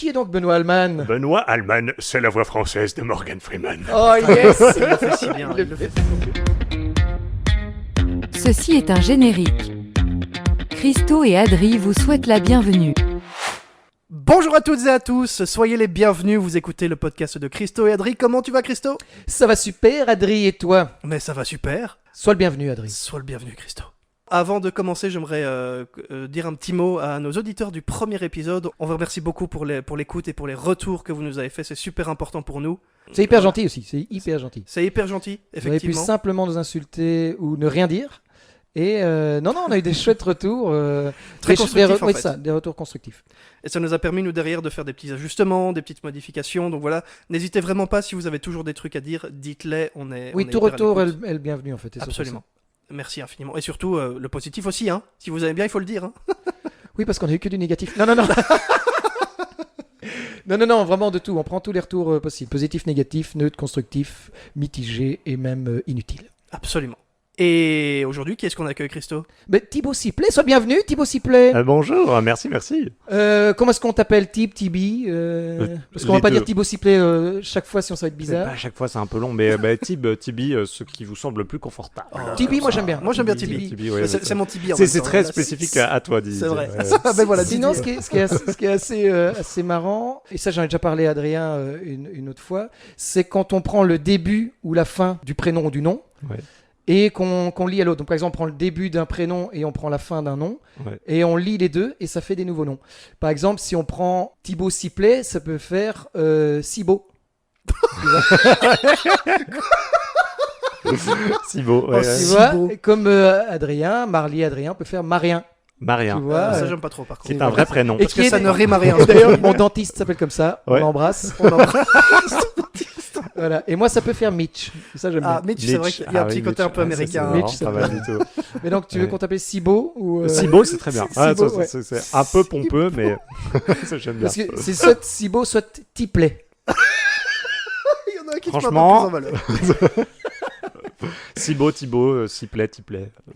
qui est donc Benoît Alman? Benoît Alman, c'est la voix française de Morgan Freeman. Oh yes. Il le fait si bien. Il le fait. Ceci est un générique. Christo et Adri vous souhaitent la bienvenue. Bonjour à toutes et à tous, soyez les bienvenus, vous écoutez le podcast de Christo et Adri. Comment tu vas, Christo? Ça va super, Adri, et toi? Mais ça va super. Sois le bienvenu, Adri. Sois le bienvenu, Christo. Avant de commencer, j'aimerais dire un petit mot à nos auditeurs du premier épisode. On vous remercie beaucoup pour l'écoute et pour les retours que vous nous avez fait, c'est super important pour nous. C'est hyper gentil aussi, c'est hyper gentil. C'est hyper gentil, Vous avez pu effectivement. simplement nous insulter ou ne rien dire. Et non, on a eu des chouettes retours. Très constructifs, en fait. Ça, des retours constructifs. Et ça nous a permis, nous, derrière, de faire des petits ajustements, des petites modifications. Donc voilà, n'hésitez vraiment pas, si vous avez toujours des trucs à dire, dites-les, on est Oui, on est tout hyper à retour l'écoute. est le bienvenu en fait. et surtout Absolument. Merci infiniment. Et surtout, le positif aussi, hein. Si vous aimez bien, il faut le dire, hein. ça. Oui, parce qu'on a eu que du négatif. Non. Non, vraiment de tout. On prend tous les retours possibles. Positifs, négatifs, neutres, constructifs, mitigés et même inutiles. Absolument. Et aujourd'hui, qui est-ce qu'on accueille, Christo? Mais Thibaut Siplet, sois bienvenu, Thibaut Siplet. Bonjour, merci. Comment est-ce qu'on t'appelle Tibi Parce qu'on va les pas deux. dire Thibaut Siplet chaque fois, sinon ça va être bizarre. À chaque fois, c'est un peu long, mais Tibi, ce qui vous semble le plus confortable. Tibi, moi j'aime bien. Moi, j'aime bien Tibi. Tibi, ouais, C'est mon Tibi. en C'est même temps, très là. spécifique à toi, dis. C'est vrai. Ouais. Ben voilà, Sinon, Didier. ce qui est assez marrant, et ça j'en ai déjà parlé à Adrien une autre fois, c'est quand on prend le début ou la fin du prénom ou du nom, Ouais. et qu'on lit à l'autre. Donc par exemple, on prend le début d'un prénom et on prend la fin d'un nom, Ouais. et on lit les deux, et ça fait des nouveaux noms. Par exemple, si on prend Thibaut Siplet, ça peut faire Cibo. Si beau. Oh, Ouais, si Tu vois, Cibo. comme Adrien, Marly Adrien peut faire Marien. Marien. Tu vois, Ça, j'aime pas trop, par contre. C'est un vrai prénom. Et Parce que qui ça est- ne rime à rien. D'ailleurs, mon dentiste s'appelle comme ça. Ouais. On l'embrasse. On embrasse. Voilà. Et moi, ça peut faire Mitch. Ça, j'aime Ah, bien. Mitch, c'est vrai qu'il y a un petit côté un peu américain. Mitch, Mitch, ça ça va. va du tout. Mais donc, tu veux Ouais. qu'on t'appelle Cibo ou Cibo, c'est très bien. Ah, Cibo, ça, ouais. c'est un peu pompeux, mais ça, j'aime bien. Parce que c'est soit Cibo, soit Tiplet. Il y en a un qui se met un peu Franchement- plus en valeur. Cibo, Thibaut, Ciplet.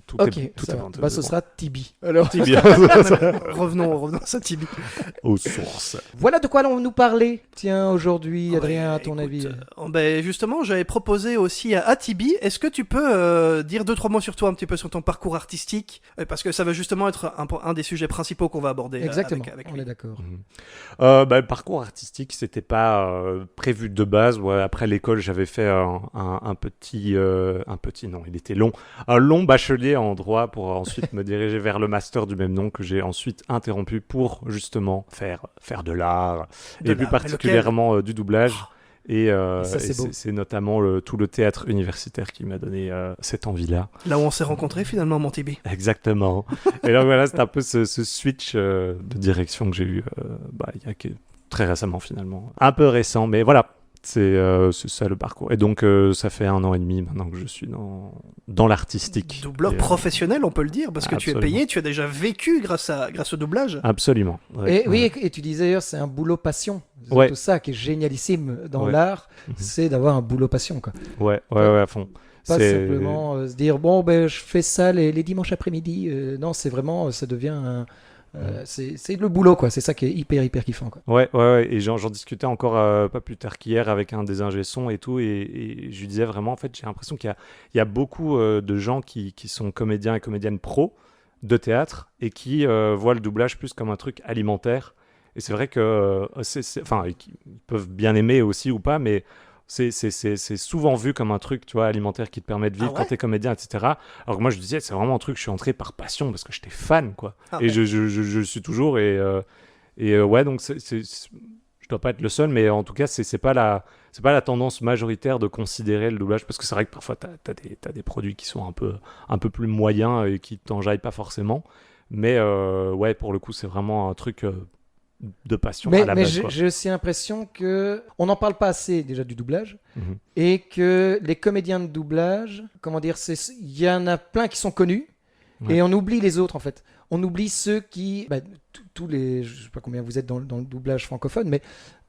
Tout Ok, est tout ça est va. bon. Bah, ce sera Tibi. Alors, Tibia. Revenons à ça, Tibi. Aux sources. voilà de quoi allons nous parler. Tiens, aujourd'hui, Ah Adrien, ouais, à ton écoute, avis. Ben justement, j'avais proposé aussi à Tibi, est-ce que tu peux dire 2-3 mots sur toi, un petit peu sur ton parcours artistique, parce que ça va justement être un des sujets principaux qu'on va aborder Exactement, avec on lui. est d'accord. Le parcours artistique, c'était pas prévu de base. Ouais, après l'école, j'avais fait un petit, non, il était long, un long bachelier en droit pour ensuite me diriger vers le master du même nom que j'ai ensuite interrompu pour justement faire de l'art De et plus l'art, mais particulièrement du doublage. Et, Ça, c'est beau. c'est notamment tout le théâtre universitaire qui m'a donné cette envie-là. Là où on s'est rencontrés finalement, mon Tibi. Exactement. Et donc voilà, c'est un peu ce switch de direction que j'ai eu il y a très récemment finalement. Un peu récent, mais voilà, c'est ça le parcours. Et donc ça fait 1 an et demi maintenant que je suis dans l'artistique. Doubleur Et, professionnel, on peut le dire, parce que tu es absolument. payé, tu as déjà vécu grâce au doublage. Absolument. Ouais, Et, oui, ouais. et tu disais d'ailleurs, c'est un boulot passion. C'est Ouais. tout ça qui est génialissime dans Ouais. l'art, Mhm. c'est d'avoir un boulot passion, quoi. Ouais, à fond. Pas C'est- simplement se dire bon ben je fais ça les dimanches après-midi. Non, c'est vraiment ça devient c'est le boulot quoi. C'est ça qui est hyper kiffant quoi. Ouais. Et j'en discutais encore pas plus tard qu'hier avec un des ingé son et tout. Et je lui disais vraiment, en fait, j'ai l'impression qu'il y a beaucoup de gens qui sont comédiens et comédiennes pro de théâtre et qui voient le doublage plus comme un truc alimentaire. Et c'est vrai que, enfin, ils peuvent bien aimer aussi ou pas, mais c'est souvent vu comme un truc, tu vois, alimentaire qui te permet de vivre Ah ouais quand t'es comédien, etc. Alors que moi, je disais, c'est vraiment un truc, je suis entré par passion parce que j'étais fan, quoi. Ah Et ouais. je suis toujours. Et ouais, donc je dois pas être le seul, mais en tout cas, c'est pas la tendance majoritaire de considérer le doublage, parce que c'est vrai que parfois t'as des produits qui sont un peu plus moyens et qui t'enjaillent pas forcément. Mais ouais, pour le coup, c'est vraiment un truc de passion à la Mais base, quoi. j'ai aussi l'impression que on n'en parle pas assez déjà du doublage Mhm. et que les comédiens de doublage, comment dire, il y en a plein qui sont connus Ouais. et on oublie les autres en fait. On oublie ceux qui, tous les, je sais pas combien vous êtes dans le doublage francophone, mais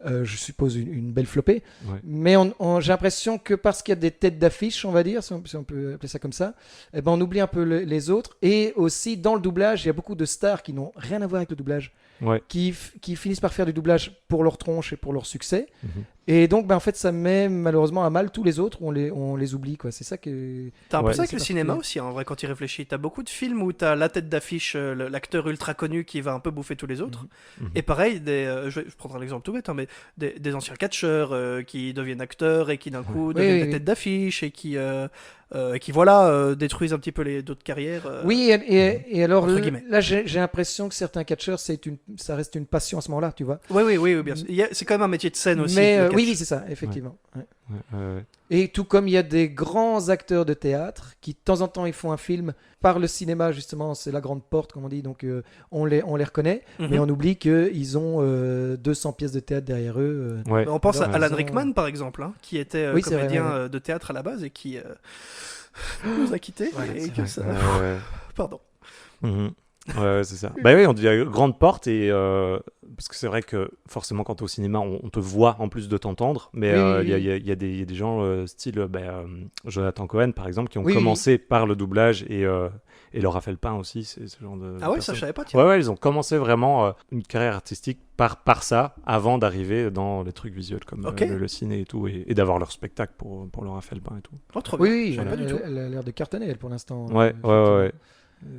je suppose une belle flopée. Ouais. Mais j'ai l'impression que parce qu'il y a des têtes d'affiche, on va dire, si on peut appeler ça comme ça, on oublie un peu les autres. Et aussi, dans le doublage, il y a beaucoup de stars qui n'ont rien à voir avec le doublage. Ouais. qui finissent par faire du doublage pour leur tronche et pour leur succès. Mhm. Et donc, en fait, ça met malheureusement à mal tous les autres, on les oublie, quoi. C'est ça que... T'as un peu Ouais. ça avec C'est le cinéma particulier. aussi, en vrai, quand tu y réfléchis. T'as beaucoup de films où t'as la tête d'affiche, l'acteur ultra connu qui va un peu bouffer tous les autres. Mhm. Et pareil, je prendrai un exemple tout bête, hein, mais des anciens catcheurs qui deviennent acteurs et qui d'un coup deviennent Oui, des oui. têtes d'affiche et qui voilà, détruisent un petit peu d'autres carrières. Oui, et alors entre guillemets. là, j'ai l'impression que certains catcheurs, ça reste une passion à ce moment-là, tu vois. Oui, bien sûr. C'est quand même un métier de scène aussi. Mais le oui, catch. oui, c'est ça, effectivement. Ouais. Ouais. Et tout comme il y a des grands acteurs de théâtre qui, de temps en temps, ils font un film par le cinéma, justement, c'est la grande porte, comme on dit, donc on les reconnaît, Mhm. mais on oublie qu'ils ont 200 pièces de théâtre derrière eux. Ouais. On pense à Alors, Alan ils ont- Rickman, par exemple, hein, qui était Oui, c'est vrai, comédien ouais. de théâtre à la base et qui nous a quittés. Ouais, et c'est que vrai. ça- Ouais. Pardon. Mhm. Ouais, c'est ça. Bah oui, on dit grande porte et parce que c'est vrai que forcément quand t'es au cinéma, on te voit en plus de t'entendre, mais Oui, il oui, y a des gens style Jonathan Cohen par exemple qui ont Oui, oui. commencé par le doublage et Laura Felpin aussi, c'est ce genre de Ah ouais, ça personnes. je savais pas, tiens. Ouais, ils ont commencé vraiment une carrière artistique par ça avant d'arriver dans les trucs visuels comme Ok. le ciné et tout et d'avoir leur spectacle pour Laura Felpin et tout. Oh, trop Oui, bien. oui, Je savais pas du tout. elle a l'air de cartonner, elle, pour l'instant. Ouais.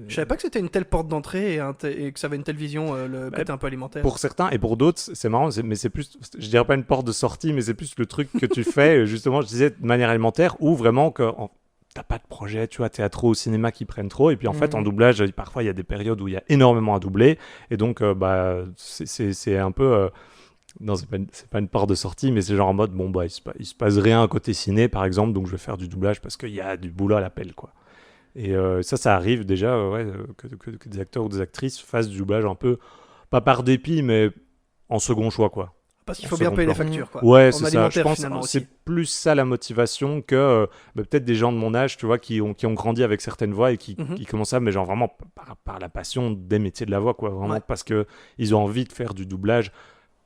Je savais pas que c'était une telle porte d'entrée et que ça avait une telle vision, le Bah, côté un peu alimentaire. Pour certains et pour d'autres, c'est marrant, mais c'est plus, je dirais pas une porte de sortie, mais c'est plus le truc que tu fais, justement, je disais, de manière alimentaire, ou vraiment que t'as pas de projet, tu vois, t'es trop au cinéma qui prennent trop, et puis en fait, en doublage, parfois, il y a des périodes où il y a énormément à doubler, et donc, c'est un peu... non, c'est pas une porte de sortie, mais c'est genre en mode, bon, bah, il se passe rien à côté ciné, par exemple, donc je vais faire du doublage parce qu'il y a du boulot à l'appel, quoi. Et ça arrive déjà que des acteurs ou des actrices fassent du doublage un peu, pas par dépit, mais en second choix, quoi. Parce qu'il en faut bien second payer les plan. factures, quoi. Ouais, En c'est ça. Je alimentaire, pense finalement, que aussi. c'est plus ça la motivation que peut-être des gens de mon âge, tu vois, qui ont grandi avec certaines voix et qui commencent à, mais genre vraiment par la passion des métiers de la voix, quoi. Vraiment Ouais. parce qu'ils ont envie de faire du doublage,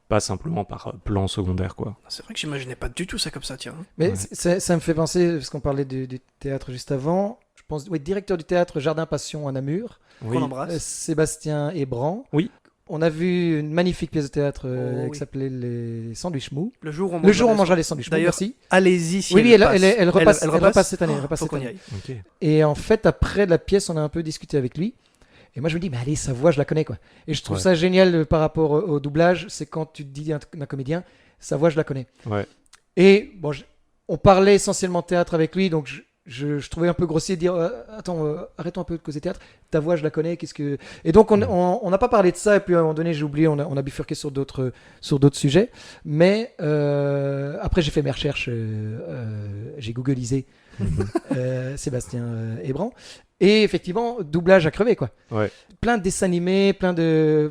pas simplement par plan secondaire, quoi. C'est vrai que j'imaginais pas du tout ça comme ça, tiens. Mais Ouais. ça me fait penser, parce qu'on parlait du théâtre juste avant, je pense, oui, directeur du théâtre Jardin Passion à Namur, Oui. On embrasse. Sébastien Hébran. Oui. On a vu une magnifique pièce de théâtre Oh, qui oui. s'appelait Les Sandwichs Mous. Le jour où on Le jour où on mangeait mangera les sandwichs mous, D'ailleurs, merci. allez-y si Oui, oui, passe. elle repasse cette année. Elle repasse Faut cette qu'on y année. aille. Ok. Et en fait, après la pièce, on a un peu discuté avec lui. Et moi, je me dis, mais allez, sa voix, je la connais, quoi. Et je trouve Ouais. ça génial par rapport au doublage. C'est quand tu te dis un comédien, sa voix, je la connais. Ouais. Et bon, on parlait essentiellement théâtre avec lui, donc je trouvais un peu grossier de dire attends, arrêtons un peu de causer théâtre. Ta voix, je la connais. Qu'est-ce que Et donc on n'a pas parlé de ça. Et puis à un moment donné, j'ai oublié. On a bifurqué sur d'autres sujets. Mais après, j'ai fait mes recherches. J'ai googlisé Sébastien Hébran. Et effectivement, doublage à crever, quoi. Ouais. Plein de dessins animés, plein de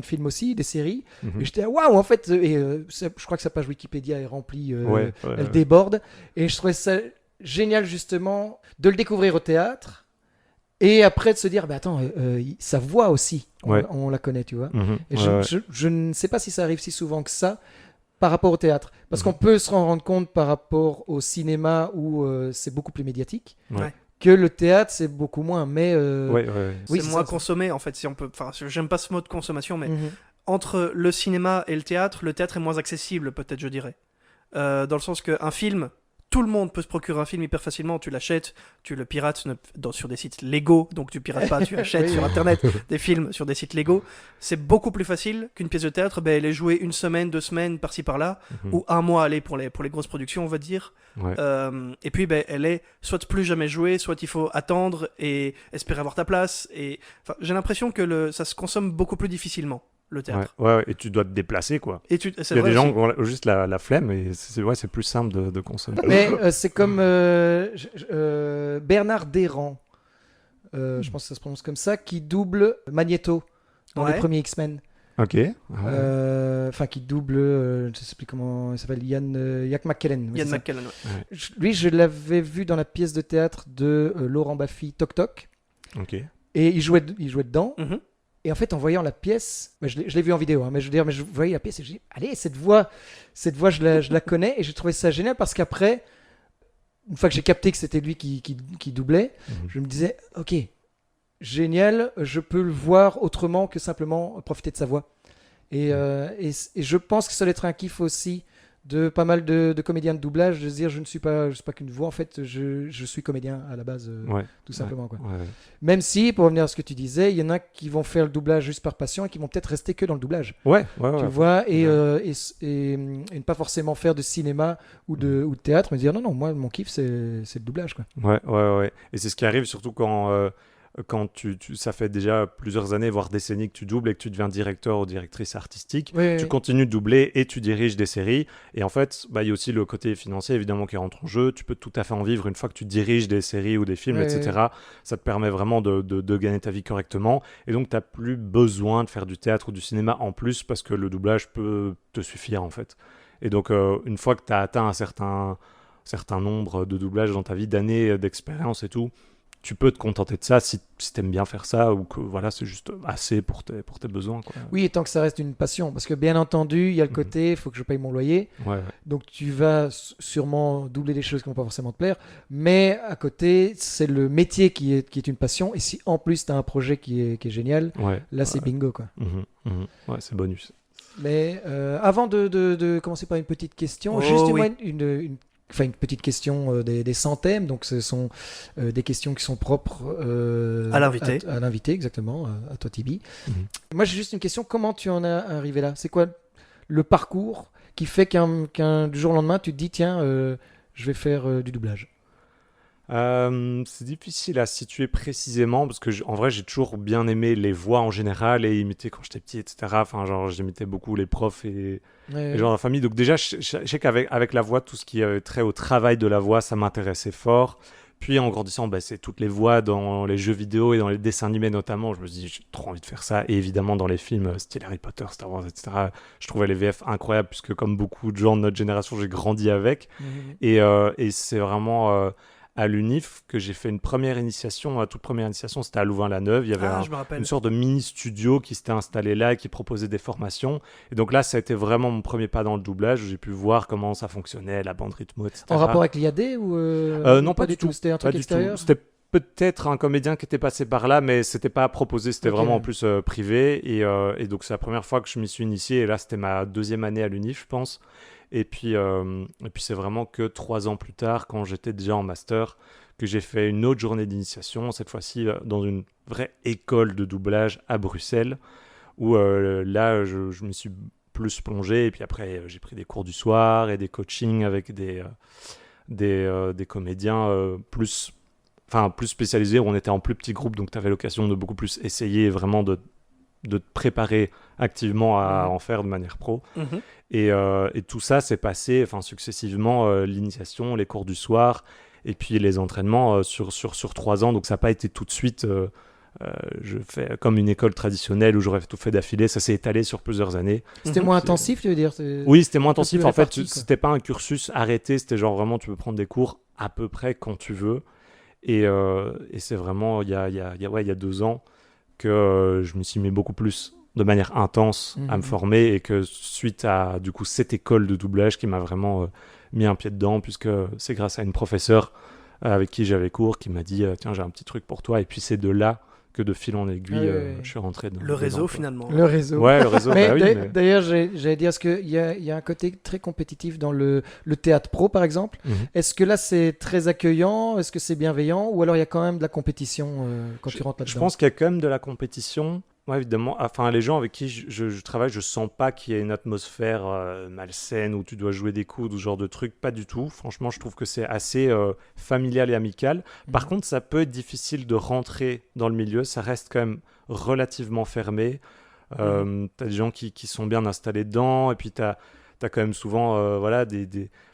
films aussi, des séries. Mhm. Et j'étais waouh, en fait. Je crois que sa page Wikipédia est remplie. Ouais, Elle déborde. Et je trouvais ça génial, justement, de le découvrir au théâtre. Et après de se dire, bah attends, sa voix aussi, Ouais. on la connaît, tu vois. Mhm. Et Ouais, ouais. je ne sais pas si ça arrive si souvent que ça par rapport au théâtre. Parce qu'on peut se rendre compte par rapport au cinéma où c'est beaucoup plus médiatique. Ouais. Que le théâtre, c'est beaucoup moins. Mais Ouais. oui, C'est moins ça. consommé, en fait, si on peut. Enfin, j'aime pas ce mot de consommation, mais Mhm. entre le cinéma et le théâtre est moins accessible, peut-être, je dirais. Dans le sens qu'un film, tout le monde peut se procurer un film hyper facilement. Tu l'achètes, tu le pirates sur des sites légaux, donc tu pirates pas, tu achètes Oui, sur oui. internet des films sur des sites légaux. C'est beaucoup plus facile qu'une pièce de théâtre. Ben, elle est jouée 1 semaine, 2 semaines, par-ci par-là, Mhm. ou 1 mois, allez, pour les grosses productions, on va dire. Ouais. Et puis, ben, elle est soit plus jamais jouée, soit il faut attendre et espérer avoir ta place. Et enfin, j'ai l'impression que ça se consomme beaucoup plus difficilement, le Ouais. théâtre. Ouais, et tu dois te déplacer, quoi. Et c'est Il y a vrai des gens aussi. qui ont juste la flemme et c'est plus simple de consommer. Mais c'est comme Bernard Desrands, je pense que ça se prononce comme ça, qui double Magneto dans Ouais. les premiers X-Men. Ok. Ouais. Enfin, qui double, je ne sais plus comment il s'appelle, Ian McKellen. oui, Ian c'est ça. McKellen, ouais. Lui, je l'avais vu dans la pièce de théâtre de Laurent Baffy, Toc Toc, Ok. et il jouait dedans. Mhm. Et en fait, en voyant la pièce, je l'ai vu en vidéo, hein, mais je veux dire, mais je voyais la pièce et je dis, allez, cette voix, je la connais, et j'ai trouvé ça génial parce qu'après, une fois que j'ai capté que c'était lui qui doublait, Mhm. je me disais, ok, génial, je peux le voir autrement que simplement profiter de sa voix. Et je pense que ça doit être un kiff aussi de pas mal de comédiens de doublage de se dire je ne suis pas qu'une voix, en fait, je suis comédien à la base, Ouais. tout simplement. Quoi. Ouais. Même si, pour revenir à ce que tu disais, il y en a qui vont faire le doublage juste par passion et qui vont peut-être rester que dans le doublage. Ouais. Tu vois, et ne pas forcément faire de cinéma ou de théâtre, mais dire non, moi, mon kiff, c'est le doublage. Quoi. Ouais. Et c'est ce qui arrive surtout quand ça fait déjà plusieurs années, voire décennies que tu doubles et que tu deviens directeur ou directrice artistique. Oui, Tu oui. continues de doubler et tu diriges des séries. Et en fait, il y a aussi le côté financier, évidemment, qui rentre en jeu. Tu peux tout à fait en vivre une fois que tu diriges des séries ou des films, Ouais, etc. Ça te permet vraiment de gagner ta vie correctement. Et donc, tu n'as plus besoin de faire du théâtre ou du cinéma en plus parce que le doublage peut te suffire, en fait. Et donc, une fois que tu as atteint un certain nombre de doublages dans ta vie, d'années d'expérience et tout, tu peux te contenter de ça si tu aimes bien faire ça ou que voilà, c'est juste assez pour tes besoins. Quoi. Oui, et tant que ça reste une passion. Parce que bien entendu, il y a le Mhm. côté, il faut que je paye mon loyer. Ouais. Donc tu vas sûrement doubler des choses qui vont pas forcément te plaire. Mais à côté, c'est le métier qui est une passion. Et si en plus tu as un projet qui est génial, Ouais. là c'est bingo. Quoi. Ouais, c'est bonus. Mais avant de commencer par une petite question, Oh, juste oui. une petite question des 100 thèmes. Donc ce sont des questions qui sont propres À l'invité. À l'invité, exactement, à toi Tibi. Mhm. Moi j'ai juste une question, comment tu en as arrivé là? C'est quoi le parcours qui fait du jour au lendemain tu te dis tiens, je vais faire du doublage? C'est difficile à situer précisément parce que en vrai j'ai toujours bien aimé les voix en général et imiter quand j'étais petit, etc. Enfin genre j'imitais beaucoup les profs et Ouais. genre la famille. Donc déjà je sais qu'avec la voix, tout ce qui est trait au travail de la voix, ça m'intéressait fort. Puis en grandissant, c'est toutes les voix dans les jeux vidéo et dans les dessins animés notamment. Je me dis j'ai trop envie de faire ça. Et évidemment dans les films style Harry Potter, Star Wars, etc. Je trouvais les VF incroyables puisque comme beaucoup de gens de notre génération, j'ai grandi avec. Mhm. Et c'est vraiment à l'UNIF que j'ai fait une première initiation. La toute première initiation, c'était à Louvain-la-Neuve. Il y avait Je me rappelle. une sorte de mini-studio qui s'était installé là et qui proposait des formations. Et donc là, ça a été vraiment mon premier pas dans le doublage où j'ai pu voir comment ça fonctionnait, la bande rythmo, etc. En rapport avec l'IAD ou Non, pas du tout. C'était un truc Pas du extérieur? tout. C'était peut-être un comédien qui était passé par là, mais c'était pas proposé. C'était Ok. vraiment en plus privé. Et donc, c'est la première fois que je m'y suis initié. Et là, c'était ma deuxième année à l'UNIF, je pense. Et puis c'est vraiment que 3 ans plus tard, quand j'étais déjà en master, que j'ai fait une autre journée d'initiation, cette fois-ci dans une vraie école de doublage à Bruxelles, où là, je me suis plus plongé. Et puis après, j'ai pris des cours du soir et des coachings avec des comédiens plus spécialisés, où on était en plus petit groupe, donc tu avais l'occasion de beaucoup plus essayer vraiment de te préparer activement à en faire de manière pro. Mhm. Et tout ça s'est passé successivement, l'initiation, les cours du soir, et puis les entraînements sur 3 ans. Donc ça n'a pas été tout de suite, je fais comme une école traditionnelle où j'aurais tout fait d'affilée. Ça s'est étalé sur plusieurs années. C'était Mhm. moins intensif, tu veux dire? Oui, c'était moins intensif. plus En fait, réparti, quoi. c'était pas un cursus arrêté. C'était genre vraiment, tu peux prendre des cours à peu près quand tu veux. Et c'est vraiment, il y a 2 ans que je me suis mis beaucoup plus de manière intense à me former, et que suite à du coup cette école de doublage qui m'a vraiment mis un pied dedans, puisque c'est grâce à une professeure avec qui j'avais cours qui m'a dit tiens, j'ai un petit truc pour toi, et puis c'est de là que de fil en aiguille Ouais. je suis rentré dans Le réseau, dedans, quoi. finalement. Le réseau. Ouais, le réseau. Mais bah oui, d'a- mais- d'ailleurs, j'allais dire, parce qu'il y a un côté très compétitif dans le théâtre pro, par exemple. Mhm. Est-ce que là, c'est très accueillant? Est-ce que c'est bienveillant? Ou alors il y a quand même de la compétition quand tu rentres là-dedans? Je pense qu'il y a quand même de la compétition. Ouais, évidemment. Enfin, les gens avec qui je travaille, je sens pas qu'il y ait une atmosphère malsaine où tu dois jouer des coudes ou ce genre de trucs. Pas du tout. Franchement, je trouve que c'est assez familial et amical. Par contre, ça peut être difficile de rentrer dans le milieu. Ça reste quand même relativement fermé. T'as des gens qui sont bien installés dedans. Et puis, t'as quand même souvent voilà,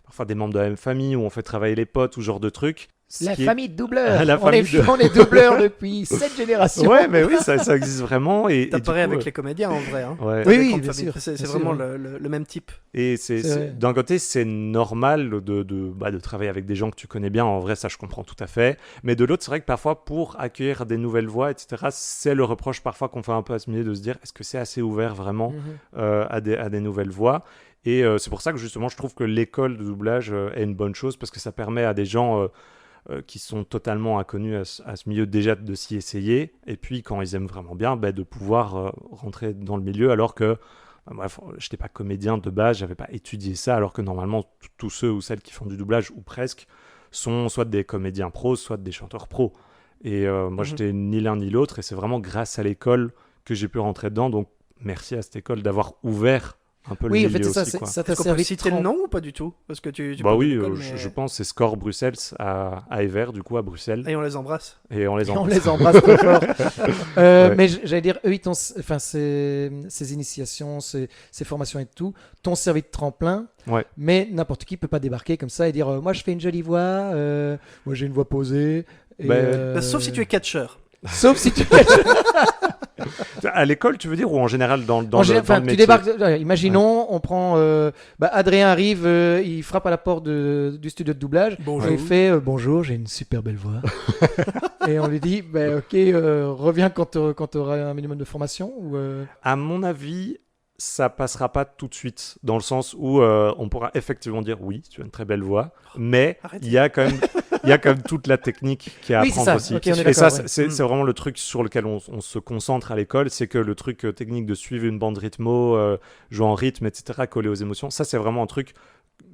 parfois des membres de la même famille où on fait travailler les potes ou ce genre de trucs. La famille de doubleurs. La famille de- On est doubleurs depuis 7 générations. Ouais, mais oui, ça existe vraiment. Et T'as du pareil coup, avec les comédiens, en vrai. Hein. ouais. Oui, Les oui, grandes bien familles. sûr, C'est bien vraiment sûr. le même type. Et C'est vrai. d'un côté, c'est normal de travailler avec des gens que tu connais bien. En vrai, ça, je comprends tout à fait. Mais de l'autre, c'est vrai que parfois, pour accueillir des nouvelles voix, etc., c'est le reproche parfois qu'on fait un peu à ce milieu, de se dire, est-ce que c'est assez ouvert vraiment à des nouvelles voix? Et c'est pour ça que justement, je trouve que l'école de doublage est une bonne chose, parce que ça permet à des gens qui sont totalement inconnus à ce milieu, déjà de s'y essayer, et puis quand ils aiment vraiment bien, de pouvoir rentrer dans le milieu, alors que bref, je n'étais pas comédien de base, j'avais pas étudié ça, alors que normalement tous ceux ou celles qui font du doublage, ou presque, sont soit des comédiens pros, soit des chanteurs pros. Et moi j'étais ni l'un ni l'autre, et c'est vraiment grâce à l'école que j'ai pu rentrer dedans, donc merci à cette école d'avoir ouvert un peu le Oui, en milieu fait, c'est ça, aussi, quoi. ça t'a Est-ce qu'on peut servi de citer le trempe. nom ou pas du tout? Parce que tu Bah parles oui, d'école, je pense c'est Score Bruxelles à Evere, du coup à Bruxelles, Et on les embrasse. et on les Et on embrasse. les embrasse très fort. Ouais. Mais j'allais dire, eux, ces initiations, ces formations et tout, t'ont servi de tremplin. Ouais. Mais n'importe qui peut pas débarquer comme ça et dire moi je fais une jolie voix, moi j'ai une voix posée. Et, Bah, Sauf si tu es catcheur. Sauf si tu À l'école, tu veux dire, ou en général dans En général, dans le tu métier? débarques. Imaginons, on prend. Adrien arrive, il frappe à la porte du studio de doublage. Bonjour. Et il fait bonjour, j'ai une super belle voix. Et on lui dit ok, reviens quand tu auras un minimum de formation. Ou, À mon avis, ça passera pas tout de suite, dans le sens où on pourra effectivement dire oui, tu as une très belle voix, mais Arrêtez. il y a quand même toute la technique qui est à Oui, c'est apprendre ça. aussi. Ok, on est Et ça, d'accord, ouais. c'est vraiment le truc sur lequel on se concentre à l'école, c'est que le truc technique de suivre une bande rythmo, jouer en rythme, etc., coller aux émotions, ça c'est vraiment un truc,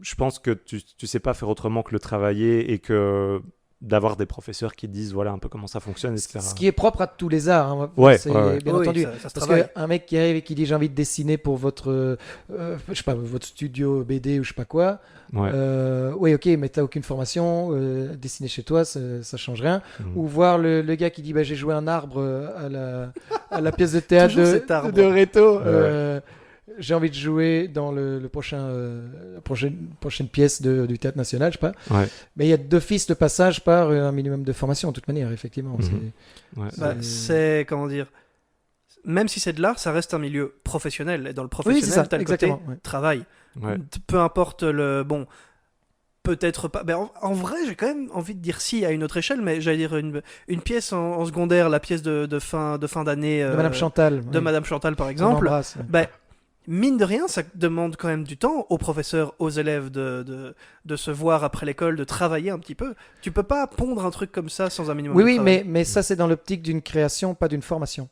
je pense que tu sais pas faire autrement que le travailler, et que d'avoir des professeurs qui disent voilà un peu comment ça fonctionne, etc. Ce qui est propre à tous les arts, hein, Ouais, c'est ouais. bien Oui, entendu. ça se Parce travaille. qu'un mec qui arrive et qui dit j'ai envie de dessiner pour votre, je sais pas, votre studio BD ou je sais pas quoi, Ouais. oui ok, mais t'as aucune formation, dessiner chez toi ça change rien. Mhm. Ou voir le gars qui dit j'ai joué un arbre à la pièce de théâtre Toujours cet arbre. de Reto. Ouais. J'ai envie de jouer dans la prochaine pièce du Théâtre National, je sais pas. Ouais. Mais il y a d'office le passage par un minimum de formation, de toute manière, effectivement. Mhm. C'est- Ouais. Bah, c'est, comment dire, même si c'est de l'art, ça reste un milieu professionnel. Et dans le professionnel, c'est ça, t'as le côté exactement, ouais. travail. Ouais. Peu importe le... Bon, peut-être pas... Ben, en vrai, j'ai quand même envie de dire si à une autre échelle, mais j'allais dire une pièce en secondaire, la pièce de fin d'année De Madame Chantal. de oui. Madame Chantal, par On exemple. l'embrasse, ouais. Ben, mine de rien, ça demande quand même du temps aux professeurs, aux élèves de se voir après l'école, de travailler un petit peu. Tu peux pas pondre un truc comme ça sans un minimum Oui, de oui, travail. mais ça, c'est dans l'optique d'une création, pas d'une formation.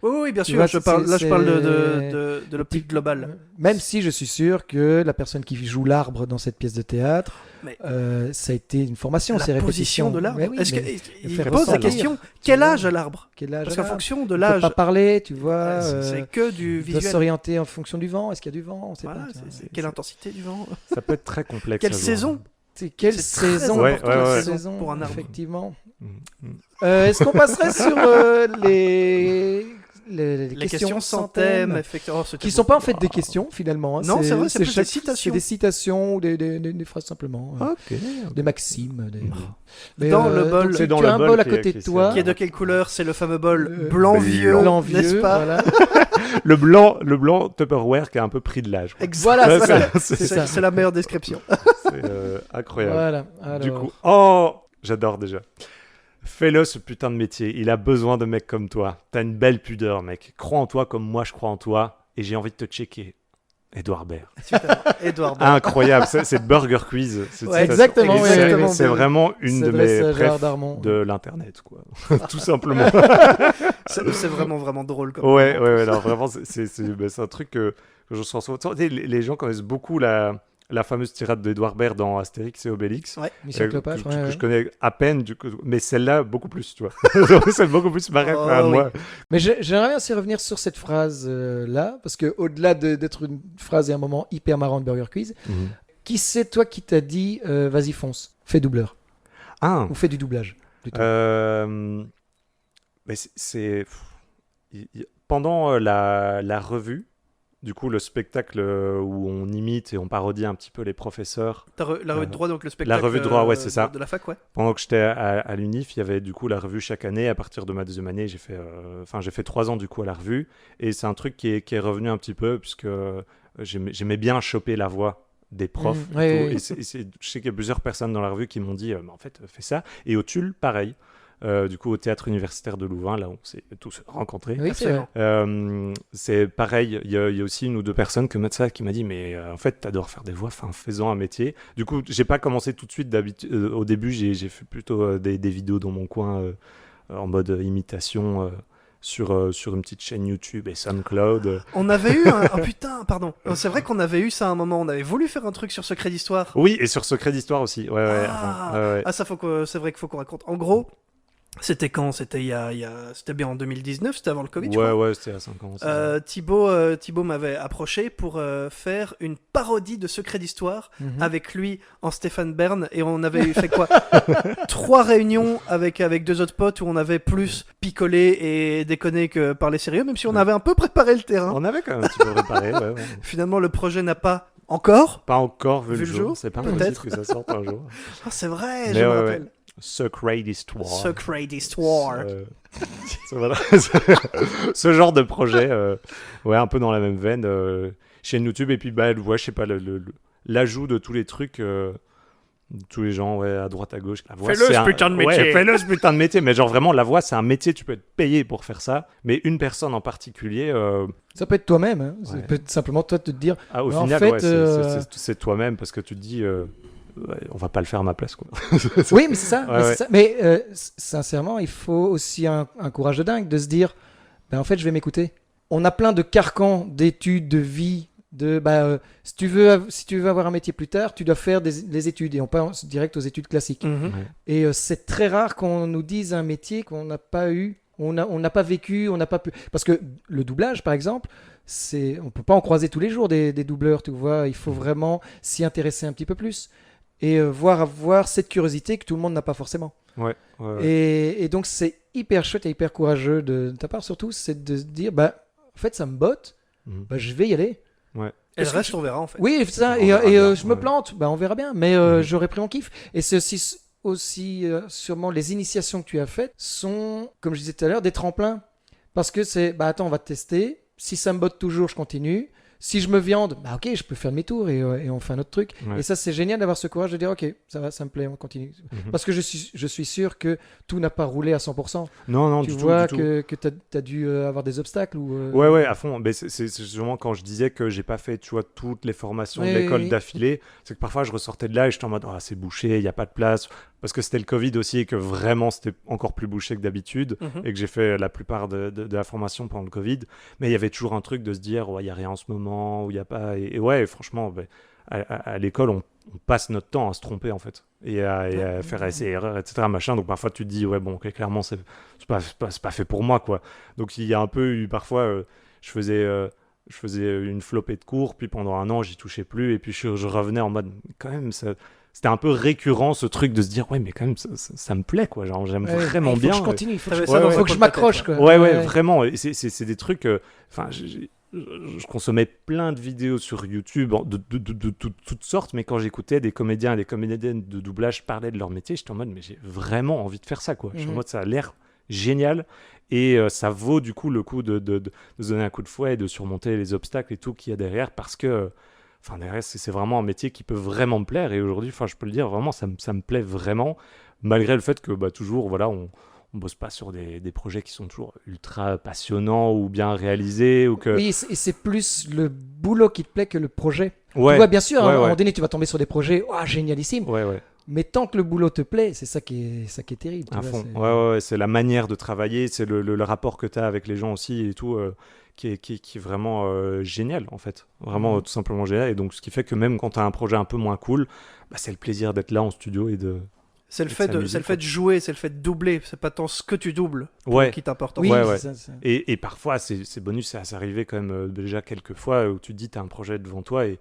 Oui, oui, bien Tu sûr. vois, Je parle c'est- de l'optique globale. Même si je suis sûr que la personne qui joue l'arbre dans cette pièce de théâtre, Mais- ça a été une formation, c'est La répétition. position de l'arbre. Mais oui, Est-ce mais il faire pose la ressentir. question quel âge a l'arbre? quel âge Parce elle qu'en a fonction de On peut l'âge, pas parler, tu vois. c'est que du il doit visuel. s'orienter en fonction du vent. Est-ce qu'il y a du vent? On sait Voilà, pas. tu vois. c'est quelle intensité du vent? Ça peut être très complexe. Quelle à jouer. saison? C'est quelle C'est très saison important, la quelle saison pour un arbre. Effectivement. Mhm. Est-ce qu'on passerait sur les Les questions sans thème, effectivement. Oh, c'était qui beau. sont pas en fait des questions finalement. Hein. Non, c'est vrai, c'est plus des chaque- citations. C'est des citations ou des phrases simplement. Ok. Des maximes. Dans le bol. donc, C'est dans tu as le un bol bol à qui est- côté de qui est toi. Qui est de quelle couleur? C'est le fameux bol Le blanc blanc. vieux, Blanc n'est-ce vieux, pas? voilà. Le blanc Tupperware qui a un peu pris de l'âge. quoi. Voilà, Ouais, c'est ça. c'est- C'est ça. C'est la meilleure description. C'est incroyable. Voilà. Alors, Du coup, oh, j'adore déjà. Fais-le ce putain de métier. Il a besoin de mecs comme toi. T'as une belle pudeur, mec. Crois en toi comme moi je crois en toi. Et j'ai envie de te checker. Edouard Baird. Super. Edouard Baird. Incroyable. C'est Burger Quiz. cette Ouais, citation. exactement, Et oui, c'est- exactement. C'est vraiment une de s'adresse mes à Gérard préf Darmon. de l'internet, quoi. Tout simplement. C'est vraiment, vraiment drôle. Comme Ouais, non, vraiment, c'est un truc que je sens souvent. Tu sais, les gens connaissent beaucoup la fameuse tirade d'Edouard Baird dans Astérix et Obélix. Ouais. Michel que Cléopâtre, que ouais, ouais. je connais à peine, mais celle-là, beaucoup plus, tu vois. C'est beaucoup plus ma ref Oh, à oui. moi. Mais j'aimerais bien aussi revenir sur cette phrase là, parce que au-delà d'être une phrase et un moment hyper marrant de Burger Quiz, qui c'est toi qui t'a dit vas-y fonce, fais doubleur Ah, ou fais du doublage plutôt. mais pendant la revue, du coup, le spectacle où on imite et on parodie un petit peu les professeurs. La revue de droit, donc le spectacle. revue de droit, ouais, c'est ça. De la fac, ouais. Pendant que j'étais à l'UNIF, il y avait du coup la revue chaque année. À partir de ma deuxième année, j'ai fait 3 ans du coup à la revue. Et c'est un truc qui est revenu un petit peu, puisque j'aimais bien choper la voix des profs. Ouais, et tout. ouais. Et je sais qu'il y a plusieurs personnes dans la revue qui m'ont dit, mais en fait, fais ça. Et au Tulle, pareil. du coup au théâtre universitaire de Louvain, là où on s'est tous rencontrés. Oui, c'est vrai. C'est pareil, il y a aussi une ou deux personnes comme ça qui m'a dit mais en fait t'adores faire des voix, fais-en un métier. Du coup j'ai pas commencé tout de suite d'habitude. Au début j'ai fait plutôt des vidéos dans mon coin en mode imitation sur une petite chaîne YouTube et SoundCloud. On avait eu un... Oh putain, pardon. C'est vrai qu'on avait eu ça à un moment. On avait voulu faire un truc sur Secret d'Histoire. Oui, et sur Secret d'Histoire aussi. Ouais, Ah, ouais. ah ça, c'est vrai qu'il faut qu'on raconte. En gros, c'était quand? C'était c'était bien en 2019, c'était avant le Covid, je crois. Ouais, c'était à 5 ans. ça. Thibaut m'avait approché pour faire une parodie de Secret d'Histoire avec lui en Stéphane Bern, et on avait fait quoi 3 réunions avec 2 autres potes où on avait plus picolé et déconné que parlé sérieux, même si on avait un peu préparé le terrain. On avait quand même un petit peu préparé, ouais. Finalement, le projet n'a pas encore. Pas encore vu Vu le le jour, jour, c'est pas peut-être. possible que ça sorte un jour. Ah, c'est vrai, Mais je me ouais, rappelle. Secret d'Histoire. Secret d'Histoire. Voilà. Ce genre de projet, ouais, un peu dans la même veine, chaîne YouTube, et puis bah, ouais, je sais pas, l'ajout de tous les trucs, de tous les gens, ouais, à droite, à gauche. La voix, Fais-le, c'est ce putain de métier. Ouais, fais-le, ce putain de métier. Mais genre vraiment, la voix, c'est un métier, tu peux être payé pour faire ça. Mais une personne en particulier, Ça peut être toi-même. Hein. Ça Ouais. peut être simplement toi te dire. au Mais en final, fait, ouais, c'est toi-même, parce que tu te dis, ouais, on va pas le faire à ma place, quoi. Oui, mais c'est ça. Ouais, mais, c'est ouais. ça. Mais, sincèrement, il faut aussi un courage de dingue de se dire ben, en fait, je vais m'écouter. On a plein de carcans d'études, de vie. Si tu veux avoir un métier plus tard, tu dois faire des études. Et on passe direct aux études classiques. Mhm. Et c'est très rare qu'on nous dise un métier qu'on n'a pas eu, on n'a pas vécu, on n'a pas pu. Parce que le doublage, par exemple, on peut pas en croiser tous les jours des doubleurs, tu vois. Il faut vraiment s'y intéresser un petit peu plus et avoir cette curiosité que tout le monde n'a pas forcément. Ouais. Et donc c'est hyper chouette et hyper courageux de ta part surtout, c'est de se dire en fait ça me botte, Mhm. je vais y aller. Et le Est-ce que reste, on verra en fait. Oui, c'est ça. On Et, verra bien, je me ouais. plante, on verra bien. Mais Mhm. j'aurais pris mon kiff. Et c'est aussi sûrement les initiations que tu as faites sont, comme je disais tout à l'heure, des tremplins. Parce que c'est, attends, on va tester. Si ça me botte toujours, je continue. Si je me viande, ok, je peux faire demi-tour et on fait un autre truc. Ouais. Et ça, c'est génial d'avoir ce courage de dire, ok, ça va, ça me plaît, on continue. Mhm. Parce que je suis sûr que tout n'a pas roulé à 100%. Non, Tu du vois tout, du tout. que tu as dû avoir des obstacles ou. Ouais, à fond. Mais c'est justement quand je disais que j'ai pas fait, tu vois, toutes les formations de Oui, l'école oui. d'affilée, c'est que parfois je ressortais de là et j'étais en mode, c'est bouché, il y a pas de place. Parce que c'était le Covid aussi et que vraiment c'était encore plus bouché que d'habitude Mhm. et que j'ai fait la plupart de la formation pendant le Covid. Mais il y avait toujours un truc de se dire, il y a rien en ce moment, ou il y a pas. Et ouais, franchement, à l'école, on passe notre temps à se tromper en fait et à faire essais et erreurs, etc. Machin. Donc parfois tu te dis, ouais, bon, ok, clairement, c'est pas fait pour moi, quoi. Donc il y a un peu eu parfois, je faisais une flopée de cours, puis pendant un an, j'y touchais plus, et puis je revenais en mode, quand même, c'était un peu récurrent ce truc de se dire, ouais, mais quand même, ça me plaît, quoi. Genre, j'aime vraiment il faut bien. que je continue, il faut que T'avais je, ça dans faut un que je coin de ta m'accroche. tête, Quoi. Ouais, vraiment. Et c'est des trucs. Enfin, je consommais plein de vidéos sur YouTube de toutes sortes, mais quand j'écoutais des comédiens et des comédiennes de doublage parler de leur métier, j'étais en mode, mais j'ai vraiment envie de faire ça, quoi. Je suis en Mhm. mode, ça a l'air génial et ça vaut du coup le coup de se donner un coup de fouet et de surmonter les obstacles et tout qu'il y a derrière parce que. Enfin, derrière, c'est vraiment un métier qui peut vraiment me plaire et aujourd'hui, je peux le dire, vraiment, ça me plaît vraiment, malgré le fait que toujours, voilà, on bosse pas sur des projets qui sont toujours ultra passionnants ou bien réalisés ou que... Oui, et c'est plus le boulot qui te plaît que le projet. Ouais, Tu vois, bien sûr, ouais, à un ouais. moment donné, tu vas tomber sur des projets génialissimes. ouais, Mais tant que le boulot te plaît, c'est ça qui est terrible. tu à vois, fond. c'est- Ouais, c'est la manière de travailler, c'est le rapport que tu as avec les gens aussi et tout, qui est vraiment génial, en fait. Vraiment, Mhm. tout simplement génial. Et donc, ce qui fait que même quand tu as un projet un peu moins cool, c'est le plaisir d'être là en studio et de... C'est le Et de fait de s'amuser, quoi. jouer, c'est le fait de doubler. C'est pas tant ce que tu doubles Ouais. qui t'importe. Oui, Ouais, c'est ouais. ça, c'est ça. Et parfois, c'est bonus, c'est arrivé quand même déjà quelques fois où tu te dis, tu as un projet devant toi et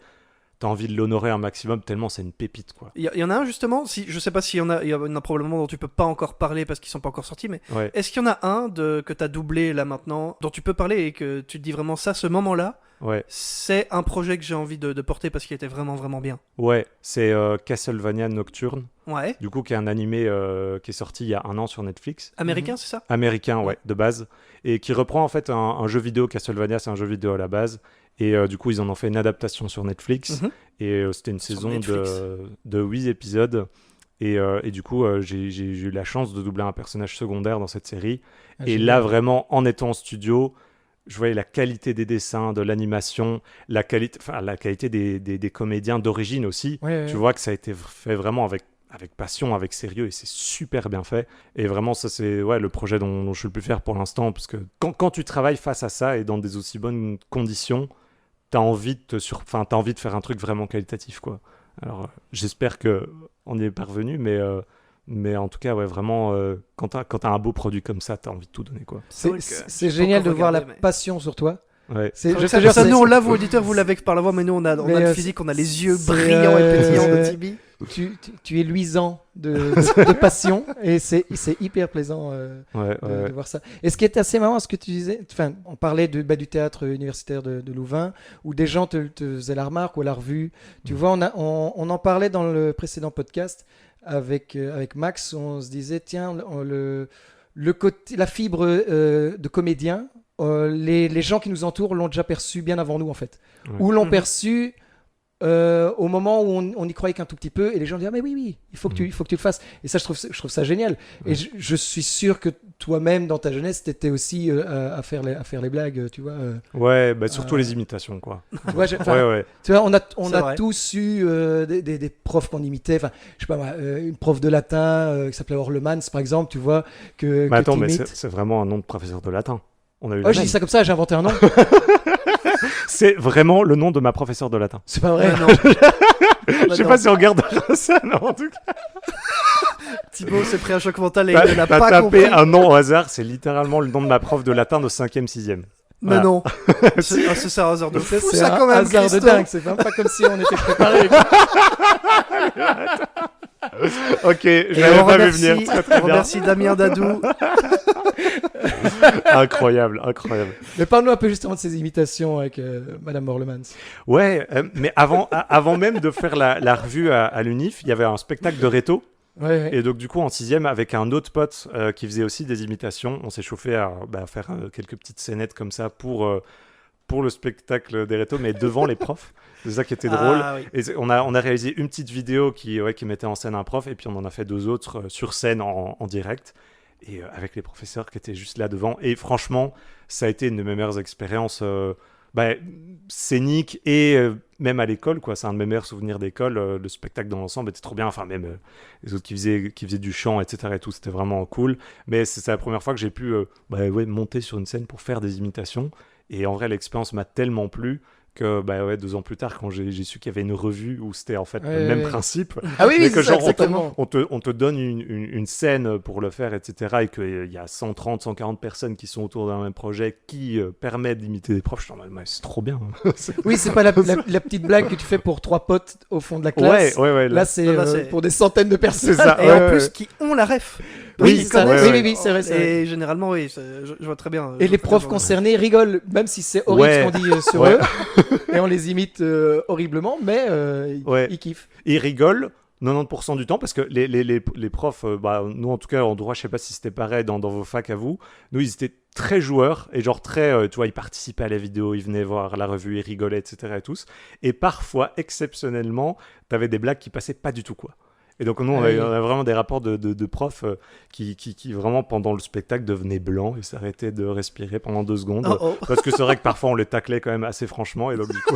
tu as envie de l'honorer un maximum tellement c'est une pépite, quoi. Il y en a un justement, je sais pas s'il y en a, il y en a probablement dont tu peux pas encore parler parce qu'ils sont pas encore sortis, mais Ouais. est-ce qu'il y en a un que t'as doublé là maintenant, dont tu peux parler et que tu te dis vraiment ça, ce moment-là, Ouais, c'est un projet que j'ai envie de porter parce qu'il était vraiment vraiment bien. ouais, c'est Castlevania Nocturne, Ouais. du coup, qui est un animé qui est sorti il y a un an sur Netflix. Américain, c'est ça? Américain, ouais, de base, et qui reprend en fait un jeu vidéo. Castlevania, c'est un jeu vidéo à la base, et du coup, ils en ont fait une adaptation sur Netflix, Mhm. et c'était une Sur saison Netflix. de 8 épisodes, Et du coup, j'ai eu la chance de doubler un personnage secondaire dans cette série. Ah, Et génial. là, vraiment, en étant en studio, je voyais la qualité des dessins, de l'animation, la qualité des comédiens d'origine aussi. Ouais, ouais, Tu ouais. vois que ça a été fait vraiment avec passion, avec sérieux, et c'est super bien fait. Et vraiment, ça, c'est le projet dont je suis le plus fier pour l'instant, parce que quand tu travailles face à ça et dans des aussi bonnes conditions, t'as envie t'as envie de faire un truc vraiment qualitatif, quoi. Alors, j'espère que on y est parvenu, mais en tout cas, ouais, vraiment, quand t'as un beau produit comme ça, t'as envie de tout donner, quoi. C'est vrai que c'est j'ai pas génial de encore voir la regardé, mais- passion sur toi. Ouais. C'est, je te Ça, jure, ça, c'est- nous, on l'a, vous, auditeurs, vous l'avez que par la voix, mais nous, on a Mais, le physique, on a les yeux c'est, brillants et pétillants de Tibi. tu es luisant de passion et c'est hyper plaisant Ouais, de voir ça. Et ce qui est assez marrant, ce que tu disais, enfin, on parlait du théâtre universitaire de Louvain, où des gens te faisaient la remarque ou la revue. Tu vois, on en parlait dans le précédent podcast avec Max, on se disait, tiens, le côté, la fibre de comédien, les gens qui nous entourent l'ont déjà perçu bien avant nous, en fait. Ouais. Ou l'ont Mhm. perçu au moment où on y croyait qu'un tout petit peu, et les gens disaient, ah, mais oui, il faut que tu le fasses. Et ça, je trouve ça génial. Ouais. Et je suis sûr que toi-même, dans ta jeunesse, t'étais aussi à faire les blagues, tu vois. Ouais, bah, surtout les imitations, quoi. Tu vois, Ouais. tu vois, on C'est a vrai. tous eu des profs qu'on imitait. Enfin, je sais pas moi, une prof de latin qui s'appelait Orlemans, par exemple, tu vois, que Mais attends, mais t'imites. c'est vraiment un nom de professeur de latin. On a eu Oh, la j'ai même. dit ça comme ça, j'ai inventé un nom. C'est vraiment le nom de ma professeure de latin. C'est pas vrai. Ouais, non. Je sais pas si on regardera ça, mais en tout cas. Thibaut s'est pris un choc mental et il ne l'a T'as pas tapé compris. un nom au hasard, c'est littéralement le nom de ma prof de latin de 5e, 6e. Mais Voilà. non. C'est un hasard de Ça, fou, c'est ça, un quand même, hasard de Christo. dingue. C'est même pas comme si on était préparé. Ok, je Et l'avais on pas vu remercie, venir. Très, très on bien. remercie Damien Dadou. Incroyable. Mais parle-nous un peu justement de ces imitations avec Madame Orlemans. Ouais, mais avant même de faire la revue à l'UNIF, il y avait un spectacle de réto. Ouais. Et donc, du coup, en 6e, avec un autre pote qui faisait aussi des imitations, on s'est chauffé à faire quelques petites scénettes comme ça pour le spectacle des rétos, mais devant les profs. C'est ça qui était drôle. Ah, oui. Et on a réalisé une petite vidéo qui mettait en scène un prof, et puis on en a fait 2 autres sur scène en direct, et avec les professeurs qui étaient juste là devant. Et franchement, ça a été une de mes meilleures expériences scéniques, et même à l'école, quoi. C'est un de mes meilleurs souvenirs d'école. Le spectacle dans l'ensemble était trop bien. Enfin, même les autres qui faisaient du chant, etc. et tout, c'était vraiment cool. Mais c'est la première fois que j'ai pu monter sur une scène pour faire des imitations. Et en vrai, l'expérience m'a tellement plu que 2 ans plus tard, quand j'ai su qu'il y avait une revue où c'était en fait le même principe, Ah oui, mais oui, que c'est ça, genre exactement. on te donne une scène pour le faire, etc. Et qu'il y a 130, 140 personnes qui sont autour d'un même projet qui permettent d'imiter des profs. Je suis en mode, mais c'est trop bien. Oui, c'est pas la petite blague que tu fais pour 3 potes au fond de la classe. Ouais. Là, c'est Là, c'est- pour des centaines de personnes. C'est ça. Et Ouais, en ouais, plus, ouais. qui ont la ref. Oui, Qui ça, connaissent. oui, c'est vrai. Et généralement, oui, je vois très bien. Et les profs concernés rigolent, même si c'est horrible Ouais. ce qu'on dit sur Ouais. eux, et on les imite horriblement, mais Ouais. ils kiffent. Et ils rigolent 90% du temps parce que les profs, nous en tout cas en droit, je sais pas si c'était pareil dans vos facs à vous, nous ils étaient très joueurs et genre très, tu vois, ils participaient à la vidéo, ils venaient voir la revue, ils rigolaient, etc. et tous. Et parfois, exceptionnellement, t'avais des blagues qui passaient pas du tout, quoi. Et donc nous, on Oui. a vraiment des rapports de profs qui vraiment pendant le spectacle devenaient blancs et s'arrêtaient de respirer pendant 2 secondes. Oh, oh. Parce que c'est vrai que parfois on les taclait quand même assez franchement, et donc du coup,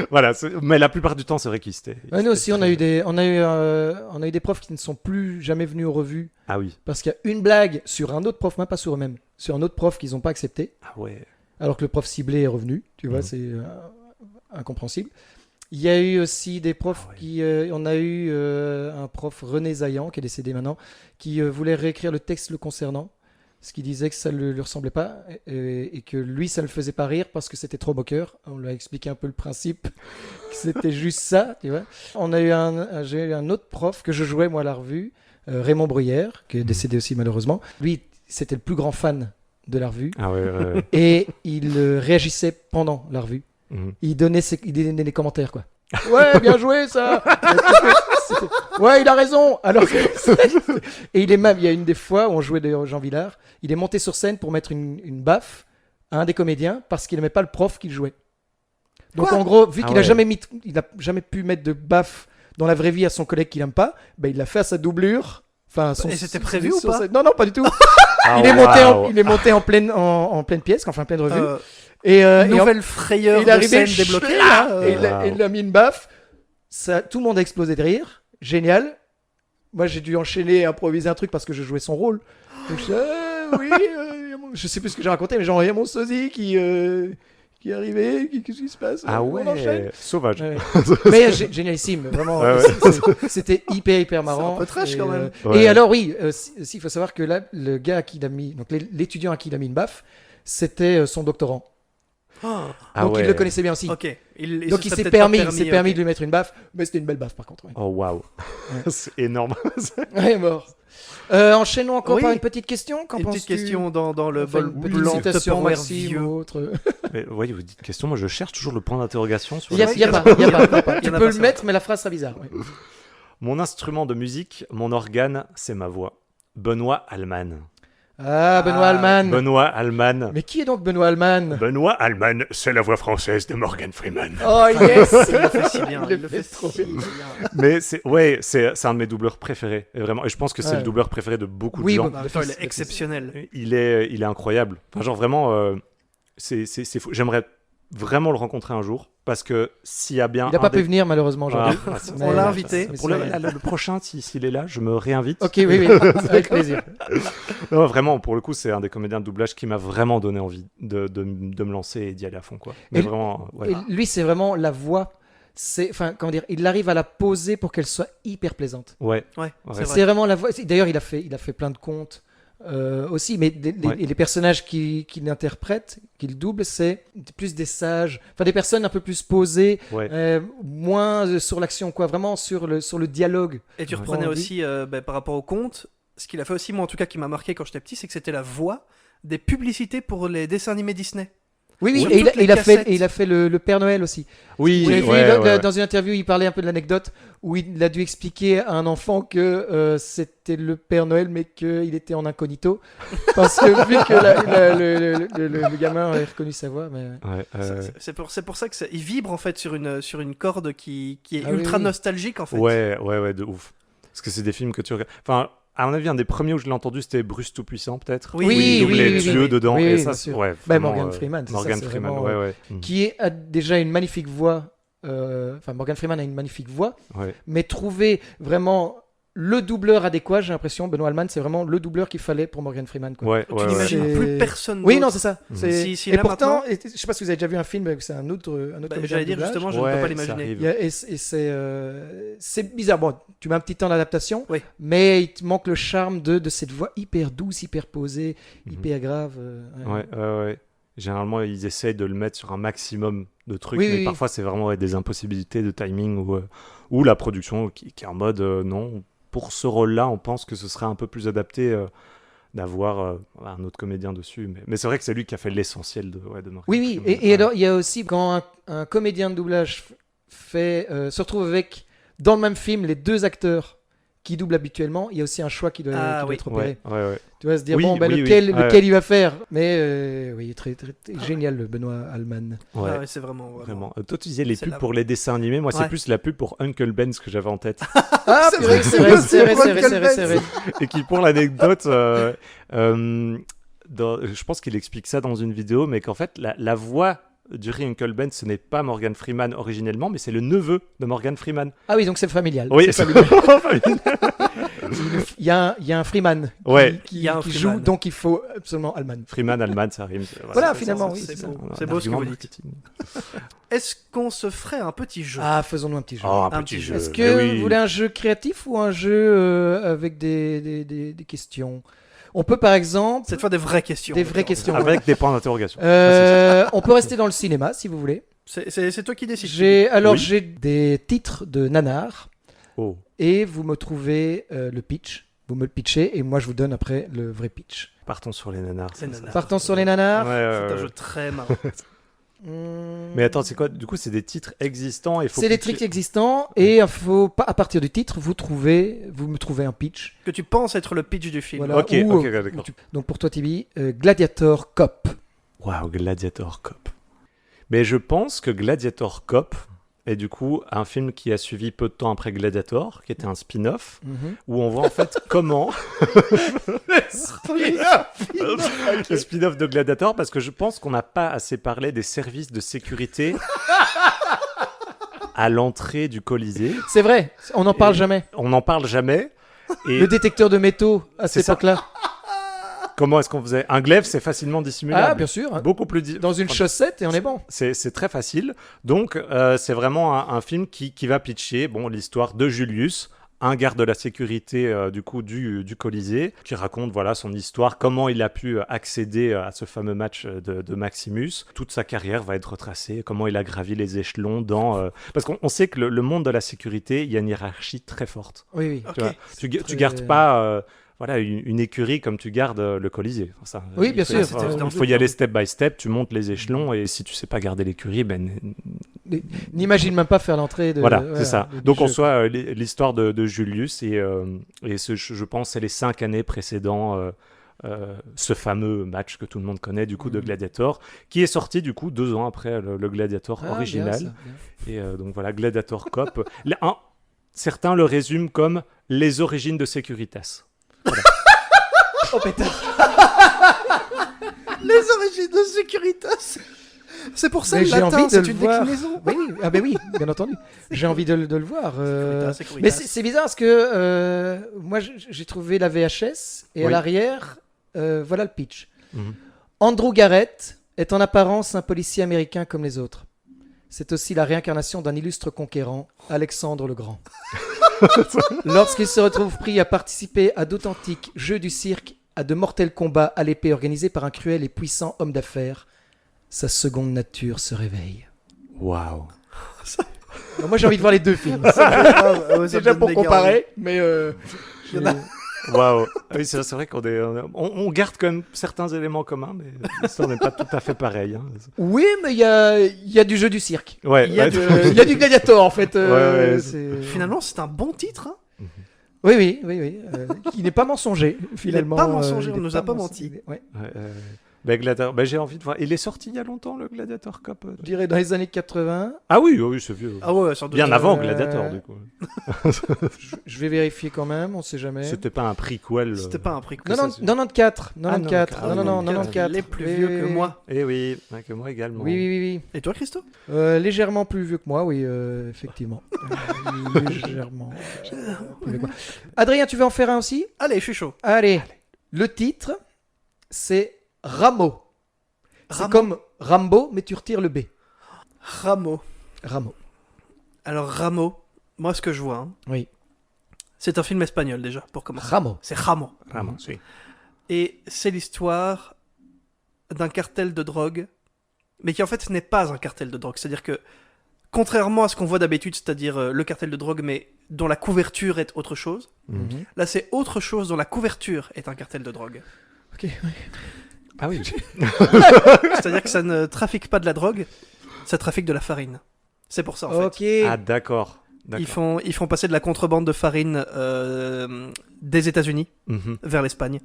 voilà. Mais la plupart du temps, c'est vrai qu'ils étaient. Ouais, nous aussi, on a eu des profs qui ne sont plus jamais venus aux revues Ah oui. parce qu'il y a une blague sur un autre prof, même pas sur eux-mêmes, sur un autre prof qu'ils n'ont pas accepté, Ah ouais. alors que le prof ciblé est revenu. Tu vois, Mhm. c'est incompréhensible. Il y a eu aussi des profs Ah ouais. qui. On a eu un prof, René Zayan, qui est décédé maintenant, qui voulait réécrire le texte le concernant, ce qui disait que ça ne lui ressemblait pas et que lui, ça ne le faisait pas rire parce que c'était trop moqueur. On lui a expliqué un peu le principe, que c'était juste ça, tu vois. J'ai eu un autre prof que je jouais, moi, à la revue, Raymond Bruyère, qui est décédé aussi malheureusement. Lui, c'était le plus grand fan de la revue Ah ouais. et il réagissait pendant la revue. Mhm. Il donnait les commentaires, quoi. Ouais, bien joué, ça. Ouais, il a raison. Alors et il y a une des fois où on jouait d'ailleurs Jean Villard, il est monté sur scène pour mettre une baffe à un des comédiens parce qu'il n'aimait pas le prof qu'il jouait. Donc Quoi en gros, vu Ah qu'il a ouais. jamais pu mettre de baffe dans la vraie vie à son collègue qu'il aime pas, ben, il l'a fait à sa doublure. Enfin, Et c'était prévu ou pas Non, non, pas du tout. Ah, il est monté en pleine pièce, en pleine revue. Et Nouvelle frayeur il est de arrivé scène débloquée. là, là, et il a mis une baffe. Ça, tout le monde a explosé de rire. Génial. Moi, j'ai dû enchaîner et improviser un truc parce que je jouais son rôle. Donc, je sais plus ce que j'ai raconté, mais genre, il y a mon sosie qui est arrivé. Qu'est-ce qui se passe? Ah On enchaîne. ouais, sauvage. Ouais. Mais génialissime, vraiment. Ouais, C'était hyper marrant. C'est un peu trash, Et, quand même. Ouais. Et alors oui, il faut savoir que là, le gars à qui il a mis, donc l'étudiant à qui il a mis une baffe, c'était son doctorant. Ah Donc ouais. il le connaissait bien aussi. Ok. Donc il s'est permis de lui mettre une baffe, mais c'était une belle baffe par contre. Ouais, Oh waouh, c'est énorme. Ouais, mort. Enchaînons encore Oui. par une petite question. Qu'en Une petite penses-tu? question dans le Enfin, bol une petite blanc citation, Tupperware Maxime vieux. ou autre. Mais, voyez, vous dites question, moi je cherche toujours le point d'interrogation sur Il y a, la il y a citation. pas. Il y Tu en a peux pas, le ça. mettre, mais la phrase sera bizarre. Ouais. Mon instrument de musique, mon organe, c'est ma voix. Benoît Alman. Ah, Benoît Alman. Benoît Alman. Mais qui est donc Benoît Alman? Benoît Alman, c'est la voix française de Morgan Freeman. Oh yes. Il le fait si bien. Il Il le fait trop si bien. bien. Mais c'est un de mes doubleurs préférés, et vraiment. Et je pense que c'est Ouais. le doubleur préféré de beaucoup Oui, de gens. bah, En même temps, il est exceptionnel. Il est incroyable. Enfin, genre vraiment, c'est fou. J'aimerais vraiment le rencontrer un jour parce que s'il y a bien. Il n'a pas pu venir malheureusement aujourd'hui. Ah, Mais- On l'a invité. mais Pour c'est le, vrai. le prochain, s'il est là, je me réinvite. Ok, oui, avec plaisir. Non, vraiment, pour le coup, c'est un des comédiens de doublage qui m'a vraiment donné envie de me lancer et d'y aller à fond, quoi. Mais Et- vraiment, ouais. Et lui, c'est vraiment la voix. Enfin, comment dire, il arrive à la poser pour qu'elle soit hyper plaisante. Ouais. Ouais, Ouais. c'est vrai. C'est vraiment la voix. D'ailleurs, il a fait plein de contes aussi, mais Ouais. et les personnages qu'il interprète, qu'il double, c'est plus des sages, enfin des personnes un peu plus posées, Ouais. moins sur l'action, quoi, vraiment sur le dialogue. Et tu Ouais. reprenais Envie. aussi, par rapport au conte, ce qu'il a fait aussi, moi en tout cas, qui m'a marqué quand j'étais petit, c'est que c'était la voix des publicités pour les dessins animés Disney. Oui, oui, Sur et toutes les il a fait, cassettes. et il a fait le Père Noël aussi. Oui, Vous l'avez ouais, vu, ouais. dans une interview, il parlait un peu de l'anecdote où il a dû expliquer à un enfant que c'était le Père Noël, mais qu'il était en incognito. Parce que vu que le gamin avait reconnu sa voix. Mais... Ouais, C'est pour ça que il vibre en fait sur une corde qui est Ah oui, ultra oui. nostalgique en fait. ouais, de ouf. Parce que c'est des films que tu regardes. Enfin, à mon avis, un des premiers où je l'ai entendu, c'était Bruce Tout-Puissant, peut-être. Oui, Où il doublait oui, Dieu oui. dedans. Oui, et oui, ça, bien sûr. ouais, Bah, vraiment, Morgan Freeman, c'est Morgan ça, c'est Freeman, vraiment, ouais. Qui a déjà une magnifique voix. Enfin, Morgan Freeman a une magnifique voix. Ouais. Mais trouver vraiment le doubleur adéquat, j'ai l'impression, Benoît Alman, c'est vraiment le doubleur qu'il fallait pour Morgan Freeman. Quoi. Ouais, Tu ouais, n'imagines C'est- plus personne. Oui, d'autre. non, c'est ça. Mhm. C'est- Si et là, pourtant, maintenant- je sais pas si vous avez déjà vu un film, c'est un autre Bah, comédien j'allais de dire doublage. justement, je ne Ouais, peux pas ça l'imaginer. arrive. C'est bizarre. Bon, tu mets un petit temps d'adaptation, Oui. mais il te manque le charme de cette voix hyper douce, hyper posée, Mhm. hyper grave. Ouais. Généralement, ils essayent de le mettre sur un maximum de trucs, Oui, mais oui. parfois, c'est vraiment des impossibilités de timing ou la production qui est en mode non, pour ce rôle-là, on pense que ce serait un peu plus adapté d'avoir un autre comédien dessus. Mais c'est vrai que c'est lui qui a fait l'essentiel de Morgan Oui, oui. Freeman. Et alors, il y a aussi quand un comédien de doublage se retrouve avec, dans le même film, les deux acteurs qui doublent habituellement, il y a aussi un choix qui doit oui. être opéré. Ouais. Tu vas se dire, Oui, bon, ben, oui, lequel oui. il va faire. Mais oui, très génial, le Benoît Alman. Ouais. Ah ouais, c'est vraiment. Vraiment. Toi, tu disais les C'est pubs la- pour les dessins animés. Moi, c'est Ouais. plus la pub pour Uncle Ben, ce que j'avais en tête. Ah, C'est purée, vrai, c'est vrai, c'est vrai, c'est c'est vrai, c'est vrai, c'est vrai. Et qui, pour l'anecdote, je pense qu'il explique ça dans une vidéo, mais qu'en fait, la voix du riz Uncle Ben, ce n'est pas Morgan Freeman originellement, mais c'est le neveu de Morgan Freeman. Ah oui, donc c'est familial. Oui, C'est c'est familial. Il y a un Freeman Ouais. qui Il y a un qui Freeman. joue, donc il faut absolument Alman. Freeman, Alman, ça rime. Voilà, c'est- finalement, c'est- oui. c'est c'est beau. ça. Voilà, C'est beau ce que argument vous dites. marketing. Est-ce qu'on se ferait un petit jeu? Ah, faisons-nous un petit jeu. Oh, un Un petit petit jeu. Est-ce mais que oui. vous voulez un jeu créatif ou un jeu avec des questions? On peut par exemple... Cette fois, des vraies questions. Des vraies questions. Avec des points d'interrogation. On peut rester dans le cinéma si vous voulez. C'est toi qui décides. Alors Oui. j'ai des titres de nanars Oh. et vous me trouvez le pitch. Vous me le pitchez et moi je vous donne après le vrai pitch. Partons sur les nanars. Les nanars. Partons sur les nanars. C'est un jeu très marrant. Mais attends, c'est quoi? Du coup, c'est des titres existants. C'est des trucs existants et il faut pas à partir du titre vous me trouvez un pitch. Que tu penses être le pitch du film. Voilà. Ok, Ou, ok, d'accord. Donc pour toi Tibi, Gladiator Cop. Waouh, Gladiator Cop. Mais je pense que Gladiator Cop, Et du coup, un film qui a suivi peu de temps après Gladiator, qui était un spin-off, Mhm. où on voit en fait comment le spin-off de Gladiator, parce que je pense qu'on n'a pas assez parlé des services de sécurité à l'entrée du Colisée. C'est vrai, on n'en parle Et jamais. On n'en parle jamais. Et Le détecteur de métaux à C'est cette ça. époque-là. comment est-ce qu'on faisait? Un glaive, c'est facilement dissimulable. Ah, bien sûr. Beaucoup plus Dans une chaussette et on est bon. C'est très facile. Donc, c'est vraiment un film qui va pitcher l'histoire de Julius, un garde de la sécurité du Colisée, qui raconte voilà, son histoire, comment il a pu accéder à ce fameux match de Maximus. Toute sa carrière va être retracée, comment il a gravi les échelons parce qu'on sait que le monde de la sécurité, il y a une hiérarchie très forte. Oui, oui. Ok. Tu vois, tu très- gardes pas une écurie comme tu gardes le Colisée. Ça, Oui, bien sûr. Il faut y aller step by step, tu montes les échelons et si tu sais pas garder l'écurie, N'imagine même pas faire l'entrée de. voilà, c'est ça. du Donc on jeu, soit l'histoire de Julius et je pense c'est les 5 années précédant ce fameux match que tout le monde connaît du coup de Gladiator, qui est sorti du coup 2 ans après le Gladiator Ah, bien, original. ça, bien. Et donc voilà, Gladiator Cop. Certains le résument comme les origines de Securitas. Oh pétard. Les origines de Securitas. C'est pour ça Mais le j'ai latin, envie de c'est le une voir. déclinaison. Oui, ah ben oui, bien entendu. J'ai envie de le voir. Securitas. Mais c'est bizarre parce que moi j'ai trouvé la VHS et à Oui. l'arrière, voilà le pitch. Mhm. Andrew Garrett est en apparence un policier américain comme les autres. C'est aussi la réincarnation d'un illustre conquérant, Alexandre le Grand. Lorsqu'il se retrouve pris à participer à d'authentiques jeux du cirque, à de mortels combats à l'épée organisés par un cruel et puissant homme d'affaires, sa seconde nature se réveille. Waouh. Alors, moi j'ai envie de voir les deux films. Déjà pour comparer, mais Il y en a- Waouh. Oui, c'est vrai on garde quand même certains éléments communs, mais l'histoire n'est pas tout à fait pareil. Hein. oui, mais il y a du jeu du cirque. Ouais, Il y a ouais. il y a du gladiator en fait. Ouais, c'est- Finalement, c'est un bon titre. Hein. Oui, qui n'est pas mensonger finalement. pas mensonger, il on est nous a pas mensonger. menti. Ouais. Gladiator, j'ai envie de voir. Il est sorti il y a longtemps le Gladiator Cop. Je dirais dans les années 80. Ah oui, c'est vieux. Ah ouais, sans doute. Bien avant euh, Gladiator du coup. Je vais vérifier quand même, on sait jamais. C'était pas un prequel. C'était pas un prix. Non, Non, ça, non, c'est- 94. Ah, 94. Non, 94. Les plus Oui, vieux oui, que oui. moi. Eh oui, que moi également. Oui. Et toi, Christo Légèrement plus vieux que moi, oui, effectivement. Légèrement plus vieux que moi. Adrien, tu veux en faire un aussi? Allez, je suis chaud. Allez. Le titre, c'est Rameau. C'est Rameau. comme Rambo, mais tu retires le B. Rameau. Rameau. Alors, Rameau, moi, ce que je vois, hein, Oui. c'est un film espagnol déjà, pour commencer. Rameau. C'est Rameau. Vraiment, oui. Et c'est l'histoire d'un cartel de drogue, mais qui en fait n'est pas un cartel de drogue. C'est-à-dire que, contrairement à ce qu'on voit d'habitude, c'est-à-dire le cartel de drogue, mais dont la couverture est autre chose, Mhm. là c'est autre chose dont la couverture est un cartel de drogue. Ok. Ah oui. C'est-à-dire que ça ne trafique pas de la drogue, ça trafique de la farine. C'est pour ça en fait. Ok. Ah d'accord. Ils font passer de la contrebande de farine des États-Unis Mhm. vers l'Espagne.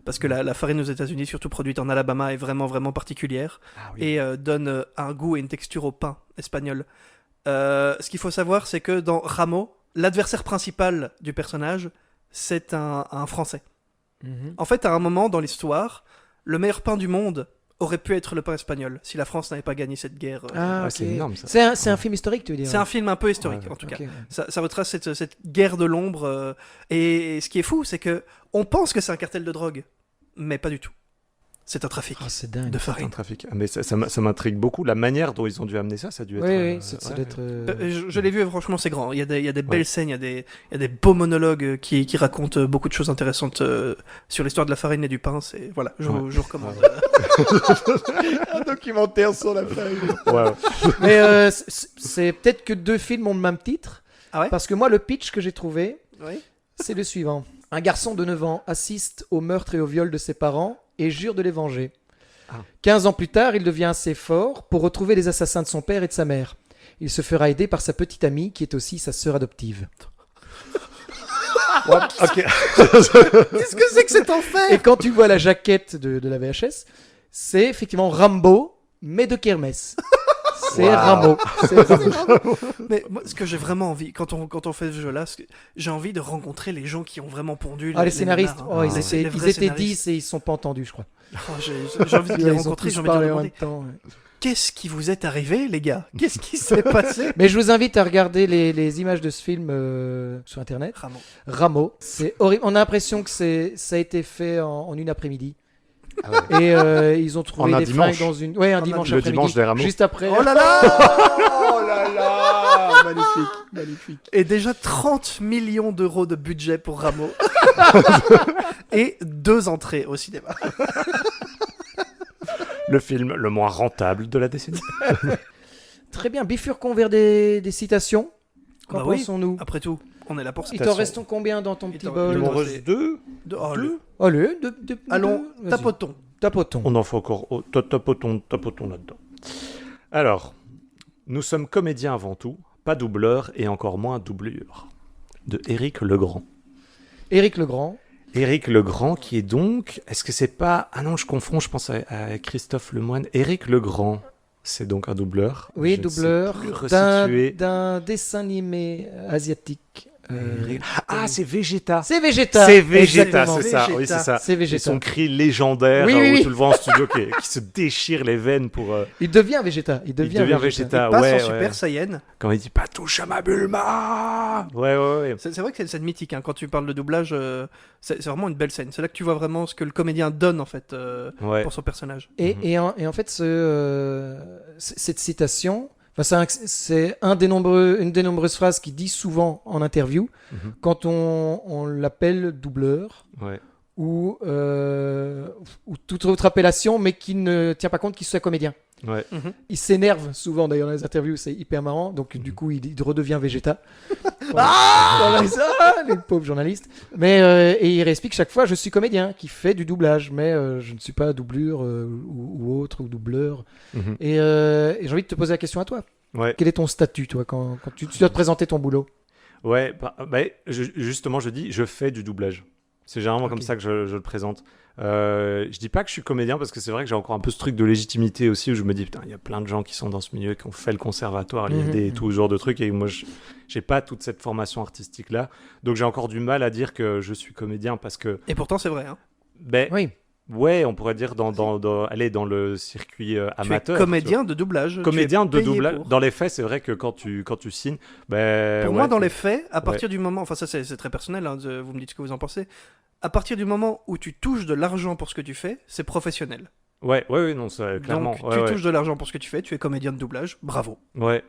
Parce que la farine aux États-Unis, surtout produite en Alabama, est vraiment, vraiment particulière. Ah oui. Et donne un goût et une texture au pain espagnol. Ce qu'il faut savoir, c'est que dans Rameau, l'adversaire principal du personnage, c'est un Français. Mhm. En fait, à un moment dans l'histoire, le meilleur pain du monde aurait pu être le pain espagnol, si la France n'avait pas gagné cette guerre. Ah, Ah, ok. c'est énorme, ça. C'est un film historique, tu veux dire? C'est un film un peu historique, Ouais, en tout cas. Ok. Ça retrace cette guerre de l'ombre. Et ce qui est fou, c'est que on pense que c'est un cartel de drogue, mais pas du tout. C'est un trafic Ah, c'est dingue. de C'est un farine. trafic. Ah, mais ça m'intrigue beaucoup. La manière dont ils ont dû amener ça, ça a dû être. Oui, ça doit ouais. être. Je l'ai vu et franchement c'est grand. Il y a des belles scènes, il y a des beaux monologues qui racontent beaucoup de choses intéressantes sur l'histoire de la farine et du pain. C'est voilà, je vous recommande. un documentaire sur la farine. Ouais. Mais c'est peut-être que deux films ont le même titre. Ah ouais Parce que moi, le pitch que j'ai trouvé, Oui. c'est le suivant. Un garçon de 9 ans assiste au meurtre et au viol de ses parents et jure de les venger. Ah. 15 ans plus tard, il devient assez fort pour retrouver les assassins de son père et de sa mère. Il se fera aider par sa petite amie qui est aussi sa sœur adoptive. Ok. Qu'est-ce que c'est que cet enfer Et quand tu vois la jaquette de la VHS, c'est effectivement Rambo, mais de kermesse. C'est Rameau. C'est Rameau. Mais moi, ce que j'ai vraiment envie, quand on fait ce jeu-là, j'ai envie de rencontrer les gens qui ont vraiment pondu Les scénaristes, nanars, hein. ils étaient 10 et ils se sont pas entendus, je crois. Oh, j'ai envie de les Ils ont rencontrer, tous j'ai envie de leur parlé en demander même temps. Ouais. qu'est-ce qui vous est arrivé, les gars? Qu'est-ce qui s'est passé? Mais je vous invite à regarder les images de ce film sur internet. Rameau. C'est horrible. On a l'impression que ça a été fait en une après-midi. Ah ouais. Et ils ont trouvé En un des dimanche. fringues dans une. Ouais, un dimanche Le après-midi. dimanche des Rameaux. Juste après. Oh là là! Oh là là! Magnifique, magnifique. Et déjà 30 millions d'euros de budget pour Rameau. Et 2 entrées au cinéma. Le film le moins rentable de la décennie. Très bien. Bifurquons vers des citations. Qu'en Bah oui. pensons-nous? Après tout, on est là pour ça. Il t'en reste combien dans ton Il petit t'en- bol? il m'en reste 2. Oh, le- Allez, Allons, vas-y. tapotons. Tapotons. On en fait encore. Oh, tapotons là-dedans. Alors, nous sommes comédiens avant tout, pas doubleurs et encore moins doublures. De Éric Legrand. Éric Legrand. Éric Legrand qui est donc... Est-ce que c'est pas... Ah non, je confonds, je pense à Christophe Lemoine. Éric Legrand, c'est donc un doubleur. Oui, Je ne sais doubleur plus resituer. d'un dessin animé asiatique. Ah, c'est Vegeta. C'est Vegeta. C'est Vegeta, Exactement. c'est ça. Vegeta. Oui, c'est ça. C'est Et Vegeta. son cri légendaire Oui, oui, où oui. tu le vois en studio qui se déchire les veines pour... Il devient Vegeta. Il devient Vegeta. Il passe ouais, en ouais. Super Saiyan. Quand il dit pas touche à ma Bulma. Ouais. C'est vrai que c'est une scène mythique. Hein. Quand tu parles de doublage, c'est vraiment une belle scène. C'est là que tu vois vraiment ce que le comédien donne en fait Ouais. pour son personnage. Et en fait, cette citation, c'est une des nombreuses phrases qu'il dit souvent en interview Mhm. quand on l'appelle doubleur Ouais. ou toute autre appellation, mais qui ne tient pas compte qu'il soit comédien. Ouais. Il s'énerve souvent d'ailleurs dans les interviews, c'est hyper marrant. Donc du coup, il redevient Vegeta. Les pauvres journalistes. Mais et il réexplique chaque fois, je suis comédien qui fait du doublage, mais je ne suis pas doublure ou autre ou doubleur. Mhm. Et j'ai envie de te poser la question à toi. Ouais. Quel est ton statut, toi, quand tu dois te présenter ton boulot? Ouais, justement, je dis, je fais du doublage. C'est généralement comme ça que je le présente. Je dis pas que je suis comédien parce que c'est vrai que j'ai encore un peu ce truc de légitimité aussi où je me dis, putain, il y a plein de gens qui sont dans ce milieu, qui ont fait le conservatoire, l'IFD et tout ce genre de trucs, et moi, j'ai pas toute cette formation artistique-là. Donc j'ai encore du mal à dire que je suis comédien parce que, Et pourtant, c'est vrai. Hein. Oui. ouais, on pourrait dire aller dans le circuit amateur. Tu es comédien de doublage. Comédien tu es de payé doublage. pour. Dans les faits, c'est vrai que quand tu signes, Pour moi, dans les faits, à partir du moment, enfin ça c'est très personnel, hein, vous me dites ce que vous en pensez, à partir du moment où tu touches de l'argent pour ce que tu fais, c'est professionnel. Ouais, non, ça, clairement. Donc tu touches de l'argent pour ce que tu fais, tu es comédien de doublage, bravo. Ouais,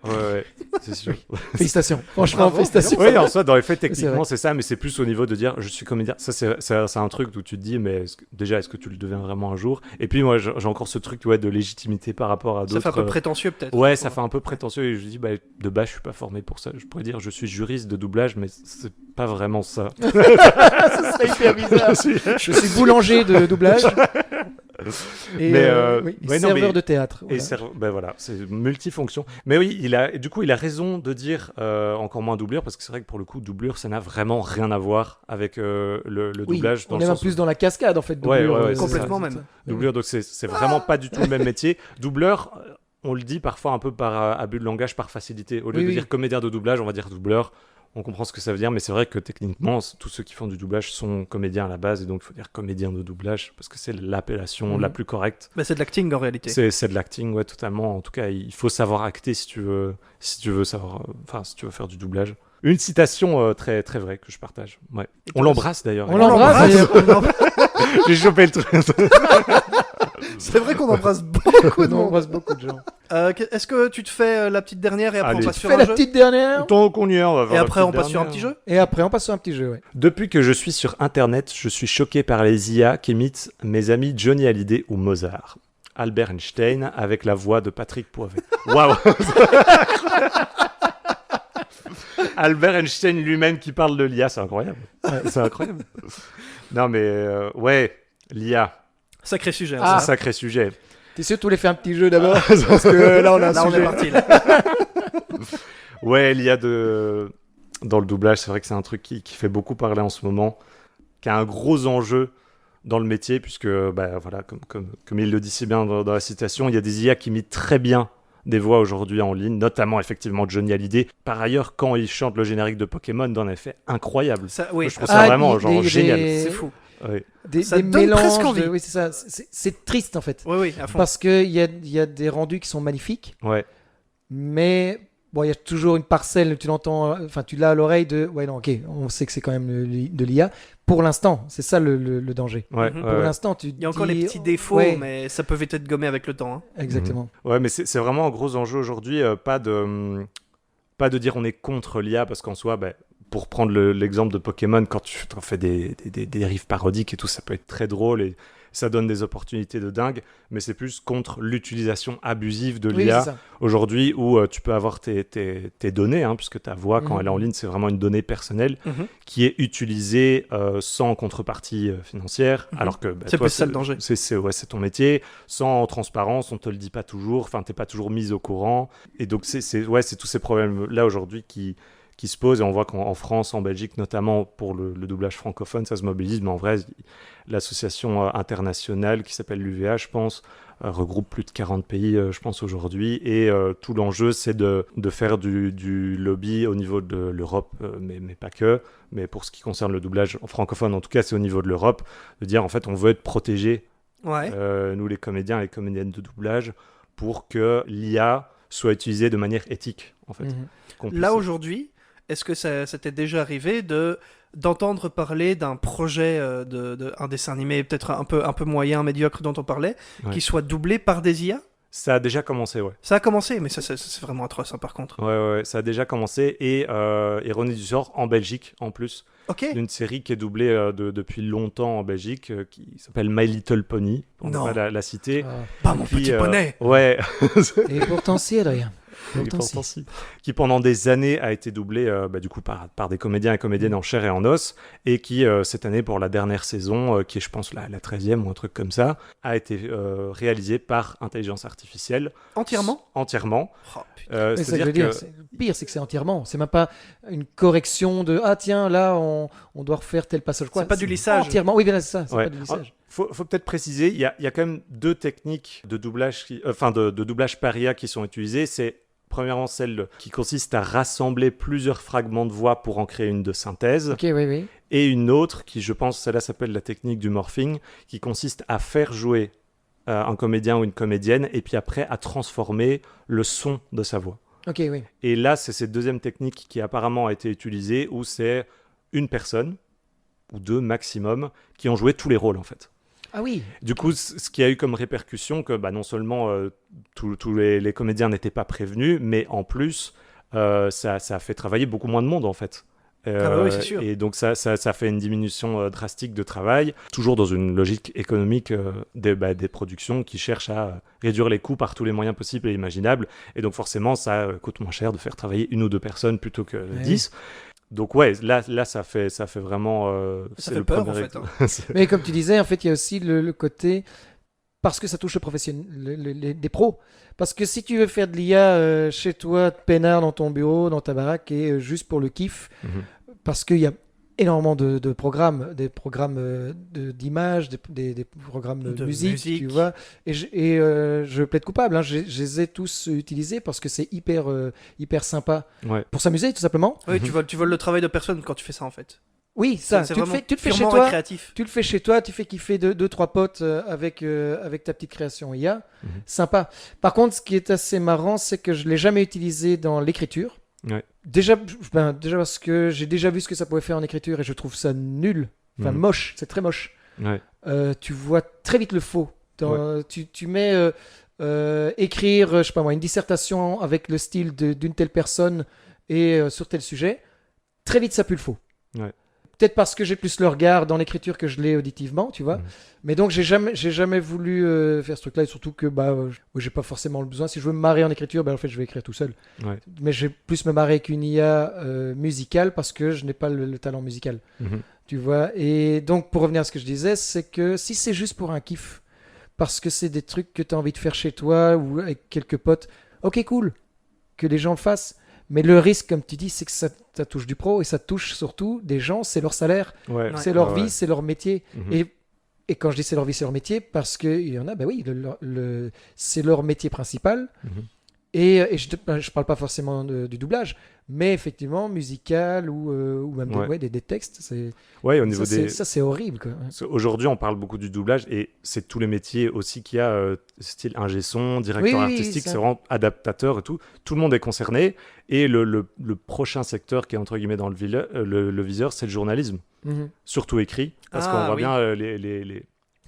c'est sûr. Félicitations. Franchement, Bravo, félicitations. Oui, en soi, dans les faits, C'est techniquement, vrai. c'est ça, mais c'est plus au niveau de dire je suis comédien. Ça, c'est un truc où tu te dis, mais est-ce que tu le deviens vraiment un jour? Et puis, moi, j'ai encore ce truc de légitimité par rapport à d'autres. Ça fait un peu prétentieux peut-être. Ouais, ça fait un peu prétentieux et je dis, de base, je suis pas formé pour ça. Je pourrais dire, je suis juriste de doublage, mais c'est pas vraiment ça. Ça serait hyper bizarre. Je suis boulanger de doublage. Et Mais, serveur non, mais- de théâtre. Et Voilà. voilà, c'est multifonction. Mais oui, il a raison de dire encore moins doublure, parce que c'est vrai que pour le coup, doublure, ça n'a vraiment rien à voir avec le Oui, doublage. on est même plus dans la cascade en fait. Ouais, doublure, ouais, c'est Complètement ça. même. doublure, donc c'est vraiment pas du tout le même métier. Doubleur, on le dit parfois un peu par abus de langage, par facilité. Au lieu Oui, de oui. dire comédien de doublage, on va dire doubleur. On comprend ce que ça veut dire, mais c'est vrai que techniquement, tous ceux qui font du doublage sont comédiens à la base, et donc il faut dire comédien de doublage, parce que c'est l'appellation Mhm. la plus correcte. Mais c'est de l'acting en réalité. C'est de l'acting, ouais, totalement. En tout cas, il faut savoir acter si tu veux savoir, si tu veux faire du doublage. Une citation très, très vraie que je partage. Ouais. On l'embrasse d'ailleurs. On l'embrasse. J'ai chopé le truc. C'est vrai qu'on embrasse beaucoup de On monde. embrasse beaucoup de gens. Est-ce que tu te fais la petite dernière et après Allez. on passe sur Fais un la jeu petite dernière. Tant qu'on y est, on va voir et la après on petite passe sur un dernière. petit jeu. Et après, on passe sur un petit jeu. Ouais. Depuis que je suis sur Internet, je suis choqué par les IA qui imitent mes amis Johnny Hallyday ou Mozart. Albert Einstein avec la voix de Patrick Poivet. Waouh. Albert Einstein lui-même qui parle de l'IA, c'est incroyable. C'est incroyable. Non mais ouais, l'IA, Sacré sujet. hein, Ah. c'est un ça. sacré sujet. T'es sûr que tu voulais faire un petit jeu d'abord Parce que là, on a un Là on sujet. est parti. Là. Ouais, l'IA dans le doublage, c'est vrai que c'est un truc qui fait beaucoup parler en ce moment, qui a un gros enjeu dans le métier, puisque voilà, comme il le dit si bien dans la citation, il y a des IA qui imitent très bien des voix aujourd'hui en ligne, notamment effectivement Johnny Hallyday. Par ailleurs, quand il chante le générique de Pokémon, dans un effet incroyable. Ça, oui, Je trouve ça vraiment génial. c'est fou. Ouais. Ça des donne mélanges presque envie. oui, c'est ça. C'est triste en fait. Oui, oui, à fond. Parce qu'il y a des rendus qui sont magnifiques, Ouais. mais bon, il y a toujours une parcelle, tu l'entends, enfin tu l'as à l'oreille de ouais non ok, on sait que c'est quand même de l'IA. Pour l'instant, c'est ça le danger. Ouais, Mhm. Pour l'instant, tu Il y a encore dis, les petits défauts, ouais, mais ça peut vite être gommé avec le temps. Hein. exactement. Ouais, mais c'est vraiment un gros enjeu aujourd'hui. Pas de dire on est contre l'IA, parce qu'en soi, pour prendre l'exemple de Pokémon, quand tu en fais des dérives parodiques et tout, ça peut être très drôle et ça donne des opportunités de dingue, mais c'est plus contre l'utilisation abusive de Oui, l'IA c'est ça. aujourd'hui, où tu peux avoir tes données, hein, puisque ta voix, quand elle est en ligne, c'est vraiment une donnée personnelle Mhm. qui est utilisée sans contrepartie financière, Mhm. alors que C'est toi, plus ça le danger. c'est ton métier, sans transparence, on te le dit pas toujours, enfin t'es pas toujours mise au courant, et donc c'est tous ces problèmes là aujourd'hui qui se posent, et on voit qu'en France, en Belgique notamment, pour le doublage francophone, ça se mobilise, mais en vrai, l'association internationale qui s'appelle l'UVA, je pense, regroupe plus de 40 pays, je pense, aujourd'hui, et tout l'enjeu, c'est de faire du lobby au niveau de l'Europe, mais pas que, mais pour ce qui concerne le doublage francophone, en tout cas, c'est au niveau de l'Europe, de dire, en fait, on veut être protégés, Ouais. nous les comédiens et les comédiennes de doublage, pour que l'IA soit utilisée de manière éthique, en fait. Mhm. Qu'on puisse- Là aujourd'hui, est-ce que ça t'est déjà arrivé d'entendre parler d'un projet un dessin animé peut-être un peu moyen, médiocre dont on parlait, Ouais. qui soit doublé par des IA? Ça a déjà commencé, ouais. Ça a commencé, mais ça, c'est vraiment atroce hein, par contre. Ouais, ça a déjà commencé. Et Ironie du sort, en Belgique, en plus, Ok. d'une série qui est doublée depuis longtemps en Belgique, qui s'appelle My Little Pony, pour Non. ne pas la citer. Ah. Pas mon Qui, petit poney. Ouais, Et pourtant si, Adrien. Pourtant, si. pourtant, si. Qui pendant des années a été doublé du coup par des comédiens et comédiennes en chair et en os, et qui cette année pour la dernière saison, qui est je pense la 13e ou un truc comme ça, a été réalisé par intelligence artificielle. Entièrement. Entièrement. Oh, putain. Mais ça, je C'est-à-dire veux dire, que le pire, c'est que c'est entièrement. C'est même pas une correction de ah tiens là on doit refaire tel passage quoi. C'est pas du lissage. Entièrement. Oui, voilà, c'est ça. C'est Ouais. pas du lissage. Faut peut-être préciser, il y a quand même deux techniques de doublage, de doublage par IA qui sont utilisées. C'est premièrement celle qui consiste à rassembler plusieurs fragments de voix pour en créer une de synthèse, Ok, oui. et une autre qui, je pense, celle-là s'appelle la technique du morphing, qui consiste à faire jouer un comédien ou une comédienne, et puis après à transformer le son de sa voix. Ok, oui. Et là, c'est cette deuxième technique qui apparemment a été utilisée, où c'est une personne, ou deux maximum, qui ont joué tous les rôles en fait. Ah oui. Du coup, ce qui a eu comme répercussion que non seulement tous les comédiens n'étaient pas prévenus, mais en plus, ça a fait travailler beaucoup moins de monde en fait. Oui, c'est sûr. Et donc ça fait une diminution drastique de travail, toujours dans une logique économique des productions qui cherchent à réduire les coûts par tous les moyens possibles et imaginables. Et donc forcément, ça coûte moins cher de faire travailler une ou deux personnes plutôt que 10. Donc ouais, là ça fait vraiment... Ça c'est fait le peur, premier en fait, hein. exemple. Mais comme tu disais, en fait, il y a aussi le côté parce que ça touche le professionnel, des pros. Parce que si tu veux faire de l'IA chez toi, peinard dans ton bureau, dans ta baraque, et juste pour le kiff, Mhm. parce qu'il y a énormément de programmes, des programmes d'images, des programmes de De musique, musique. tu vois. Et je plaide coupable, hein, je les ai tous utilisés parce que c'est hyper sympa. Ouais. Pour s'amuser, tout simplement. Oui, tu voles le travail de personne quand tu fais ça en fait. Oui, ça, C'est tu le vraiment fais chez purement toi. récréatif. Tu le fais chez toi, tu fais kiffer deux, trois potes avec ta petite création IA. Mhm. Sympa. Par contre, ce qui est assez marrant, c'est que je ne l'ai jamais utilisé dans l'écriture. Ouais. Déjà parce que j'ai déjà vu ce que ça pouvait faire en écriture et je trouve ça nul. Enfin, Mhm. moche. C'est très moche. Ouais. Tu vois très vite le faux. Tu mets écrire, je sais pas moi, une dissertation avec le style d'une telle personne et sur tel sujet. Très vite, ça pue le faux. Ouais. Peut-être parce que j'ai plus le regard dans l'écriture que je l'ai auditivement, tu vois. Mhm. Mais donc, j'ai jamais voulu faire ce truc-là. Et surtout que j'ai pas forcément le besoin. Si je veux me marrer en écriture, en fait, je vais écrire tout seul. Ouais. Mais je vais plus me marrer avec une IA musicale parce que je n'ai pas le talent musical. Mhm. Tu vois. Et donc, pour revenir à ce que je disais, c'est que si c'est juste pour un kiff, parce que c'est des trucs que tu as envie de faire chez toi ou avec quelques potes, ok, cool, que les gens le fassent. Mais le risque, comme tu dis, c'est que ça touche du pro et ça touche surtout des gens, c'est leur salaire, Ouais. c'est leur Ouais. vie, c'est leur métier. Mhm. Et quand je dis c'est leur vie, c'est leur métier, parce qu'il y en a, oui, c'est leur métier principal. Mhm. Et je parle pas forcément du doublage, mais effectivement musical ou même des textes. Ouais, au niveau Ça, c'est horrible, quoi. Aujourd'hui, on parle beaucoup du doublage et c'est tous les métiers aussi qu'il y a, style ingé son, directeur artistique, c'est vraiment adaptateur et tout. Tout le monde est concerné. Et le prochain secteur qui est entre guillemets dans le viseur, c'est le journalisme. Surtout écrit, parce qu'on voit bien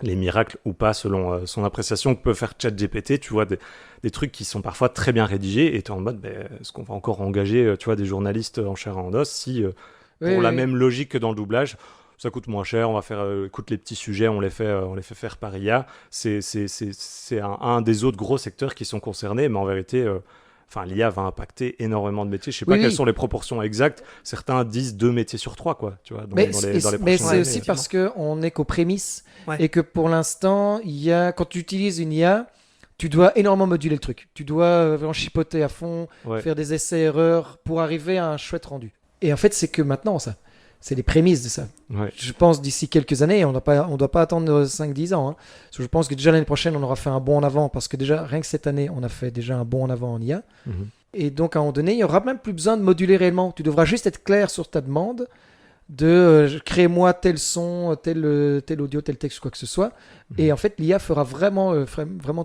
les miracles ou pas selon son appréciation que peut faire ChatGPT. Tu vois des trucs qui sont parfois très bien rédigés et tu es en mode est-ce qu'on va encore engager des journalistes en chair et en os si pour la même logique que dans le doublage ça coûte moins cher, on va faire écoute les petits sujets, on les fait faire par IA. C'est un des autres gros secteurs qui sont concernés, mais en vérité l'IA va impacter énormément de métiers. Je sais pas quelles sont les proportions exactes. Certains disent 2 métiers sur 3, quoi. Tu vois, dans les prochaines mais c'est années, aussi parce qu'on n'est qu'aux prémices Ouais. et que pour l'instant, quand tu utilises une IA, tu dois énormément moduler le truc. Tu dois vraiment chipoter à fond, faire des essais-erreurs pour arriver à un chouette rendu. Et en fait, c'est que maintenant, ça. C'est les prémices de ça. Ouais. Je pense d'ici quelques années, on ne doit pas attendre 5-10 ans. Parce que je pense que déjà l'année prochaine, on aura fait un bond en avant. Parce que déjà, rien que cette année, on a fait déjà un bond en avant en IA. Et donc, à un moment donné, il n'y aura même plus besoin de moduler réellement. Tu devras juste être clair sur ta demande de crée-moi tel son, tel audio, tel texte, quoi que ce soit. Et en fait, l'IA fera vraiment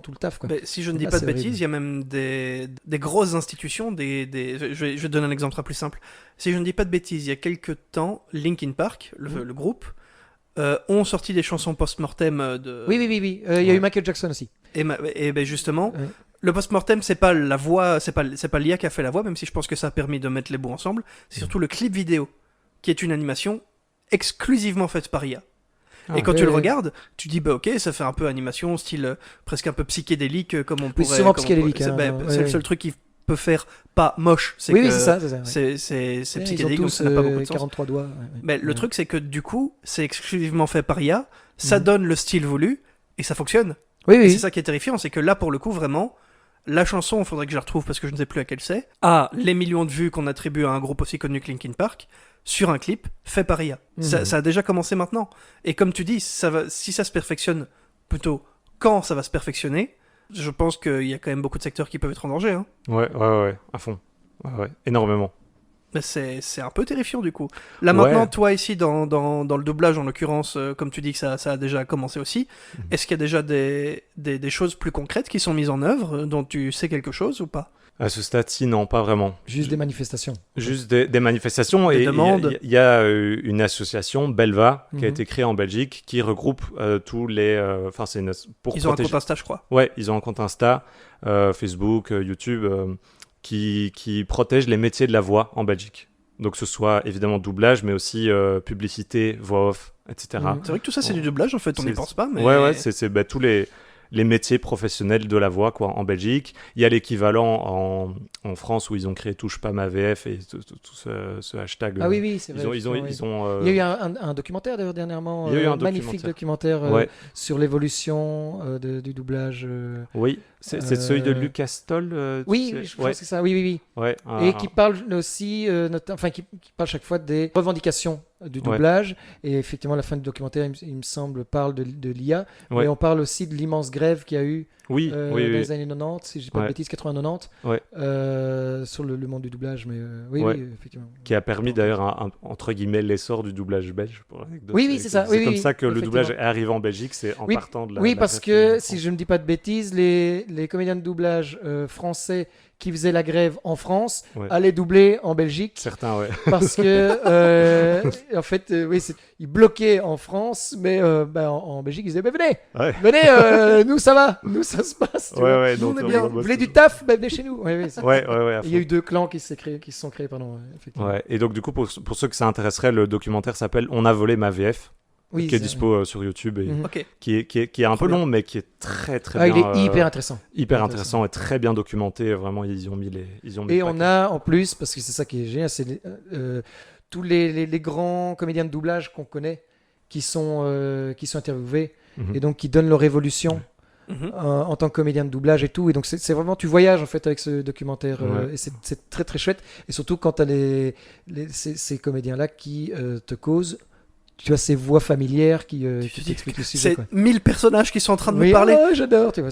tout le taf, quoi. Mais si je ne dis pas de bêtises, il y a même des grosses institutions, je vais te donner un exemple plus simple. Si je ne dis pas de bêtises, il y a quelques temps, Linkin Park, le groupe, ont sorti des chansons post-mortem de... Oui. Il y a eu Michael Jackson aussi. Et ben justement, le post-mortem, c'est pas la voix, c'est pas l'IA qui a fait la voix, même si je pense que ça a permis de mettre les bouts ensemble. C'est surtout le clip vidéo, qui est une animation exclusivement faite par IA. Et quand tu le regardes, tu dis ok, ça fait un peu animation, style presque un peu psychédélique, comme on pourrait. Souvent psychédélique. C'est le seul truc qui peut faire pas moche. C'est ça. C'est psychédélique, donc ça n'a pas beaucoup de sens. 43 doigts. Mais le truc, c'est que du coup, c'est exclusivement fait par IA, ça donne le style voulu, et ça fonctionne. Et c'est ça qui est terrifiant, c'est que là, pour le coup, vraiment, la chanson, il faudrait que je la retrouve parce que je ne sais plus laquelle c'est, a les millions de vues qu'on attribue à un groupe aussi connu que Linkin Park, sur un clip fait par IA. Ça a déjà commencé maintenant. Et comme tu dis, si ça se perfectionne, plutôt quand ça va se perfectionner, je pense qu'il y a quand même beaucoup de secteurs qui peuvent être en danger. Hein. Ouais, à fond. Ouais, énormément. Mais c'est un peu terrifiant du coup. Là maintenant, toi ici, dans le doublage en l'occurrence, comme tu dis que ça a déjà commencé aussi, est-ce qu'il y a déjà des choses plus concrètes qui sont mises en œuvre, dont tu sais quelque chose ou pas ? À ce stade-ci, non, pas vraiment. Juste des manifestations. Juste des manifestations. Et il y a une association, Belva, qui a été créée en Belgique, qui regroupe tous les... Ils ont un compte Insta, je crois. Ouais, ils ont un compte Insta, Facebook, YouTube, qui protège les métiers de la voix en Belgique. Donc que ce soit évidemment doublage, mais aussi publicité, voix off, etc. C'est vrai que tout ça, c'est du doublage, en fait, on n'y pense pas. Mais... Ouais, c'est tous les métiers professionnels de la voix en Belgique. Il y a l'équivalent en France où ils ont créé Touche pas ma VF et tout ce hashtag. Ah oui, c'est vrai. Ils ont, il y a eu un documentaire d'ailleurs dernièrement, il y a eu un magnifique documentaire sur l'évolution du doublage. Oui, c'est celui de Lucas Stoll. Je pense que c'est ça, oui. Ouais, et qui parle aussi, qui parle chaque fois des revendications du doublage. Et effectivement, la fin du documentaire, il me semble, parle de l'IA. Mais on parle aussi de l'immense grève qu'il y a eu dans les années 90, si je ne dis pas de bêtises, 80-90, sur le monde du doublage. Mais effectivement. Qui a permis d'ailleurs, entre guillemets, l'essor du doublage belge. Pour l'anecdote. Oui, c'est ça. C'est comme ça que le doublage est arrivé en Belgique, c'est en partant de la... Oui, parce que, si je ne dis pas de bêtises, les comédiens de doublage français qui faisaient la grève en France allaient doubler en Belgique. Certains, Parce que, en fait, ils bloquaient en France, mais en Belgique, ils disaient venez, nous ça va, nous ça se passe. Nous on est bien. Vous voulez du taf, venez chez nous. Il y a eu 2 clans qui se sont créés, effectivement. Et donc, du coup, pour ceux que ça intéresserait, le documentaire s'appelle On a volé ma VF. Qui est dispo sur YouTube et qui est un peu long mais qui est très très bien. Il est hyper intéressant. Hyper intéressant et très bien documenté. Vraiment, ils ont mis les. Et on a en plus, parce que c'est ça qui est génial, c'est tous les grands comédiens de doublage qu'on connaît qui sont interviewés et donc qui donnent leur évolution. En tant que comédien de doublage et tout, et donc c'est vraiment, tu voyages en fait avec ce documentaire et c'est très très chouette, et surtout quand tu as ces comédiens là qui te causent tu as ces voix familières qui Tu dis t'expliquent le sujet. C'est Quoi. 1000 personnages qui sont en train de Oui, nous parler. oh, j'adore, tu vois.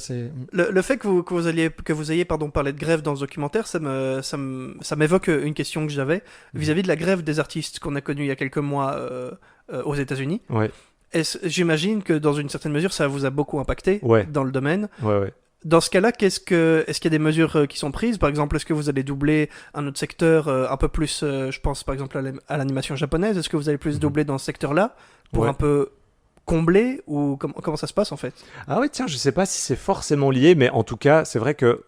Le fait que vous ayez parlé de grève dans ce documentaire, ça m'évoque une question que j'avais vis-à-vis de la grève des artistes qu'on a connue il y a quelques mois aux États-Unis. Ouais. J'imagine que dans une certaine mesure, ça vous a beaucoup impacté Ouais. dans le domaine. Ouais. Dans ce cas-là, est-ce qu'il y a des mesures qui sont prises? Par exemple, est-ce que vous allez doubler un autre secteur un peu plus, je pense par exemple à l'animation japonaise, est-ce que vous allez plus doubler dans ce secteur-là pour Ouais. un peu combler ou comment ça se passe en fait? Ah ouais, tiens, je sais pas si c'est forcément lié, mais en tout cas, c'est vrai que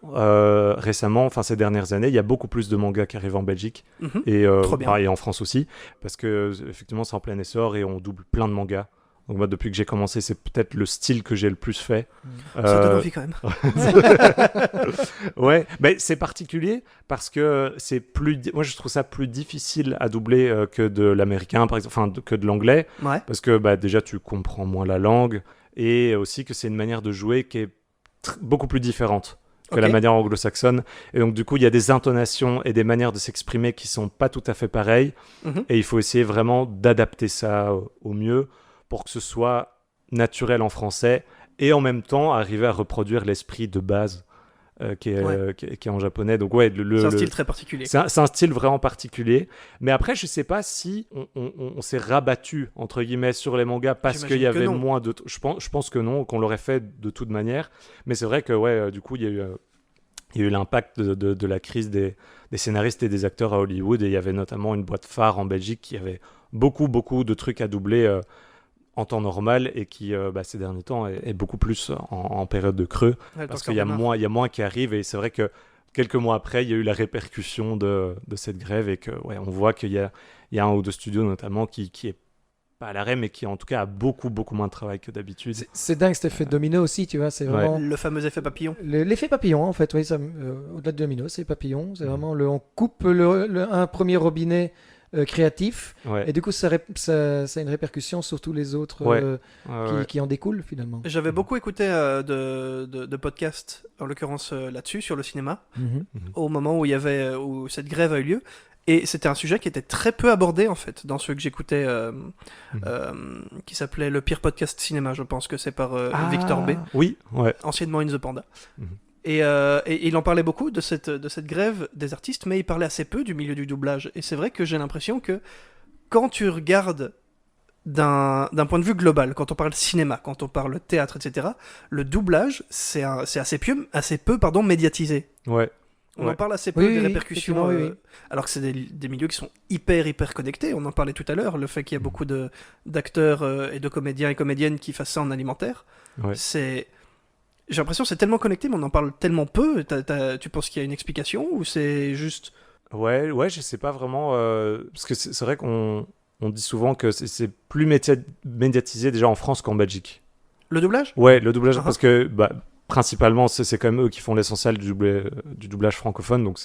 récemment, enfin ces dernières années, il y a beaucoup plus de mangas qui arrivent en Belgique Mhm. et, Trop bien. et en France aussi, parce que effectivement c'est en plein essor et on double plein de mangas. Donc moi, depuis que j'ai commencé, c'est peut-être le style que j'ai le plus fait. Ça donne envie quand même. Ouais, mais c'est particulier parce que c'est moi je trouve ça plus difficile à doubler que de l'américain, par exemple, enfin que de l'anglais. Ouais. Parce que déjà, tu comprends moins la langue et aussi que c'est une manière de jouer qui est beaucoup plus différente que Ok. la manière anglo-saxonne. Et donc, du coup, il y a des intonations et des manières de s'exprimer qui sont pas tout à fait pareilles. Mhm. Et il faut essayer vraiment d'adapter ça au mieux pour que ce soit naturel en français et en même temps arriver à reproduire l'esprit de base qui est en japonais. Donc, ouais, C'est un style très particulier. c'est un style vraiment particulier. Mais après, je sais pas si on s'est rabattu, entre guillemets, sur les mangas parce qu'il y J'imagine que avait non. moins de... Je pense que non, qu'on l'aurait fait de toute manière. Mais c'est vrai que, ouais, du coup, il y a eu l'impact de la crise des scénaristes et des acteurs à Hollywood. Et il y avait notamment une boîte phare en Belgique qui avait beaucoup de trucs à doubler en temps normal et qui, ces derniers temps, est beaucoup plus en période de creux. Ouais, le Parce temps qu'il y a que ça redémarre. moins qui arrivent et c'est vrai que quelques mois après, il y a eu la répercussion de cette grève et que on voit qu'il y a un ou deux studios notamment qui est pas à l'arrêt mais qui en tout cas a beaucoup moins de travail que d'habitude. C'est dingue cet effet de domino aussi, tu vois. C'est vraiment Le fameux effet papillon. l'effet papillon en fait. Oui, au-delà de domino, c'est papillon. C'est vraiment on coupe un premier robinet créatif Ouais. et du coup ça a une répercussion sur tous les autres Ouais. Ouais. qui en découlent finalement. J'avais beaucoup écouté de podcasts, en l'occurrence là-dessus, sur le cinéma, Mhm. au moment où cette grève a eu lieu. Et c'était un sujet qui était très peu abordé, en fait, dans ceux que j'écoutais, qui s'appelait Le Pire Podcast Cinéma, je pense que c'est par Victor B, Oui, ouais. anciennement In The Panda. Mhm. Et il en parlait beaucoup de cette grève des artistes, mais il parlait assez peu du milieu du doublage. Et c'est vrai que j'ai l'impression que quand tu regardes d'un point de vue global, quand on parle cinéma, quand on parle théâtre, etc., le doublage, c'est assez peu médiatisé. Ouais. On Ouais. en parle assez peu Oui, des oui, répercussions, effectivement, oui. alors que c'est des milieux qui sont hyper connectés. On en parlait tout à l'heure, le fait qu'il y a beaucoup d'acteurs et de comédiens et comédiennes qui fassent ça en alimentaire. Ouais. J'ai l'impression que c'est tellement connecté, mais on en parle tellement peu. Tu penses qu'il y a une explication ou c'est juste... Ouais, je sais pas vraiment parce que c'est vrai qu'on dit souvent que c'est plus médiatisé déjà en France qu'en Belgique. Le doublage? Ouais, le doublage, Ah. parce que principalement, c'est quand même eux qui font l'essentiel du doublage francophone, donc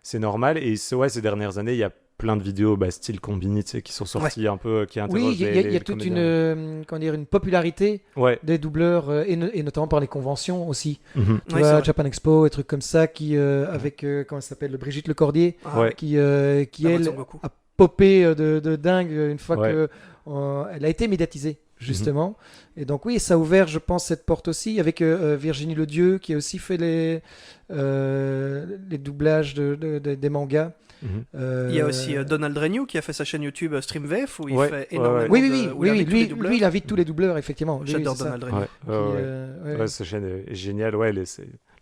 c'est normal. Et ces dernières années, il y a plein de vidéos style Combini, tu sais, qui sont sorties un peu, qui interrogent Oui, il y a les toute comédiens. une popularité Ouais. des doubleurs et notamment par les conventions aussi. Mhm. Tu Ouais, vois, c'est vrai. Japan Expo et trucs comme ça qui avec comment elle s'appelle, Brigitte Lecordier Ah, Ouais. qui la voix de elle Son Goku. a popé de dingue une fois Ouais. que elle a été médiatisée justement. Et donc oui, ça a ouvert, je pense, cette porte aussi avec Virginie Ledieu qui a aussi fait les doublages des mangas. Mhm. Il y a aussi Donald Renew qui a fait sa chaîne YouTube StreamVF où il Ouais, fait ouais, énormément ouais. Oui, où il invite tous les lui, doubleurs. lui, il invite tous les doubleurs, effectivement. Lui, J'adore c'est ça. Donald Renew. Ouais, Qui, ouais. ouais. Ouais, cette chaîne est géniale. Ouais, les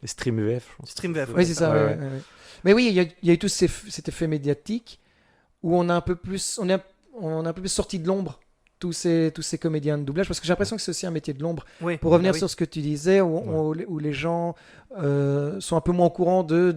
stream VF, je pense. StreamVF. Oui, c'est ça. Ouais, ouais, ouais. ouais, ouais. Mais oui, il y a eu tout cet effet médiatique où on a un peu plus sorti de l'ombre tous ces comédiens de doublage parce que j'ai l'impression que c'est aussi un métier de l'ombre. Oui. Pour revenir Ah oui. sur ce que tu disais, où les gens sont un peu moins au courant de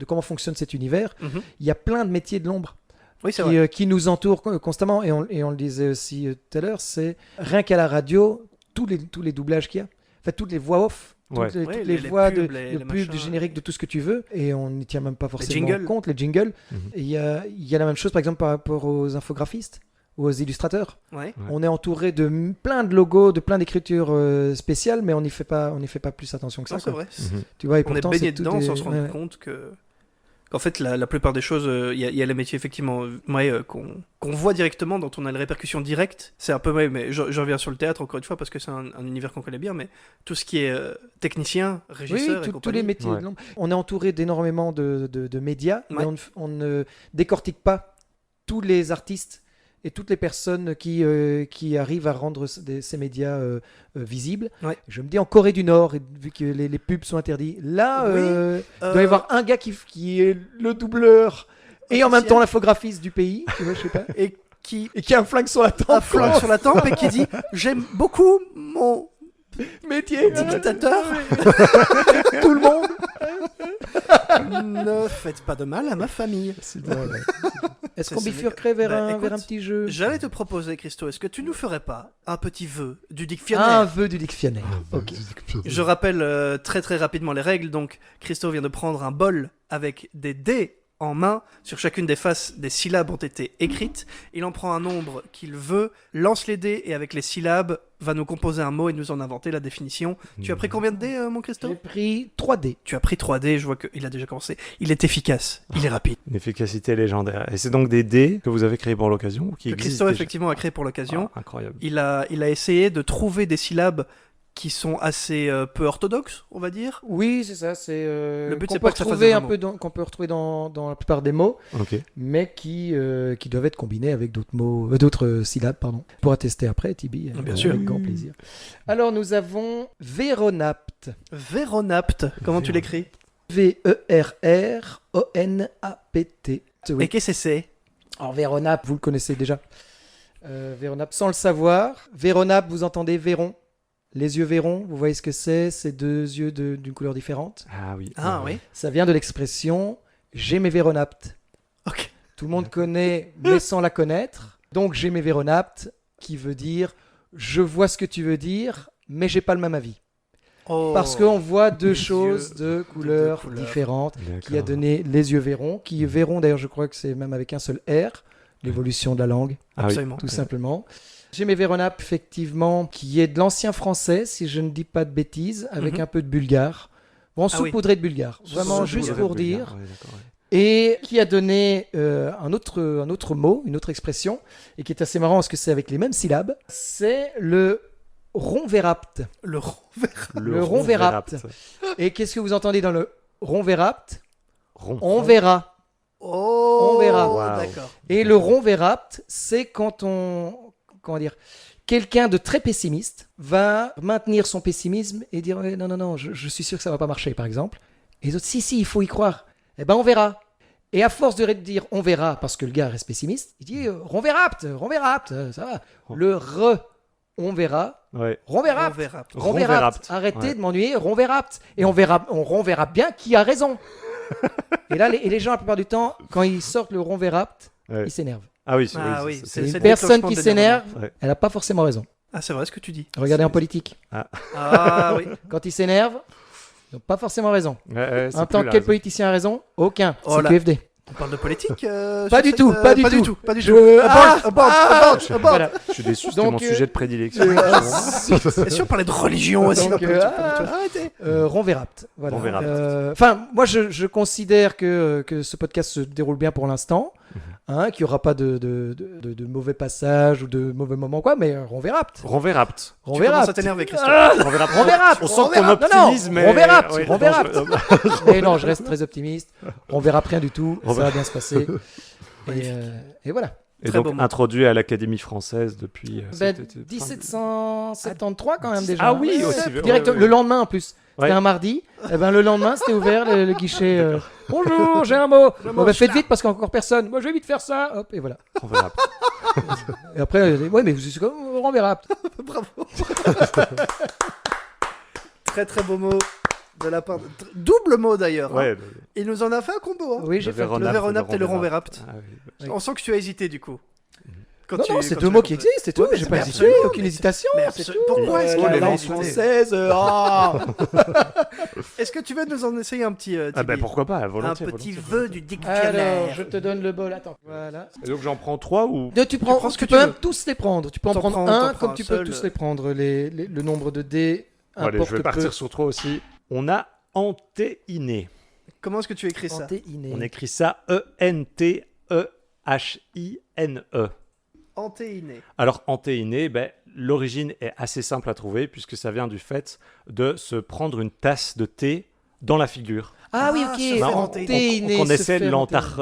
comment fonctionne cet univers, Mhm. il y a plein de métiers de l'ombre Oui, c'est vrai. qui nous entourent constamment. Et on le disait aussi tout à l'heure, c'est rien qu'à la radio, tous les doublages qu'il y a, enfin, toutes les voix off. Ouais. Toutes Ouais, les les voix pubs, de les pubs, machins, de générique, de tout ce que tu veux, et on n'y tient même pas forcément jingles. compte, les jingles. Mhm. Et il y a la même chose, par exemple, par rapport aux infographistes, aux illustrateurs. Ouais. Ouais. On est entouré de plein de logos, de plein d'écritures spéciales, mais on n'y fait pas plus attention que ça. Non, c'est quoi. vrai. Mhm. Tu vois, et On est pourtant, baigné c'est tout dedans des- sans se rendre ouais. compte que qu'en fait, la plupart des choses, il y a les métiers, effectivement, qu'on voit directement, dont on a les répercussions directes. C'est un peu, mais je reviens sur le théâtre, encore une fois, parce que c'est un univers qu'on connaît bien, mais tout ce qui est technicien, Oui, régisseur et tous compagnie. les métiers. Ouais. de l'ombre. On est entouré d'énormément de médias, mais Ouais. on ne décortique pas tous les artistes et toutes les personnes qui arrivent à rendre ces médias visibles. Ouais. Je me dis en Corée du Nord, et vu que les pubs sont interdits, là, Oui, il doit y avoir un gars qui est le doubleur et en même officiel. temps l'infographiste du pays, tu vois, je sais pas, Et qui et qui a un flingue sur la tempe. a flingue sur la tempe et qui dit « J'aime beaucoup mon Métier. dictateur, Tout le monde. ne faites pas de mal à ma famille. » Est-ce qu'on C'est- bifurquerait vers, Bah, vers un écoute, petit jeu? J'allais te proposer, Christo, est-ce que tu nous ferais pas un petit vœu du Un dictionnaire? vœu du dictionnaire. Ok. Je rappelle très très rapidement les règles. Donc, Christo vient de prendre un bol avec des dés en main. Sur chacune des faces, des syllabes ont été écrites. Il en prend un nombre qu'il veut, lance les dés et avec les syllabes va nous composer un mot et nous en inventer la définition. Tu as pris combien de dés, mon Christo? J'ai pris 3D. Tu as pris 3 dés, je vois qu'il a déjà commencé. Il est efficace, il est rapide. Une efficacité légendaire. Et c'est donc des dés que vous avez créés pour l'occasion ou qui Que existent Christo, déjà effectivement, a créé pour l'occasion. Ah, incroyable. Il a essayé de trouver des syllabes qui sont assez peu orthodoxes, on va dire. Oui, c'est ça. C'est Le but, qu'on c'est peut pas que ça fasse retrouver des un mots. peu qu'on peut retrouver dans la plupart des mots, Ok. mais qui doivent être combinés avec d'autres mots, d'autres syllabes, pardon. On pourra tester après, Tibi. Bien sûr. Avec grand plaisir. Alors nous avons Véronapt. Véronapt, comment tu l'écris? Veronapt. Oui. Et qu'est-ce que c'est? Alors Véronapt, vous le connaissez déjà. Véronapt, sans le savoir. Véronapt, vous entendez Véron. Les yeux Véron, vous voyez ce que c'est? C'est deux yeux d'une couleur différente. Ah oui. Ah oui. Ça vient de l'expression j'ai mes Véronaptes. Ok. Tout le monde connaît, mais sans la connaître. Donc j'ai mes Véronaptes, qui veut dire je vois ce que tu veux dire, mais j'ai pas le même avis. Oh. Parce qu'on voit deux Les choses yeux de couleurs couleurs. différentes, qui a D'accord. donné les yeux Véron, qui Véron d'ailleurs je crois que c'est même avec un seul R, l'évolution de la langue, Ah oui. Absolument. tout simplement. J'ai mes Véronapes, effectivement, qui est de l'ancien français, si je ne dis pas de bêtises, avec Mhm. un peu de bulgare. Bon, Ah oui. saupoudré de bulgare, vraiment Saupoudré juste de pour Bulgare, dire. ouais, d'accord, ouais. Et qui a donné un autre mot, une autre expression, et qui est assez marrant parce que c'est avec les mêmes syllabes, c'est le ronvérapte. Le rond. Le ronvérapte. Et qu'est-ce que vous entendez dans le ronvérapte? Rond. On verra. Oh. On verra. Wow. D'accord. Et le ronvérapte, c'est quand quelqu'un de très pessimiste va maintenir son pessimisme et dire ouais, non, je suis sûr que ça va pas marcher, par exemple. Et les autres, si, il faut y croire. Eh ben, on verra. Et à force de dire on verra, parce que le gars reste pessimiste, il dit ronvérapte, ça va. Le on verra, Ouais. ronvérapte. Ronvérapte. Ronvérapte. Arrêtez Ouais. de m'ennuyer, ronvérapte. Et on ronverra bien qui a raison. Et là, les gens, la plupart du temps, quand ils sortent le ronvérapte, Ouais. ils s'énervent. Ah oui, Ah oui, C'est le une personne déclenchement qui de s'énerve, l'énervement. Ouais. elle n'a pas forcément raison. Ah, c'est vrai ce que tu dis. Regardez en politique. Ah oui. Quand ils s'énervent, ils n'ont pas forcément raison. Ouais, En même temps, quel politicien a raison? Aucun. Oh C'est là. QFD. On parle de politique Pas sur du cette, tout, pas du Pas tout. du tout. Pas du Je- tout. Ah, Abort. Voilà. Je suis déçu, c'était Donc, mon sujet de prédilection. Et si on parlait de religion aussi Donc, un peu, arrêtez. Ronvérapte. Voilà. Ronvérapte. Enfin, moi, je considère que ce podcast se déroule bien pour l'instant. Qu'il n'y aura pas de mauvais passages ou de mauvais moments, quoi, mais ronvérapte. Ronvérapte. Tu commences à Ronvérapte. t'énerver, Christophe. Ronvérapte. Ronvérapte. On sent ton Ronvérapte. Non, non, optimisme. mais- Ronvérapte. Ouais, Ronvérapte. non, je- Mais non, je reste très optimiste. On verra rien du tout. Ça va bien se passer. Et voilà. Et Très donc beau mot. introduit à l'Académie française depuis. Ben, c'était- 1773 quand même déjà. Ah oui, Ouais, aussi, ouais, ouais, direct, ouais, ouais. le lendemain en plus. C'était Ouais. un mardi. Et ben, le lendemain, c'était ouvert le guichet. Bonjour, j'ai un mot. Bon, ben, faites vite parce qu'il n'y a encore personne. Moi, je vais vite faire ça. Hop, et voilà. Ronvérapte. Et après, ouais, mais c'est comme on verra. Bravo. Très très beau mot de la part. Double mot d'ailleurs. Ouais. Hein. Il nous en a fait un combo. Hein. Oui, j'ai fait. Le véronapt et le ronvérapte. Ah oui. Oui. On sent que tu as hésité du coup. Quand Non, tu- non, c'est quand deux tu mots l'as qui compris. existent, c'est tout. Ouais, mais J'ai c'est pas pas hésité, absolument, aucune mais hésitation. mais c'est absolu- tout. pourquoi est-ce qu'on la devait langue hésiter française. Est-ce que tu veux nous en essayer un petit Ah ben Tibi pourquoi pas, un volontiers. petit volontiers. vœu du Alors, dictionnaire. je te donne le bol. Attends. Voilà. Et donc j'en prends 3 ou Tu prends ce que peux tu même veux. tous les prendre. Tu peux en T'en prendre prends- un t'en comme prends tu un peux seul. tous les prendre. Le nombre de dés Allez, importe je vais partir peu. sur 3 aussi. On a antéiné. Comment est-ce que tu écris ça? Antéiné. On écrit ça E-N-T-E-H-I-N-E. Antéiné. Alors, antéiné, l'origine est assez simple à trouver puisque ça vient du fait de se prendre une tasse de thé dans la figure. Ah oui, Ah, ok. se faire Antéiné, On connaissait se faire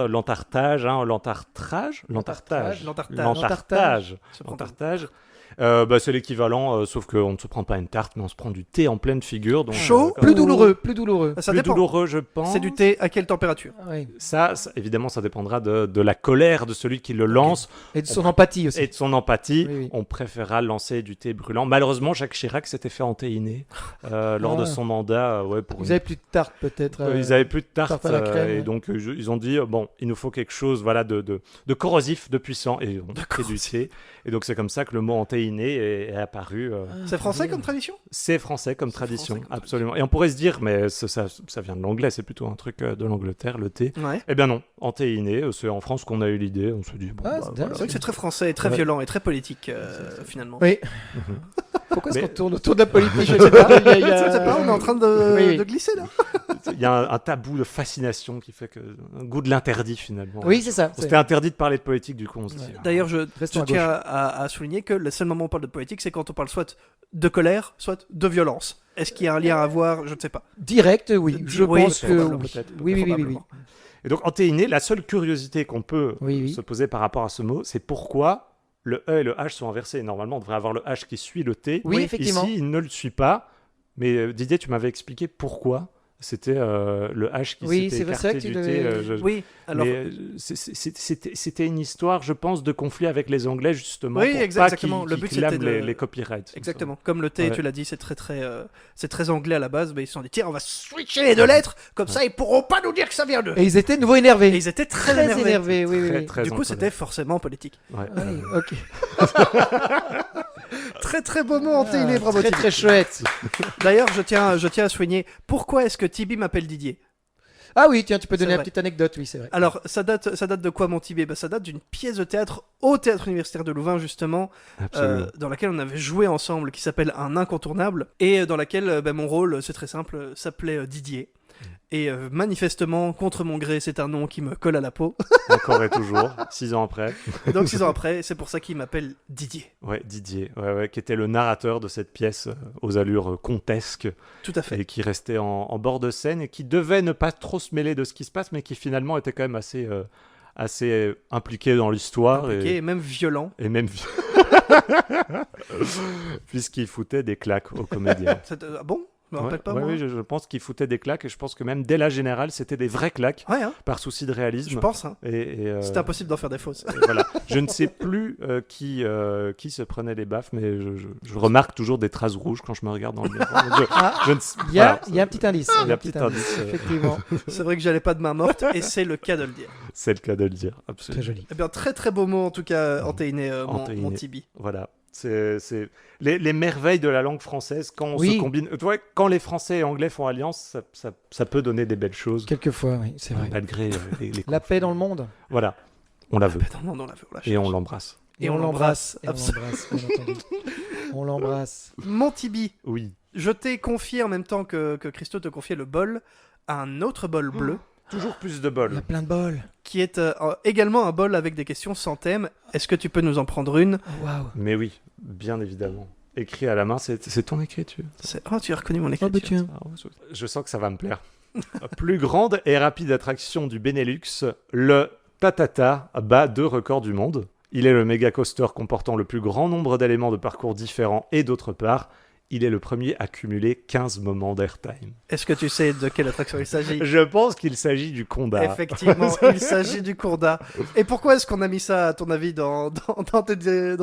l'entartage, l'entartrage. L'entartage. C'est l'équivalent, sauf qu'on ne se prend pas une tarte, mais on se prend du thé en pleine figure. Donc, Chaud, Plus douloureux, plus douloureux. Ça plus dépend. douloureux, je pense. C'est du thé à quelle température? Ah oui. Ça, évidemment, ça dépendra de la colère de celui qui le lance Et de son empathie aussi. et de son empathie. Oui, oui. On préférera lancer du thé brûlant. Malheureusement, Jacques Chirac s'était fait entéiner lors de son mandat. Pour Vous avez plus de tarte peut-être. Ils avaient plus de tarte, tarte à la crème, et ouais. donc ils ont dit bon, il nous faut quelque chose, voilà, de corrosif, de puissant, et on a fait du thé. Et donc c'est comme ça que le mot antéiné est apparu. C'est français comme tradition? C'est français comme C'est tradition, français comme absolument. Et on pourrait se dire, mais ça vient de l'anglais, c'est plutôt un truc de l'Angleterre, le thé. Ouais. Eh bien non, antéiné, c'est en France qu'on a eu l'idée. On se dit bon, Ah, c'est dingue. C'est vrai que c'est très français, et très Ouais. violent et très politique finalement. Oui. Mhm. Pourquoi est-ce Mais- qu'on tourne autour de la politique? Je ne sais pas. Il y a- Je sais pas, on est en train de, Oui, oui. de glisser là. Il y a un tabou de fascination qui fait que un goût de l'interdit finalement. Oui, c'est ça. C'était interdit de parler de politique, du coup on se dit. Ouais. D'ailleurs, je Restons à tiens à souligner que le seul moment où on parle de politique, c'est quand on parle soit de colère, soit de violence. Est-ce qu'il y a un lien à voir? Je ne sais pas. Direct, oui. Je Oui, pense que probablement, oui. peut-être, Oui, oui, oui, oui, oui. probablement. Et donc, antéiné, la seule curiosité qu'on peut Oui, oui. se poser par rapport à ce mot, c'est pourquoi le E et le H sont inversés. Normalement, on devrait avoir le H qui suit le T. Oui, effectivement. Ici, il ne le suit pas. Mais Didier, tu m'avais expliqué pourquoi c'était le H qui Oui, s'était c'est vrai écarté que tu du l'avais- T. Oui, alors. Mais c'était une histoire, je pense, de conflit avec les Anglais, justement. Oui, pour exactement. Pas Le qu'ils but, clament c'était de- les copyrights. Exactement. Comme le thé, Ouais. tu l'as dit, c'est très anglais à la base. Mais ils se sont dit, tiens, on va switcher les deux lettres, comme ça ils pourront pas nous dire que ça vient d'eux. Et ils étaient de nouveau Et énervés. ils étaient très, Très énervés. énervés, oui, oui. Très, oui. très Du en coup, colère. c'était forcément politique. Ouais. Oui, ok. Très très beau mot antéiné, Ah, bravo très Tibi. très chouette. D'ailleurs, je tiens à souligner pourquoi est-ce que Tibi m'appelle Didier. Ah oui, tiens, tu peux C'est donner une vrai. petite anecdote, oui, c'est vrai. Alors, ça date de quoi mon Tibi? Ça date d'une pièce de théâtre au Théâtre Universitaire de Louvain, justement, Absolument. dans laquelle on avait joué ensemble, qui s'appelle Un Incontournable, et dans laquelle mon rôle, c'est très simple, s'appelait Didier. Et manifestement, contre mon gré, c'est un nom qui me colle à la peau. Encore et toujours, 6 ans après. Et donc 6 ans après, c'est pour ça qu'il m'appelle Didier. Ouais, Didier, qui était le narrateur de cette pièce aux allures contesques Tout à fait. et qui restait en bord de scène et qui devait ne pas trop se mêler de ce qui se passe, mais qui finalement était quand même assez impliqué dans l'histoire Compliqué et même violent. et même puisqu'il foutait des claques aux comédiens. Ah bon? Je me rappelle pas, Ouais, moi. oui, je pense qu'il foutait des claques et je pense que même dès la générale, c'était des vraies claques Ouais, hein, par souci de réalisme. je pense. Hein. Et, C'était impossible d'en faire des fausses. et voilà. Je ne sais plus qui se prenait les baffes, mais je remarque toujours des traces rouges quand je me regarde dans le miroir. Ah, Je ne sais- il y a, voilà, il y a un petit indice. il y a un petit indice, Effectivement. C'est vrai que j'allais pas de main morte et c'est le cas de le dire. c'est le cas de le dire. Très Absolument. joli. Eh bien, très très beau mot en tout cas, antéiné, Antéiné. mon Tibi. Voilà. C'est les merveilles de la langue française quand on Oui. se combine. Tu vois, quand les Français et Anglais font alliance, ça peut donner des belles choses. Quelquefois, oui, c'est vrai. Malgré les La paix dans le monde. Voilà. On la veut. Non, non, on la Et on l'embrasse. Et on l'embrasse. Et on l'embrasse, bien entendu. On l'embrasse. Mon Tibi, Oui. je t'ai confié en même temps que Christo te confiait le bol, un autre bol bleu, Toujours plus de Il y bol. a plein de bols. qui est également un bol avec des questions sans thème. Est-ce que tu peux nous en prendre une? Oh, waouh. Mais oui, bien évidemment. Écrit à la main, c'est ton écriture. Oh, tu as reconnu mon Oh, bah écriture. tiens. Ah ouais, je sens que ça va me plaire. Plus grande et rapide attraction du Benelux, le Tatata bat 2 records du monde. Il est le méga coaster comportant le plus grand nombre d'éléments de parcours différents et d'autre part, il est le premier à cumuler 15 moments d'airtime. Est-ce que tu sais de quelle attraction il s'agit? Je pense qu'il s'agit du Conda. Effectivement, il s'agit du Courda. Et pourquoi est-ce qu'on a mis ça, à ton avis, dans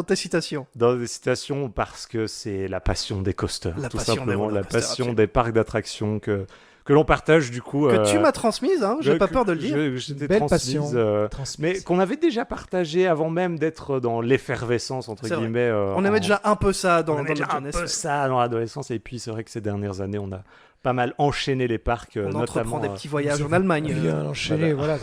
tes citations? Dans des citations, parce que c'est la passion des coasters. La tout passion des simplement, roller la coasters, passion absolument. des parcs d'attractions que l'on partage du coup. Que tu m'as transmise, hein, j'ai pas peur de le dire. Je t'ai Belle transmise, passion. mais qu'on avait déjà partagé avant même d'être dans l'effervescence, entre C'est vrai. guillemets. On aimait déjà un peu ça dans on aimait notre déjà un jeunesse. peu ça dans l'adolescence, et puis c'est vrai que ces dernières années, on a pas mal enchaîné les parcs, On notamment. entreprend des petits voyages en Allemagne. Bien enchaîné, voilà.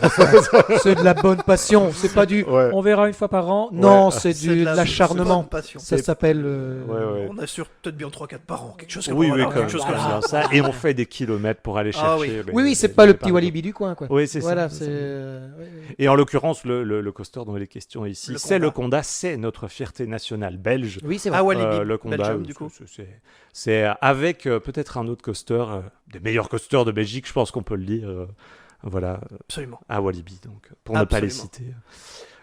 C'est de la bonne passion. C'est pas du. Ouais. On verra une fois par an. Non, Ouais. c'est C'est de de la l'acharnement. bonne passion. Ça s'appelle. Ouais. On assure peut-être bien 3-4 par an, quelque chose comme Oui, voilà, comme quelque chose comme ça. ça. Et on fait des kilomètres pour aller Ah chercher. Oui, c'est pas le petit Walibi du coin, quoi. Oui, c'est Voilà, ça. c'est. Et en l'occurrence, le coaster dont il est question ici, Le c'est Conda. le Conda, c'est notre fierté nationale belge. Oui, c'est vrai. Ah, Walibi, Le Conda, Belgium, du coup. c'est avec peut-être un autre coaster, des meilleurs coasters de Belgique, je pense qu'on peut le dire. Voilà, Absolument. à Walibi, donc pour ne pas les Absolument. citer.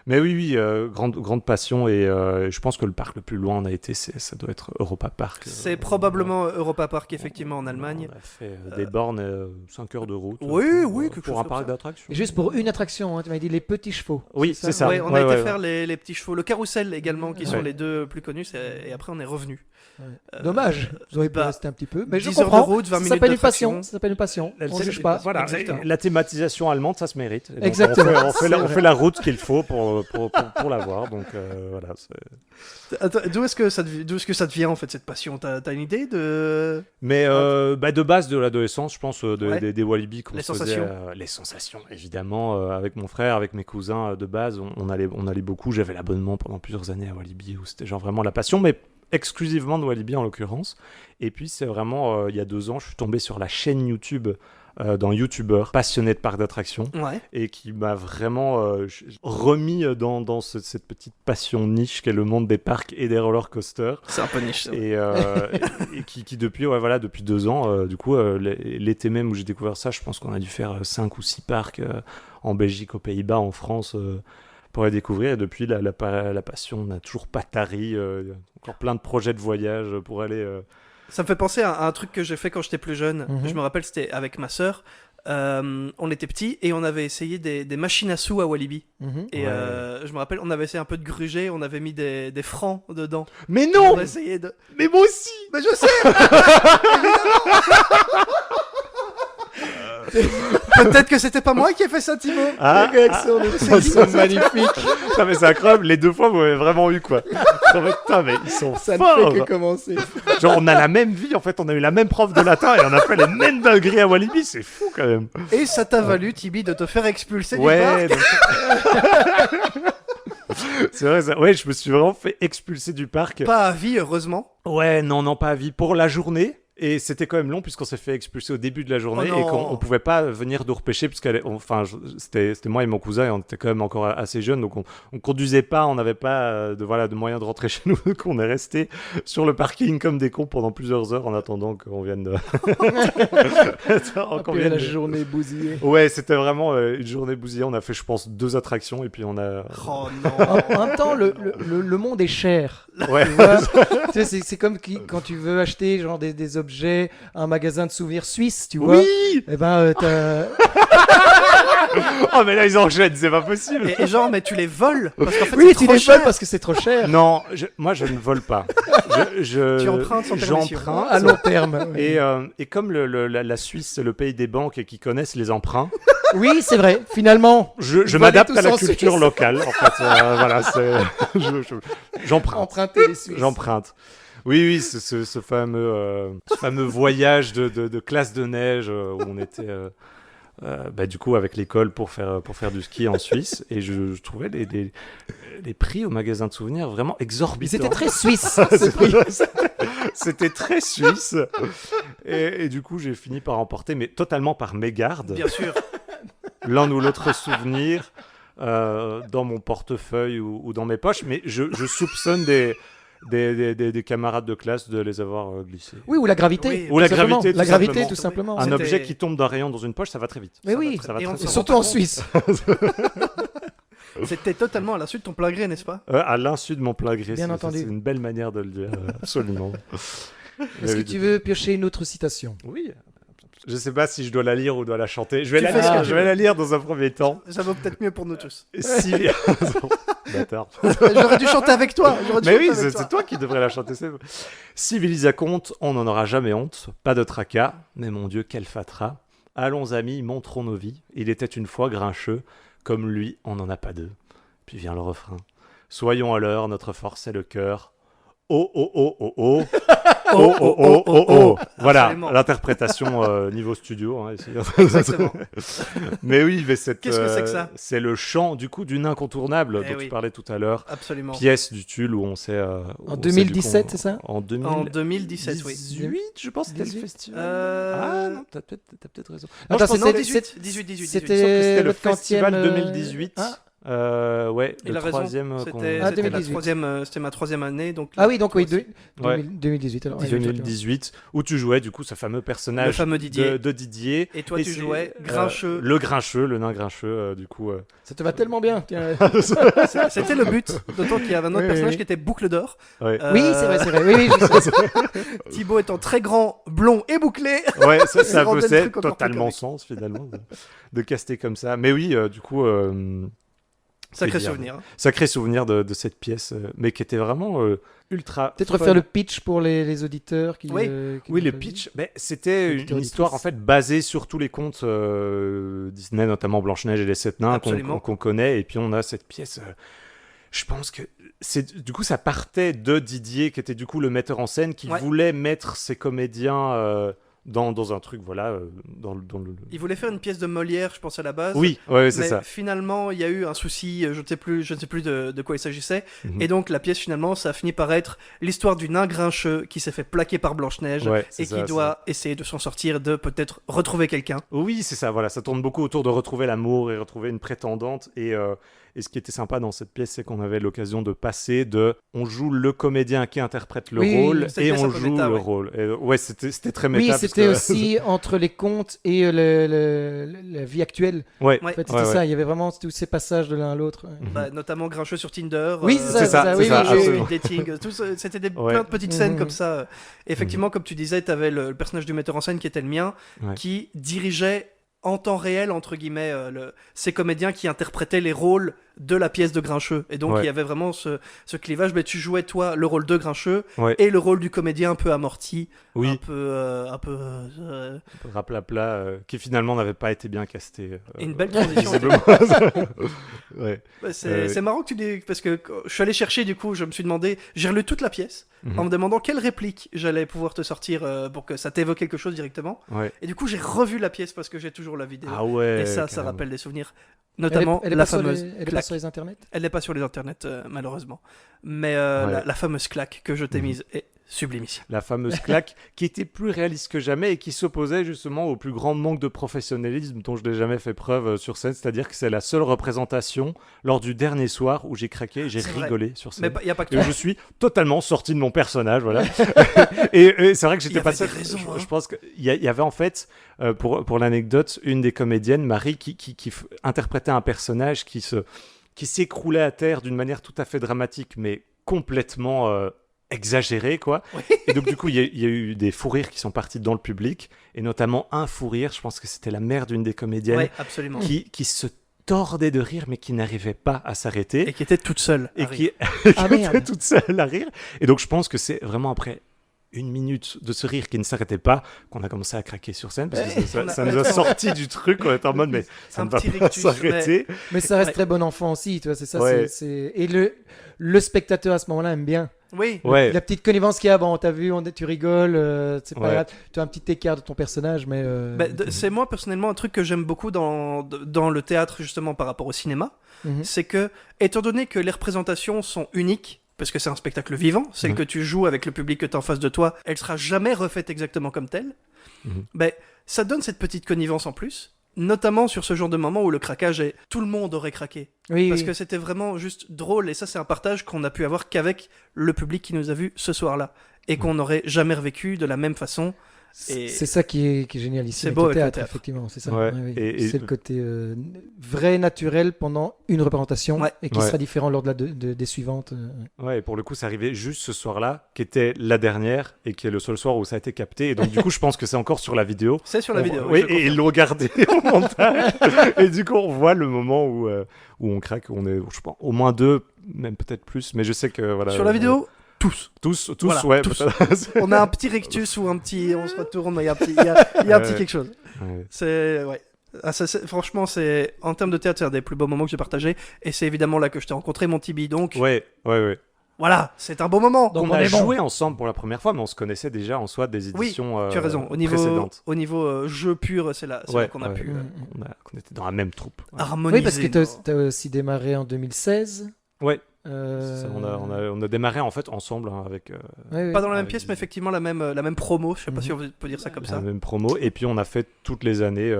Mais oui, grande passion, et je pense que le parc le plus loin on a été, ça doit être Europa Park. C'est probablement Europa Park, effectivement, en Allemagne. On a fait des bornes, 5 heures de route. Oui, quelque pour chose un comme parc ça. d'attractions. Et juste pour une attraction, hein, tu m'as dit les petits chevaux. Oui, c'est ça. Ouais, on a Ouais, été ouais, faire les petits chevaux, le carrousel également, qui sont Ouais. les deux plus connus, et après on est revenu. Dommage, vous auriez pu bah, rester un petit peu. Mais je 10 heures de comprends. route, 20 ça minutes s'appelle une d'attraction. passion. Ça s'appelle une passion. On C'est- juge pas. Voilà, Exactement. la thématisation allemande, ça se mérite. Et donc, Exactement. On fait C'est vrai. la route qu'il faut pour l'avoir. Donc voilà. Attends, d'où est-ce que ça te vient en fait cette passion? T'as une idée de Mais de base de l'adolescence, je pense, Ouais. des Walibi qu'on Les se faisait, sensations. les sensations, évidemment, avec mon frère, avec mes cousins, de base, on allait beaucoup. J'avais l'abonnement pendant plusieurs années à Walibi, où c'était genre vraiment la passion, mais exclusivement de Walibi en l'occurrence. Et puis c'est vraiment, il y a 2 ans, je suis tombé sur la chaîne YouTube d'un YouTuber passionné de parcs d'attractions Ouais. et qui m'a vraiment remis dans cette petite passion niche qu'est le monde des parcs et des roller coasters. C'est un peu niche. ça. Et qui depuis, depuis 2 ans, du coup, l'été même où j'ai découvert ça, je pense qu'on a dû faire 5 ou 6 parcs en Belgique, aux Pays-Bas, en France, pour les découvrir. Et depuis, la passion n'a toujours pas tari. Il y a encore plein de projets de voyage pour aller. Ça me fait penser à un truc que j'ai fait quand j'étais plus jeune. Mhm. Je me rappelle, c'était avec ma sœur. On était petits et on avait essayé des machines à sous à Walibi. Mhm. Et Ouais. je me rappelle, on avait essayé un peu de gruger, on avait mis des francs dedans. Mais On a essayé de. Mais moi aussi. Mais je sais. Peut-être que c'était pas moi qui ai fait ça, Thibaut. C'est magnifique. Putain, mais c'est incroyable, les 2 fois vous m'avez vraiment eu quoi. Putain, mais ils sont Ça ne forts. fait que commencer. Genre on a la même vie en fait, on a eu la même prof de latin et on a fait les mêmes dingueries à Walibi, c'est fou quand même. Et ça t'a valu, Tibi, de te faire expulser du Ouais, parc. c'est vrai ça. Ouais, je me suis vraiment fait expulser du parc. Pas à vie, heureusement. Ouais, non, pas à vie, pour la journée. Et c'était quand même long puisqu'on s'est fait expulser au début de la journée Oh et non. qu'on pouvait pas venir nous repêcher c'était moi et mon cousin et on était quand même encore assez jeunes, donc on conduisait pas, on n'avait pas de moyens de rentrer chez nous, donc on est resté sur le parking comme des cons pendant plusieurs heures en attendant qu'on vienne de... qu'on Puis vienne la de- journée bousillée. Ouais, c'était vraiment une journée bousillée. On a fait, je pense, 2 attractions et puis on a... Oh non. En même temps, le monde est cher. Ouais. Tu vois Tu sais, c'est comme quand tu veux acheter genre des objets, un magasin de souvenirs suisse, tu vois. Oui. Et ben, Oh, mais là, ils enchaînent, c'est pas possible. Et genre, mais tu les voles parce qu'en fait, oui, c'est tu trop les cher. voles parce que c'est trop cher. Non, moi, je ne vole pas. Tu empruntes sans permission. J'emprunte. À long terme. Et comme la Suisse, c'est le pays des banques et qui connaissent les emprunts, Oui, c'est vrai. Finalement, je Voler m'adapte tous à la en culture Suisse. locale. En fait, voilà, j'emprunte. emprunter les Suisses. J'emprunte. Oui, ce fameux voyage de classe de neige où on était du coup avec l'école pour faire du ski en Suisse et je trouvais les prix au magasin de souvenirs vraiment Ils exorbitants. étaient très suisses. ce prix. C'était très suisse et du coup j'ai fini par emporter, mais totalement par mégarde, Bien sûr. l'un ou l'autre souvenir dans mon portefeuille ou dans mes poches, mais je soupçonne des camarades de classe de les avoir glissés. Oui, ou la gravité. Oui, Ou la tout simplement. gravité, tout La gravité, simplement. tout simplement. Un C'était- objet qui tombe d'un rayon dans une poche, ça va très vite. Mais Ça oui. va Ça va Et très on vite. s'en rend Surtout pas en compte. Suisse. C'était totalement à l'insu de ton plein gré, n'est-ce pas? À l'insu de mon plein gré. Bien c'est- entendu. C'est une belle manière de le dire, absolument. Est-ce que tu veux piocher une autre citation? Oui. Je sais pas si je dois la lire ou dois la chanter. Je vais Tu la fais ce que lire. tu Je vais veux. la lire dans un premier temps. Ça vaut peut-être mieux pour nous tous. Si... Bâtard. J'aurais dû chanter avec toi. J'aurais dû Mais chanter oui, avec c'est toi qui devrais la chanter. Civilisa compte, on n'en aura jamais honte. Pas de tracas, mais mon Dieu, quel fatras. Allons amis, montrons nos vies. Il était une fois grincheux, comme lui, on n'en a pas deux. Puis vient le refrain. Soyons à l'heure, notre force est le cœur. Oh, oh, oh, oh, oh. Oh. Voilà, Absolument. l'interprétation niveau studio. Hein, ici. Exactement. Mais oui, mais Qu'est-ce que c'est que ça c'est le chant du coup d'une incontournable Eh dont oui. tu parlais tout à l'heure. Absolument. Pièce du Tulle où on s'est. En 2017, c'est ça? En En 2017, oui. 2018, je pense que c'était le 18. festival. Euh, Ah non, t'as peut-être raison. Non, Attends, je pense Non, que 18. c'était le votre festival quantième, 2018. Ah, Ouais, Il le a raison. troisième. C'était Ah, la 2018. troisième, c'était ma troisième année. Donc ah oui, donc oui, Ouais. 2018. Alors, 2018, où tu jouais du coup ce fameux personnage Le fameux Didier. de Didier. Et toi, tu c'est, jouais Grincheux. le Grincheux, le nain Grincheux, du coup. Ça te va tellement bien. tiens. C'était le but. D'autant qu'il y avait un autre Oui, personnage oui. qui était Boucle d'Or. Ouais, Oui, c'est vrai, c'est vrai. Oui, oui, je sais. Thibaut étant très grand, blond et bouclé. ouais ça rendait le faisait truc encore plus totalement comique. sens finalement de caster comme ça. Mais oui, du coup. Sacré dire. souvenir. Sacré souvenir de cette pièce, mais qui était vraiment ultra. Peut-être fun. refaire le pitch pour les auditeurs qui. Oui. qui Oui, n'ont le pas vu. pitch, c'était Les une histoire en fait basée sur tous les contes Disney, notamment Blanche-Neige et les Sept Nains Absolument. qu'on connaît. Et puis on a cette pièce. Je pense que du coup ça partait de Didier, qui était du coup le metteur en scène, qui Ouais. voulait mettre ses comédiens dans un truc, voilà, dans le. Il voulait faire une pièce de Molière, je pense à la base. Oui, ouais, c'est Mais ça. finalement, il y a eu un souci, je ne sais plus de quoi il s'agissait. Mhm. Et donc, la pièce, finalement, ça a fini par être l'histoire du nain grincheux qui s'est fait plaquer par Blanche-Neige Ouais, c'est et ça, qui c'est doit essayer de s'en sortir, de peut-être retrouver quelqu'un. Oui, c'est ça, voilà, ça tourne beaucoup autour de retrouver l'amour et retrouver une prétendante. Et ce qui était sympa dans cette pièce, c'est qu'on avait l'occasion de passer de on joue le comédien qui interprète le Oui, rôle cette et pièce on un peu joue méta, le ouais. rôle. Et, ouais, c'était très méta. Oui, parce c'était que- aussi entre les contes et la vie actuelle. Ouais, Ouais. En fait, c'était Ouais, ça. ouais. Il y avait vraiment tous ces passages de l'un à l'autre. Ouais. Mhm. Bah, notamment Grincheux sur Tinder. Oui, c'est ça, c'est ça, oui, c'est ça, oui, oui, absolument. Speed dating, c'était Ouais. plein de petites scènes Mhm. comme ça. Effectivement, comme tu disais, tu avais le personnage du metteur en scène qui était le mien, Ouais. qui dirigeait en temps réel, entre guillemets, ces comédiens qui interprétaient les rôles de la pièce de Grincheux. Et donc, Ouais. il y avait vraiment ce clivage. Mais tu jouais, toi, le rôle de Grincheux Ouais. et le rôle du comédien un peu amorti, un Oui, peu... Raplapla, qui finalement n'avait pas été bien casté. Et une belle transition. visiblement. Ouais. Bah, c'est marrant que tu dis, parce que quand je suis allé chercher, du coup, je me suis demandé, j'ai relu toute la pièce Mhm. en me demandant quelle réplique j'allais pouvoir te sortir pour que ça t'évoque quelque chose directement. Ouais. Et du coup, j'ai revu la pièce parce que j'ai toujours la vidéo. Ah ouais. Et ça carrément. rappelle des souvenirs. Notamment Elle est la pas sur fameuse elle est pas claque. sur les internets. Elle n'est pas sur les internets, malheureusement. Mais Ouais. la fameuse claque que je t'ai Mhm. mise est sublime ici. La fameuse claque qui était plus réaliste que jamais et qui s'opposait justement au plus grand manque de professionnalisme dont je n'ai jamais fait preuve sur scène, c'est-à-dire que c'est la seule représentation lors du dernier soir où j'ai craqué et j'ai C'est vrai. rigolé sur Mais scène. il n'y a pas que Et toi. je suis totalement sorti de mon personnage, voilà. et c'est vrai que Il y j'étais avait pas seul. des raisons, hein. Je pense qu'il y avait en fait, pour l'anecdote, une des comédiennes, Marie, qui interprétait un personnage qui s'écroulait à terre d'une manière tout à fait dramatique, mais complètement exagérée, quoi. Oui. Et donc, du coup, il y a eu des fous rires qui sont partis dans le public, et notamment un fou rire, je pense que c'était la mère d'une des comédiennes, Ouais, absolument. qui se tordait de rire, mais qui n'arrivait pas à s'arrêter. Et qui était toute seule. Et Harry. qui Ah, était merde. toute seule à rire. Et donc, je pense que c'est vraiment après une minute de ce rire qui ne s'arrêtait pas qu'on a commencé à craquer sur scène, parce que ça, on a- ça nous a sorti du truc, on était en mode, mais ça Un ne va petit pas rictus, s'arrêter. Mais ça reste Ouais. très bon enfant aussi, tu vois, c'est ça. Ouais. Et le spectateur à ce moment-là aime bien. Oui. Ouais, La petite connivence qu'il y a, bon, t'as vu, tu rigoles, c'est pas Ouais. grave. Tu as un petit écart de ton personnage, mais. Bah, c'est moi personnellement un truc que j'aime beaucoup dans le théâtre justement par rapport au cinéma, Mhm. c'est que étant donné que les représentations sont uniques, parce que c'est un spectacle vivant, celle Mhm. que tu joues avec le public que tu as en face de toi, elle sera jamais refaite exactement comme telle, Mhm. ben, ça donne cette petite connivence en plus, notamment sur ce genre de moment où le craquage est tout le monde aurait craqué, Oui, parce oui. que c'était vraiment juste drôle, et ça c'est un partage qu'on a pu avoir qu'avec le public qui nous a vus ce soir-là, et qu'on n'aurait jamais revécu de la même façon. Et- C'est ça qui est génial ici. C'est avec beau le avec le théâtre, théâtre. effectivement, c'est ça. Ouais, Ouais, oui. et- C'est le côté vrai, naturel pendant une représentation Ouais. et qui Ouais. sera différent lors des suivantes. ouais, et pour le coup, c'est arrivé juste ce soir-là, qui était la dernière, et qui est le seul soir où ça a été capté. Et donc, du coup, je pense que c'est encore sur la vidéo. C'est sur la vidéo. Oui, je et confirme. ils l'ont gardé au montage. Et du coup, on voit le moment où on craque. On est, je pense, au moins deux, même peut-être plus. Mais je sais que voilà. Sur la vidéo, tous. Tous, Voilà, ouais. tous. peut-être. On a un petit rictus ou un petit, on se retourne, il y a un petit, il y a un petit Ouais. quelque chose. Ouais. C'est, ouais. Ah, franchement, en termes de théâtre, c'est un des plus beaux moments que j'ai partagé. Et c'est évidemment là que je t'ai rencontré, mon Tibi. Donc, Ouais. Voilà, c'est un bon moment. Donc, on on a est bon. joué ensemble pour la première fois, mais on se connaissait déjà en soi des Oui, éditions tu as raison. précédentes. Au niveau jeu pur, c'est là qu'on a pu On était dans la même troupe. Ouais. harmoniser. Oui, parce que tu as aussi démarré en 2016. Ouais. Euh, Ça, on a démarré en fait ensemble hein, avec ouais, ouais. Pas dans la même avec pièce, des- mais effectivement la même promo. Je sais pas Mhm. si on peut dire ça comme la ça. même promo. Et puis on a fait toutes les années.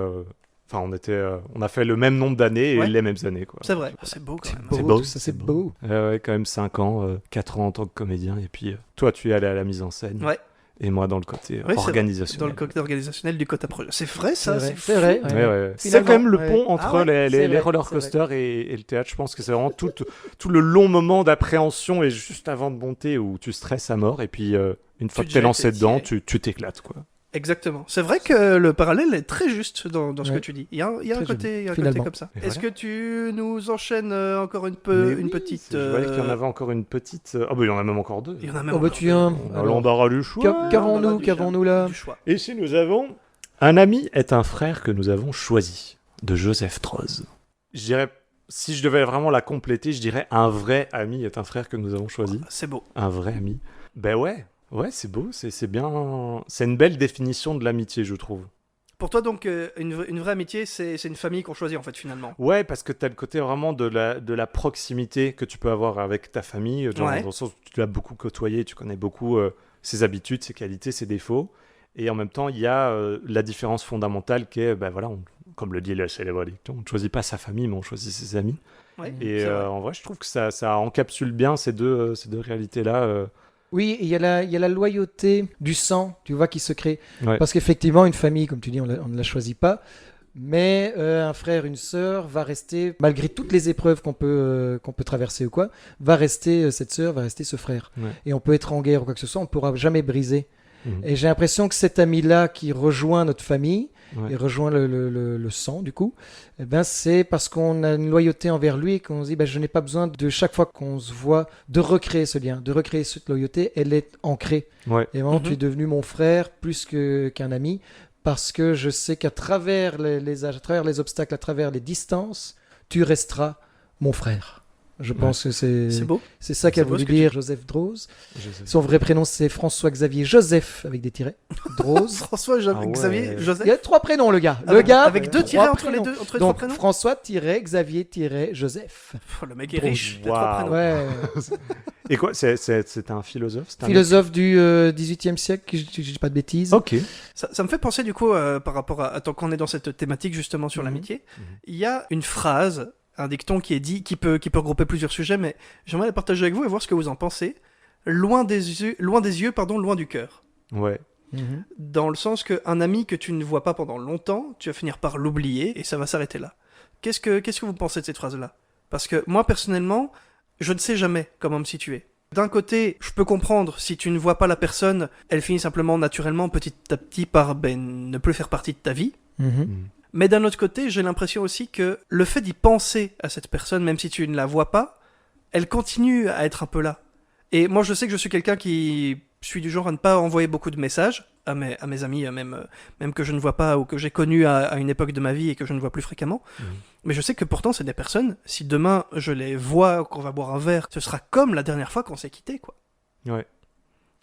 Enfin, on a fait le même nombre d'années et Ouais. les mêmes années. Quoi. C'est vrai. C'est beau quand C'est même. beau, C'est beau, tout ça, c'est c'est beau. Ouais, quand même 5 ans, 4 ans en tant que comédien. Et puis toi, tu es allé à la mise en scène. Ouais. Et moi dans le côté Ouais, c'est vrai. Dans organisationnel. le côté organisationnel du Quota Projet. C'est vrai ça. C'est vrai, fou. c'est vrai. Ouais, ouais. C'est Finalement, quand même le ouais. pont entre Ah ouais, c'est les vrai, roller c'est coasters et le théâtre. Je pense que c'est vraiment tout le long moment d'appréhension et juste avant de monter où tu stresses à mort. Et puis une fois Tu que t'es te lancé jettes et dedans, t'y tu t'éclates. Quoi. Exactement. C'est vrai que le parallèle est très juste dans ce que Ouais. tu dis. Il y a un Très côté finalement. comme ça. Et Est-ce que voilà. tu nous enchaînes encore une Mais oui, petite. Je voyais qu'il y en avait encore une petite. Ah bah il y en a même encore deux. Il y en a même Oh, bah, encore tu deux. as un. On a Alors, l'embarras du choix. Qu'avons-nous là Du choix. Et si nous avons un ami est un frère que nous avons choisi de Joseph Troz. Je dirais, si je devais vraiment la compléter, je dirais un vrai ami est un frère que nous avons choisi. C'est beau. Un vrai ami. Ben ouais, c'est beau, c'est bien. C'est une belle définition de l'amitié, je trouve. Pour toi, donc, une vraie amitié, c'est une famille qu'on choisit, en fait, finalement. Ouais, parce que t'as le côté vraiment de la proximité que tu peux avoir avec ta famille, genre, Ouais. dans le sens où tu l'as beaucoup côtoyé, tu connais beaucoup ses habitudes, ses qualités, ses défauts. Et en même temps, il y a la différence fondamentale qui est, ben voilà, comme le dit la célèbre dicton, on ne choisit pas sa famille, mais on choisit ses amis. Ouais, Et c'est vrai. en vrai, je trouve que ça encapsule bien ces deux réalités-là. Oui, il y a la loyauté du sang, tu vois, qui se crée. Ouais. Parce qu'effectivement, une famille, comme tu dis, on ne la choisit pas. Mais un frère, une sœur va rester, malgré toutes les épreuves qu'on peut traverser ou quoi, va rester cette sœur, va rester ce frère. Ouais. Et on peut être en guerre ou quoi que ce soit, on ne pourra jamais briser. Mhm. Et j'ai l'impression que cet ami-là qui rejoint notre famille, Ouais. et rejoint le sang, du coup, eh ben, c'est parce qu'on a une loyauté envers lui et qu'on se dit, ben, je n'ai pas besoin de chaque fois qu'on se voit, de recréer ce lien, de recréer cette loyauté, elle est ancrée. Ouais. Et vraiment, Mhm. tu es devenu mon frère plus qu'un ami, parce que je sais qu'à travers les âges, à travers les obstacles, à travers les distances, tu resteras mon frère. Je pense que C'est beau. c'est ça qu'a C'est beau voulu ce que dire Joseph Droz. Je sais. Son vrai prénom, c'est François-Xavier Joseph, avec des tirets. Droz. François, Ah ouais. Xavier, Joseph. Il y a 3 prénoms, le gars. Le Avec- gars, avec 2 tirets trois entre les prénoms. deux, entre les 3 Donc, prénoms. François-Joseph. Oh, le mec est Droz. riche. T'as Waouh. 3 prénoms. Ouais. Et quoi, c'est un philosophe, c'est un Philosophe du 18e siècle, je dis pas de bêtises. Ok. Ça me fait penser du coup, par rapport à tant qu'on est dans cette thématique justement sur Mhm. l'amitié, Mhm. il y a une phrase, un dicton qui est dit, qui peut regrouper plusieurs sujets, mais j'aimerais la partager avec vous et voir ce que vous en pensez. Loin des yeux, loin du cœur. Ouais. Mhm. Dans le sens qu'un ami que tu ne vois pas pendant longtemps, tu vas finir par l'oublier et ça va s'arrêter là. Qu'est-ce que vous pensez de cette phrase-là? Parce que moi, personnellement, je ne sais jamais comment me situer. D'un côté, je peux comprendre, si tu ne vois pas la personne, elle finit simplement naturellement, petit à petit, par ne plus faire partie de ta vie. Mhm. Mais d'un autre côté, j'ai l'impression aussi que le fait d'y penser à cette personne, même si tu ne la vois pas, elle continue à être un peu là. Et moi, je sais que je suis quelqu'un qui suis du genre à ne pas envoyer beaucoup de messages à mes amis, même que je ne vois pas ou que j'ai connus à une époque de ma vie et que je ne vois plus fréquemment. Mhm. Mais je sais que pourtant, c'est des personnes, si demain je les vois, qu'on va boire un verre, ce sera comme la dernière fois qu'on s'est quitté, quoi. Ouais.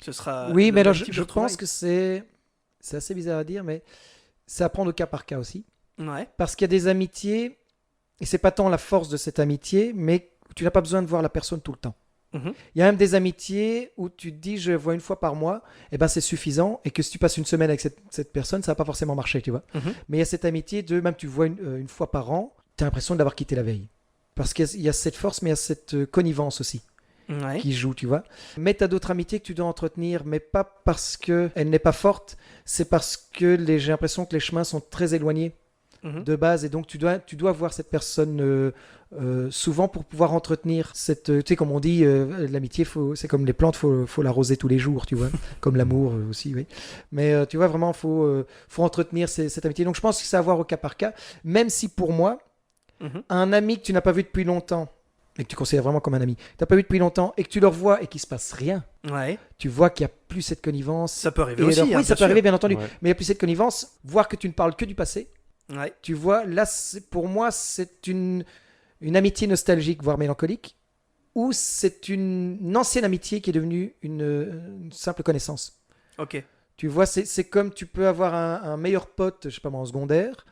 Ce sera. Oui, le mais alors même type de je pense retrouvailles. que c'est assez bizarre à dire, mais c'est à prendre au cas par cas aussi. Ouais. Parce qu'il y a des amitiés, et c'est pas tant la force de cette amitié, mais tu n'as pas besoin de voir la personne tout le temps. Mhm. Il y a même des amitiés où tu te dis je vois une fois par mois, et ben c'est suffisant, et que si tu passes une semaine avec cette personne, ça va pas forcément marcher, tu vois. Mhm. Mais il y a cette amitié de même tu vois une fois par an, tu as l'impression de l'avoir quitté la veille. Parce qu'il y a cette force, mais il y a cette connivence aussi Ouais. qui joue, tu vois. Mais tu as d'autres amitiés que tu dois entretenir, mais pas parce qu'elle n'est pas forte, c'est parce que j'ai l'impression que les chemins sont très éloignés Mhm. de base, et donc tu dois voir cette personne souvent pour pouvoir entretenir cette, tu sais, comme on dit, l'amitié, c'est comme les plantes, faut l'arroser tous les jours, tu vois, comme l'amour aussi, oui. Mais tu vois, vraiment, faut entretenir cette amitié. Donc je pense que c'est à voir au cas par cas, même si pour moi, Mhm. un ami que tu n'as pas vu depuis longtemps, et que tu considères vraiment comme un ami, tu n'as pas vu depuis longtemps, et que tu le revois et qu'il se passe rien, Ouais. tu vois qu'il n'y a plus cette connivence. Ça peut arriver Et aussi. alors, hein, oui, ça bien peut arriver, bien entendu, Ouais. mais il n'y a plus cette connivence, voir que tu ne parles que du passé. Ouais. Tu vois, là, pour moi, c'est une amitié nostalgique, voire mélancolique, ou c'est une ancienne amitié qui est devenue une simple connaissance. Ok. Tu vois, c'est comme tu peux avoir un meilleur pote, je sais pas moi, en secondaire,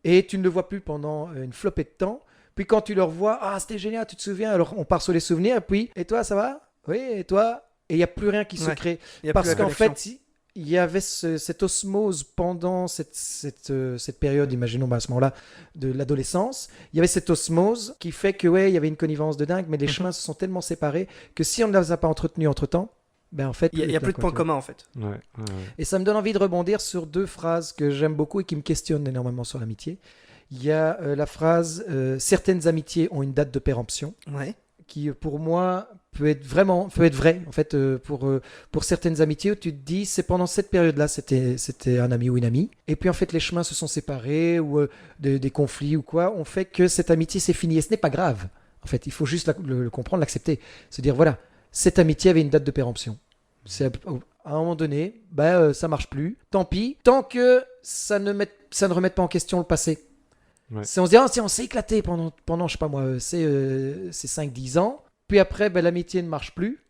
et tu ne le vois plus pendant une flopée de temps. Puis quand tu le revois, ah, c'était génial, tu te souviens, alors on part sur les souvenirs, et puis, et toi, ça va? Oui, et toi? Et il n'y a plus rien qui se Ouais. crée. Il y a Parce plus la qu'en connexion. fait, il y avait cette osmose pendant cette période, imaginons à ce moment-là, de l'adolescence. Il y avait cette osmose qui fait que, ouais, il y avait une connivence de dingue, mais les chemins se sont tellement séparés que si on ne les a pas entretenus entre-temps, ben en fait... Il y a plus de points communs en fait. Ouais, ouais, ouais. Et ça me donne envie de rebondir sur deux phrases que j'aime beaucoup et qui me questionnent énormément sur l'amitié. Il y a la phrase certaines amitiés ont une date de péremption, Ouais. qui pour moi peut être vraie en fait pour certaines amitiés où tu te dis c'est pendant cette période-là c'était un ami ou une amie et puis en fait les chemins se sont séparés ou des conflits ou quoi ont fait que cette amitié s'est finie et ce n'est pas grave. En fait, il faut juste le comprendre, l'accepter, se dire voilà, cette amitié avait une date de péremption. C'est à un moment donné, ça marche plus. Tant pis, tant que ça ne remette pas en question le passé. Ouais. On se dit, si on s'est éclaté pendant je sais pas moi, ces 5-10 ans, puis après, l'amitié ne marche plus,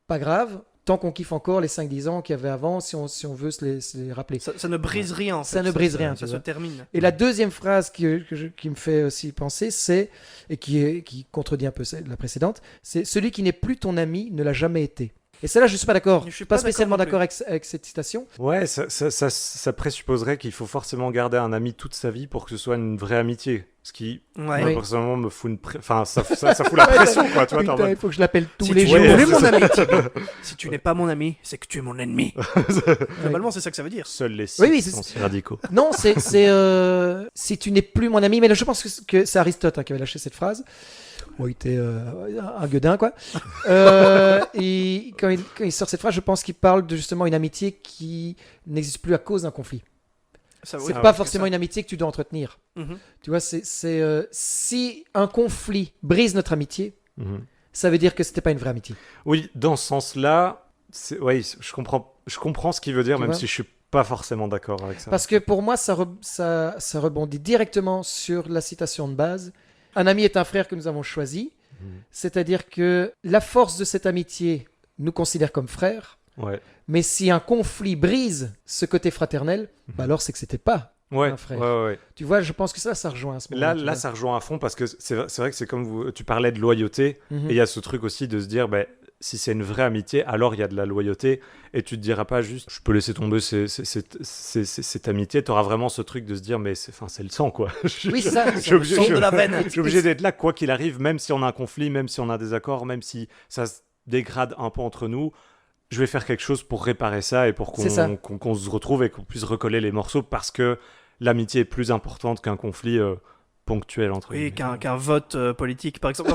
pas grave, tant qu'on kiffe encore les 5-10 ans qu'il y avait avant, si on veut se les rappeler. Ça ne brise rien en fait. Ça ne brise rien, Ça tu se vois. termine. Et la deuxième phrase qui me fait aussi penser, c'est, et qui contredit un peu la précédente, c'est celui qui n'est plus ton ami ne l'a jamais été. Et celle-là, je ne suis pas d'accord. Je suis Pas pas spécialement d'accord non d'accord avec cette citation. Ouais, ça présupposerait qu'il faut forcément garder un ami toute sa vie pour que ce soit une vraie amitié. Ce qui, Ouais. moi, Oui. personnellement, me fout ça fout la pression, quoi. Tu vois, t'es en Putain, mode- il faut que je l'appelle tous Si les tu jours. n'es plus Ouais, mon c'est ami, Thibaut, si tu n'es pas mon ami, c'est que tu es mon ennemi. Globalement, c'est ça que ça veut dire. Seuls les Oui, oui, Sith c'est- sont si radicaux. Non, c'est si tu n'es plus mon ami, mais là, je pense que c'est Aristote qui avait lâché cette phrase. Bon, il était un gueudin, quoi. Et quand il sort cette phrase, je pense qu'il parle de justement une amitié qui n'existe plus à cause d'un conflit. Ça, C'est oui, pas c'est forcément ça. une amitié que tu dois entretenir. Mhm. Tu vois, si un conflit brise notre amitié, Mhm. ça veut dire que c'était pas une vraie amitié. Oui, dans ce sens-là, ouais, je comprends ce qu'il veut dire, Tu même vois si je suis pas forcément d'accord avec ça. Parce que pour moi, ça rebondit directement sur la citation de base. Un ami est un frère que nous avons choisi. Mhm. C'est-à-dire que la force de cette amitié nous considère comme frères. Ouais. Mais si un conflit brise ce côté fraternel, alors c'est que c'était pas Ouais, un frère. ouais. Tu vois, je pense que ça rejoint à ce moment-là. Là, ça rejoint à fond parce que c'est vrai que c'est comme tu parlais de loyauté. Mhm. Et il y a ce truc aussi de se dire, si c'est une vraie amitié, alors il y a de la loyauté. Et tu te diras pas juste, je peux laisser tomber cette amitié. Tu auras vraiment ce truc de se dire, mais c'est le sang, quoi. Oui, c'est ça. Je suis obligé- Son de la veine. Je suis obligé d'être là, quoi qu'il arrive, même si on a un conflit, même si on a des accords, même si ça se dégrade un peu entre nous. Je vais faire quelque chose pour réparer ça et pour C'est ça. qu'on se retrouve et qu'on puisse recoller les morceaux parce que l'amitié est plus importante qu'un conflit ponctuel entre Oui, guillemets. qu'un vote politique, par exemple.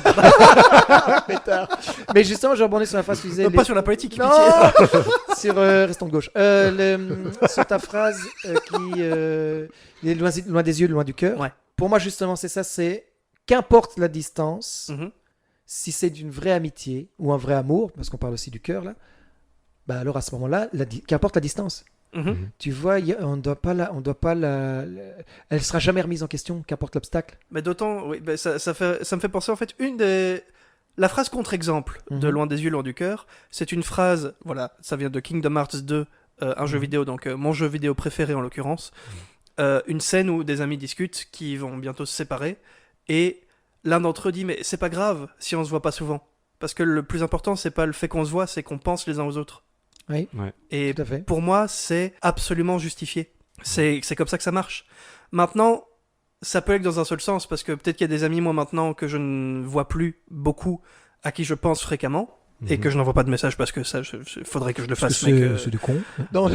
Mais justement, je rebondis sur la phrase que tu disais. Non, pas sur la politique, Non pitié. Sur restons de gauche. Sur ta phrase qui est loin des yeux, loin du cœur. Ouais. Pour moi, justement, c'est ça. C'est qu'importe la distance, Mhm. si c'est d'une vraie amitié ou un vrai amour, parce qu'on parle aussi du cœur là, alors à ce moment-là, qu'importe la distance. Mhm. Tu vois, on doit pas elle sera jamais remise en question, qu'importe l'obstacle. Mais d'autant, oui, ça me fait penser en fait la phrase contre-exemple de Mhm. Loin des yeux, loin du cœur, c'est une phrase, voilà, ça vient de Kingdom Hearts 2, un jeu vidéo, donc mon jeu vidéo préféré en l'occurrence. Une scène où des amis discutent qui vont bientôt se séparer et l'un d'entre eux dit mais c'est pas grave si on se voit pas souvent parce que le plus important c'est pas le fait qu'on se voit, c'est qu'on pense les uns aux autres. Oui, Et tout à fait. pour moi, c'est absolument justifié. C'est comme ça que ça marche. Maintenant, ça peut être dans un seul sens, parce que peut-être qu'il y a des amis, moi, maintenant, que je ne vois plus beaucoup, à qui je pense fréquemment, et que je n'envoie pas de message parce que ça, faudrait que je le fasse. mais que- C'est du con. Non,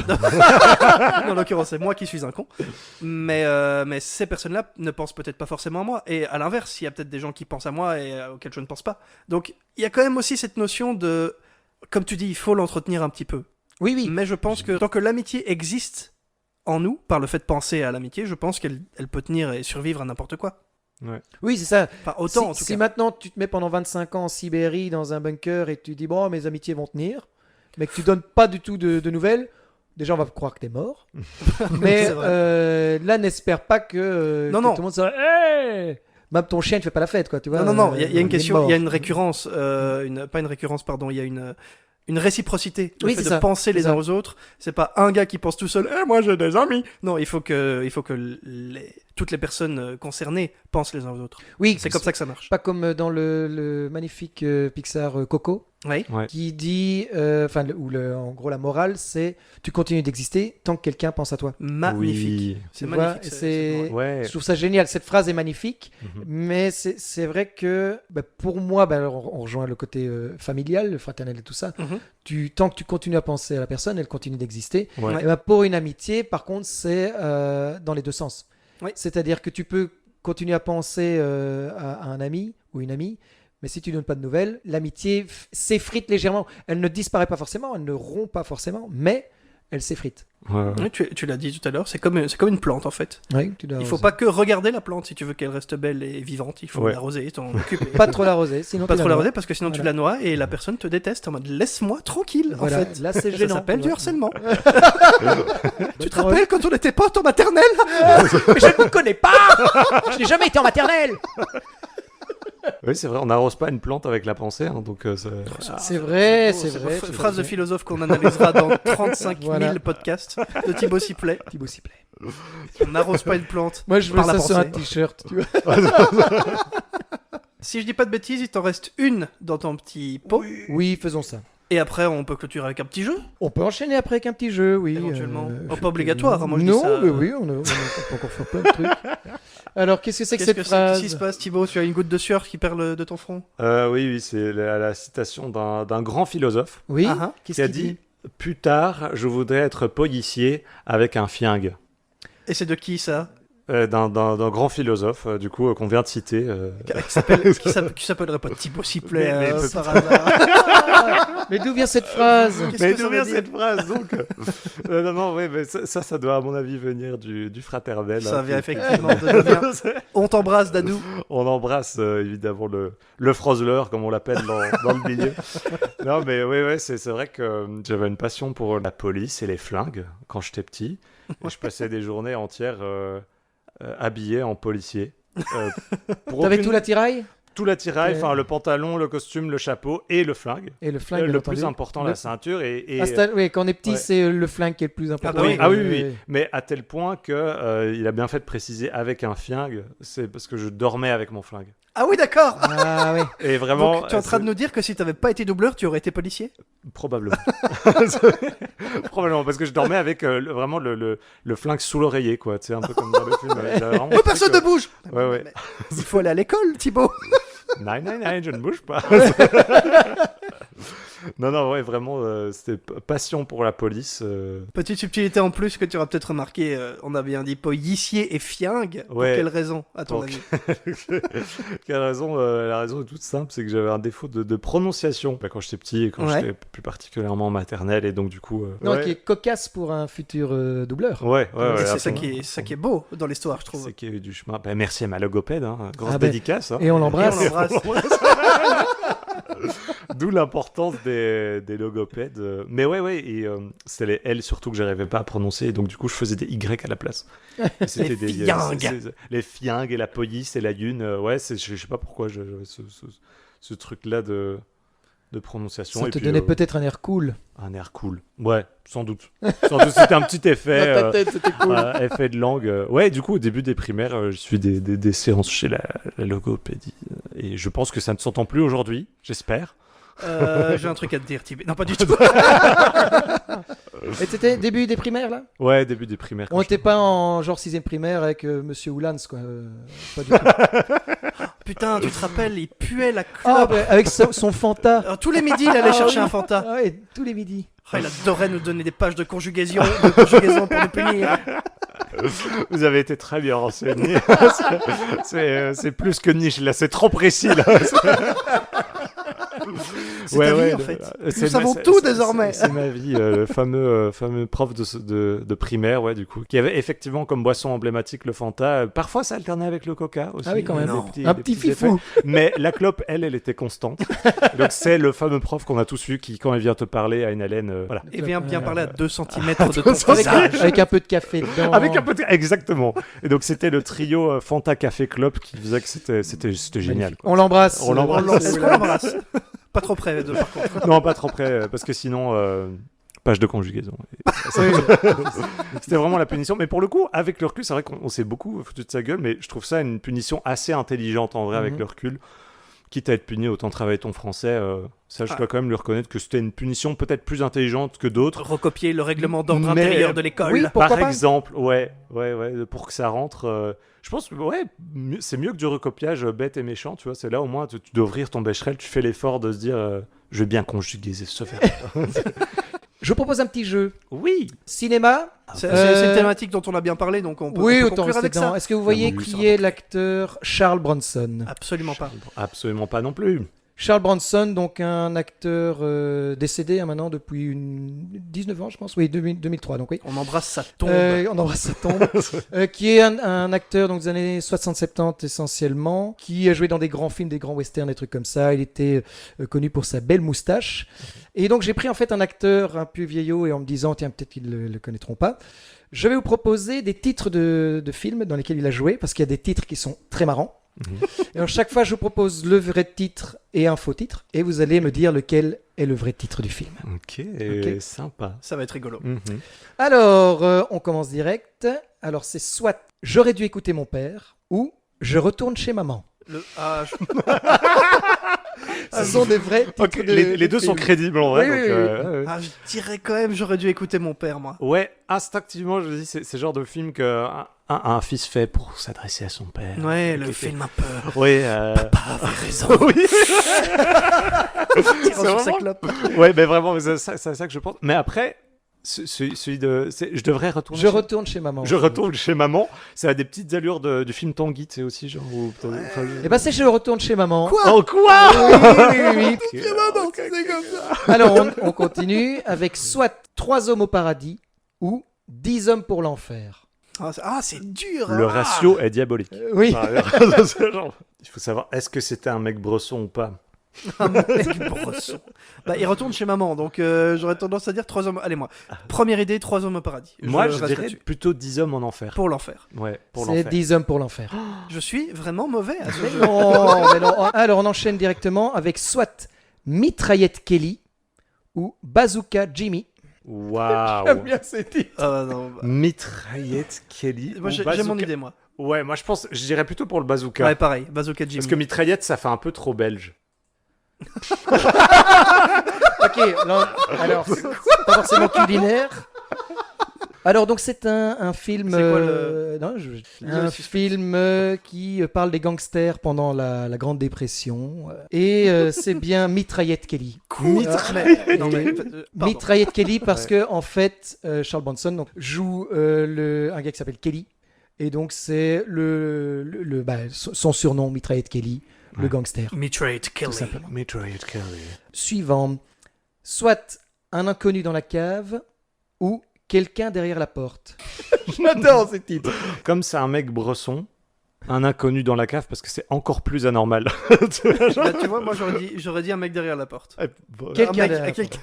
en l'occurrence, c'est moi qui suis un con. Mais ces personnes-là ne pensent peut-être pas forcément à moi. Et à l'inverse, il y a peut-être des gens qui pensent à moi et auxquels je ne pense pas. Donc, il y a quand même aussi cette notion de... Comme tu dis, il faut l'entretenir un petit peu. oui, oui. Mais je pense que tant que l'amitié existe en nous, par le fait de penser à l'amitié, je pense qu'elle peut tenir et survivre à n'importe quoi. Oui, c'est ça. Pas autant, en tout Si cas. maintenant tu te mets pendant 25 ans en Sibérie dans un bunker et que tu dis bon, mes amitiés vont tenir, mais que tu donnes pas du tout de nouvelles, déjà on va croire que t'es mort. Mais C'est vrai. là, n'espère pas que Non, que non. tout le monde sera hey. Même ton chien ne fait pas la fête, quoi, tu vois. Non, il y a une est question, mort. il y a une récurrence, pas une récurrence, pardon, il y a une réciprocité. Le Oui, fait c'est de ça, penser les c'est uns ça. aux autres, c'est pas un gars qui pense tout seul, moi j'ai des amis. Non, il faut que toutes les personnes concernées pensent les uns aux autres. Oui, C'est comme ça que ça marche. Pas comme dans le magnifique Pixar Coco, Oui. Ouais. qui dit, en gros la morale, c'est tu continues d'exister tant que quelqu'un pense à toi. Magnifique. Oui. C'est Tu vois, magnifique. c'est- Ouais. Je trouve ça génial. Cette phrase est magnifique, Mhm. mais c'est vrai que pour moi, alors, on rejoint le côté familial, le fraternel et tout ça. Mhm. Tant que tu continues à penser à la personne, elle continue d'exister. Ouais. Et pour une amitié, par contre, c'est dans les deux sens. Oui. C'est-à-dire que tu peux continuer à penser à un ami ou une amie, mais si tu donnes pas de nouvelles, l'amitié s'effrite légèrement. Elle ne disparaît pas forcément, elle ne rompt pas forcément, mais elle s'effrite. Ouais, ouais. Oui, tu l'as dit tout à l'heure, c'est comme une plante en fait. Oui, tu dois Il faut arroser. pas que regarder la plante si tu veux qu'elle reste belle et vivante, il faut Ouais. l'arroser, t'en occuper. Pas trop l'arroser, sinon Pas tu trop la l'arroser parce que sinon tu Voilà. la noies et la personne te déteste en mode laisse-moi tranquille Voilà, en fait. là c'est Ça gênant. s'appelle tu du vois. harcèlement. Tu te T'arroses- rappelles quand on était potes en maternelle? Mais je ne vous connais pas. Je n'ai jamais été en maternelle. Oui, c'est vrai, on n'arrose pas une plante avec la pensée, hein, donc C'est vrai, beau, c'est vrai. beau. c'est Phrase de vrai. philosophe qu'on analysera dans 35 000 Voilà. podcasts de Thibaut Siplet. Thibaut Siplet. On n'arrose pas une plante. Moi je veux Par la ça sur un pensée. t-shirt. Tu vois. Si je dis pas de bêtises, il t'en reste une dans ton petit pot. Oui, faisons ça. Et après, on peut clôturer avec un petit jeu. On peut enchaîner après avec un petit jeu, oui. Éventuellement. Oh, pas obligatoire, hein, moi je dis non, ça, mais oui, on peut encore faire plein de trucs. Alors, qu'est-ce que c'est que cette phrase Qu'est-ce qui se passe, Thibaut? Tu as une goutte de sueur qui perle de ton front? oui, c'est la citation d'un grand philosophe Oui, Ah, ah. qu'est-ce qui a qu'il dit « Plus tard, je voudrais être policier avec un fiingue Et c'est de qui ça? ». D'un grand philosophe, du coup, qu'on vient de citer. Qui s'appellerait pas Thibaut Siplet Mais par hasard? Mais d'où vient cette phrase Qu'est-ce Mais que ça d'où veut vient dire cette phrase donc Non, ouais, mais ça doit à mon avis venir du fraternel. Ça hein, vient qui- effectivement de bien. On t'embrasse, Dadou. On embrasse évidemment le Frozler, comme on l'appelle dans le milieu. Non, mais ouais, c'est vrai que j'avais une passion pour la police et les flingues quand j'étais petit. Et je passais des journées entières habillé en policier. Pour T'avais aucune- tout l'attirail tout l'attirail, Ok. enfin le pantalon, le costume, le chapeau et le flingue. et le flingue. bien Le entendu. plus important, Le- la ceinture et Ah, oui, quand on est petit, ouais. c'est le flingue qui est le plus important. bah oui. oui. Mais à tel point que il a bien fait de préciser avec un flingue, c'est parce que je dormais avec mon flingue. Ah oui, d'accord. Ah oui. Et vraiment, Donc tu es en train de nous dire que si t'avais pas été doubleur, tu aurais été policier? probablement, probablement parce que je dormais avec vraiment le flingue sous l'oreiller, quoi. Tu sais, un peu comme dans les films. J'avais vraiment Oh, un personne truc, ne bouge. ouais. Mais il faut aller à l'école, Thibaut. 999, je ne bouge pas. Non, ouais, vraiment, c'était passion pour la police. Petite subtilité en plus que tu auras peut-être remarqué, on a bien dit policier et fiingue. Pour Ouais. quelle raison, à ton Pour- avis? Quelle raison la raison est toute simple, c'est que j'avais un défaut de prononciation quand j'étais petit et quand Ouais. j'étais plus particulièrement en maternelle et donc du coup. Non, ouais. qui est cocasse pour un futur doubleur. Ouais, Et c'est ça absolument. qui est beau dans l'histoire, je trouve. C'est qu'il y a eu du chemin. Ben, merci à ma logopède, hein. Grosse Ah ben, dédicace. Hein. Et on Et on l'embrasse. l'embrasse. D'où l'importance des logopèdes. Mais ouais, et c'était les L surtout que j'arrivais pas à prononcer, et donc du coup je faisais des Y à la place. Et c'était Les des fiingues. les fiingues et la police et la yune. Ouais, je sais pas pourquoi j'avais ce truc-là de prononciation. Ça et te puis, donnait peut-être un air cool. un air cool. Ouais, sans doute. Sans doute, c'était un petit effet. Dans ta tête, c'était cool. Effet de langue. Ouais, du coup, au début des primaires, je suis des séances chez la logopédie. Et je pense que ça ne s'entend plus aujourd'hui, j'espère. J'ai un truc à te dire, Thibaut. Non, pas du tout. Et c'était début des primaires là Ouais, début des primaires. On quand n'était pas en genre 6ème primaire avec Monsieur Oulans quoi. Pas du tout. Putain, tu te rappelles, il puait la Ah, clope. avec son Fanta. Alors, tous les midis, il allait chercher un Fanta. Ah ouais, tous les midis. Oh, il adorait nous donner des pages de conjugaison pour nous punir. Vous avez été très bien renseigné. C'est plus que niche, là, c'est trop précis. Là. C'est ta vie, en fait. Nous savons tout désormais. C'est ma vie, le fameux prof de primaire, ouais, du coup, qui avait effectivement comme boisson emblématique le Fanta. Parfois, ça alternait avec le Coca aussi. Ah oui, quand même. Un petit fifou. Mais la clope, elle était constante. Donc, c'est le fameux prof qu'on a tous eu qui, quand il vient te parler, a une haleine. Voilà. Et vient bien parler à 2 cm de ton avec un peu de café dedans. Avec un peu de... Exactement. Et donc, c'était le trio Fanta Café Clope qui faisait que c'était génial. Quoi. On l'embrasse. On l'embrasse. Est-ce qu'on l'embrasse? Pas trop près, par contre. Non, pas trop près, parce que sinon, page de conjugaison. C'était vraiment la punition. Mais pour le coup, avec le recul, c'est vrai qu'on s'est beaucoup foutu de sa gueule, mais je trouve ça une punition assez intelligente en vrai, avec le recul. Quitte à être puni, autant travailler ton français. Ça, je dois quand même lui reconnaître que c'était une punition peut-être plus intelligente que d'autres. Recopier le règlement d'ordre intérieur de l'école. Oui, Par pas exemple, ouais, pour que ça rentre. Je pense que c'est mieux que du recopiage bête et méchant, tu vois. C'est là au moins, tu dois ouvrir ton Becherel, tu fais l'effort de se dire je vais bien conjuguer ce verbe. Je propose un petit jeu. Oui. Cinéma. C'est une thématique dont on a bien parlé, donc on peut autant conclure rester avec dedans. ça. Est-ce que vous voyez qui est l'acteur Charles Bronson? Absolument pas. Absolument pas non plus. Charles Bronson, donc un acteur décédé maintenant depuis 19 ans, je pense. Oui, 2003, donc oui. On embrasse sa tombe. On embrasse sa tombe. Qui est un acteur donc, des années 60-70 essentiellement, qui a joué dans des grands films, des grands westerns, des trucs comme ça. Il était connu pour sa belle moustache. Et donc j'ai pris en fait un acteur un peu vieillot et en me disant, tiens, peut-être qu'ils ne le connaîtront pas. Je vais vous proposer des titres de films dans lesquels il a joué, parce qu'il y a des titres qui sont très marrants. Et alors, chaque fois, je vous propose le vrai titre et un faux titre, et vous allez me dire lequel est le vrai titre du film. Ok, sympa. Ça va être rigolo. Alors, on commence direct. Alors, c'est soit J'aurais dû écouter mon père ou Je retourne chez maman. Ce sont des vrais titres. Okay, les deux sont crédibles en vrai. Oui, donc, je dirais quand même J'aurais dû écouter mon père, moi. Ouais, instinctivement, je me dis, c'est le genre de film qu'un fils fait pour s'adresser à son père. Ouais, le film un peu. Oui, Papa avait raison. Oui. Tirant sur sa clope. Ouais, mais vraiment, c'est ça que je pense. Mais après, celui de. Je devrais retourner. Je retourne chez maman. Je retourne chez maman. Ça a des petites allures du film Tanguy, tu sais aussi, genre. Et bah, c'est Je retourne chez maman. Quoi? Oh, quoi? Oui. Chez maman, c'est comme ça. Alors, on continue avec soit 3 hommes au paradis ou 10 hommes pour l'enfer. C'est dur. Le ratio est diabolique. Oui. Il faut savoir, est-ce que c'était un mec bresson ou pas? Un mec bresson. Il retourne chez maman, donc j'aurais tendance à dire 3 hommes. Allez, moi. Première idée, 3 hommes au paradis. Moi, je reste dirais là-dessus. plutôt 10 hommes en enfer. Pour l'enfer. Ouais, pour C'est l'enfer. 10 hommes pour l'enfer. Je suis vraiment mauvais à ce Mais jeu. non, mais non. Alors, on enchaîne directement avec soit Mitraillette Kelly ou Bazooka Jimmy. Waouh. J'aime bien ces titres. Ah non. Mitraillette Kelly. Moi, ou j'ai bazooka. mon idée, moi. Ouais, moi je dirais plutôt pour le bazooka. Ouais, pareil. Bazooka Jimmy. Parce que mitraillette, ça fait un peu trop belge. Ok, non, alors, c'est pas forcément culinaire. Alors, donc, c'est un film. C'est quoi le- non, Le un suspense. film qui parle des gangsters pendant la Grande Dépression. Et c'est bien Mitraillette Kelly. Non, mais, pardon. Mitraillette Kelly parce que, en fait, Charles Bronson donc, joue un gars qui s'appelle Kelly. Et donc, c'est son surnom, Mitraillette Kelly, le gangster. Mitraillette Tout Kelly. simplement. Mitraillette Kelly. Suivant. Soit un inconnu dans la cave ou quelqu'un derrière la porte. J'adore ces titres. Comme c'est un mec bresson, un inconnu dans la cave, parce que c'est encore plus anormal. Tu vois, moi j'aurais dit un mec derrière la porte. Quelqu'un un mec, derrière la quelqu'un-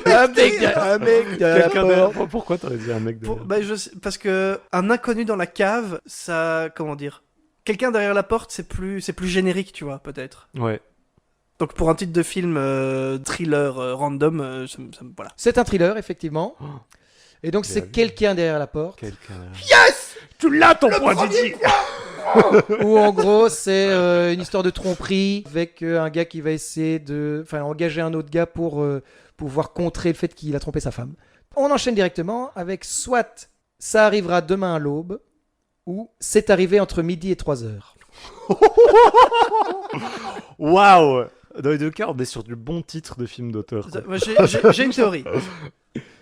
un mec derrière la Quelqu'un porte. derrière- Pourquoi t'aurais dit un mec derrière parce que un inconnu dans la cave, ça, comment dire, quelqu'un derrière la porte, c'est plus générique, tu vois, peut-être. Ouais. Donc pour un titre de film thriller random, voilà. C'est un thriller, effectivement. Et donc, c'est Bien vu. quelqu'un derrière la porte. Quelqu'un. Yes. Tu l'as ton point Didi. Où, en gros, c'est une histoire de tromperie avec un gars qui va essayer engager un autre gars pour pouvoir contrer le fait qu'il a trompé sa femme. On enchaîne directement avec soit ça arrivera demain à l'aube ou c'est arrivé entre midi et 3 heures. Waouh. Dans les deux cas, on est sur du bon titre de film d'auteur. quoi. Moi, j'ai une théorie.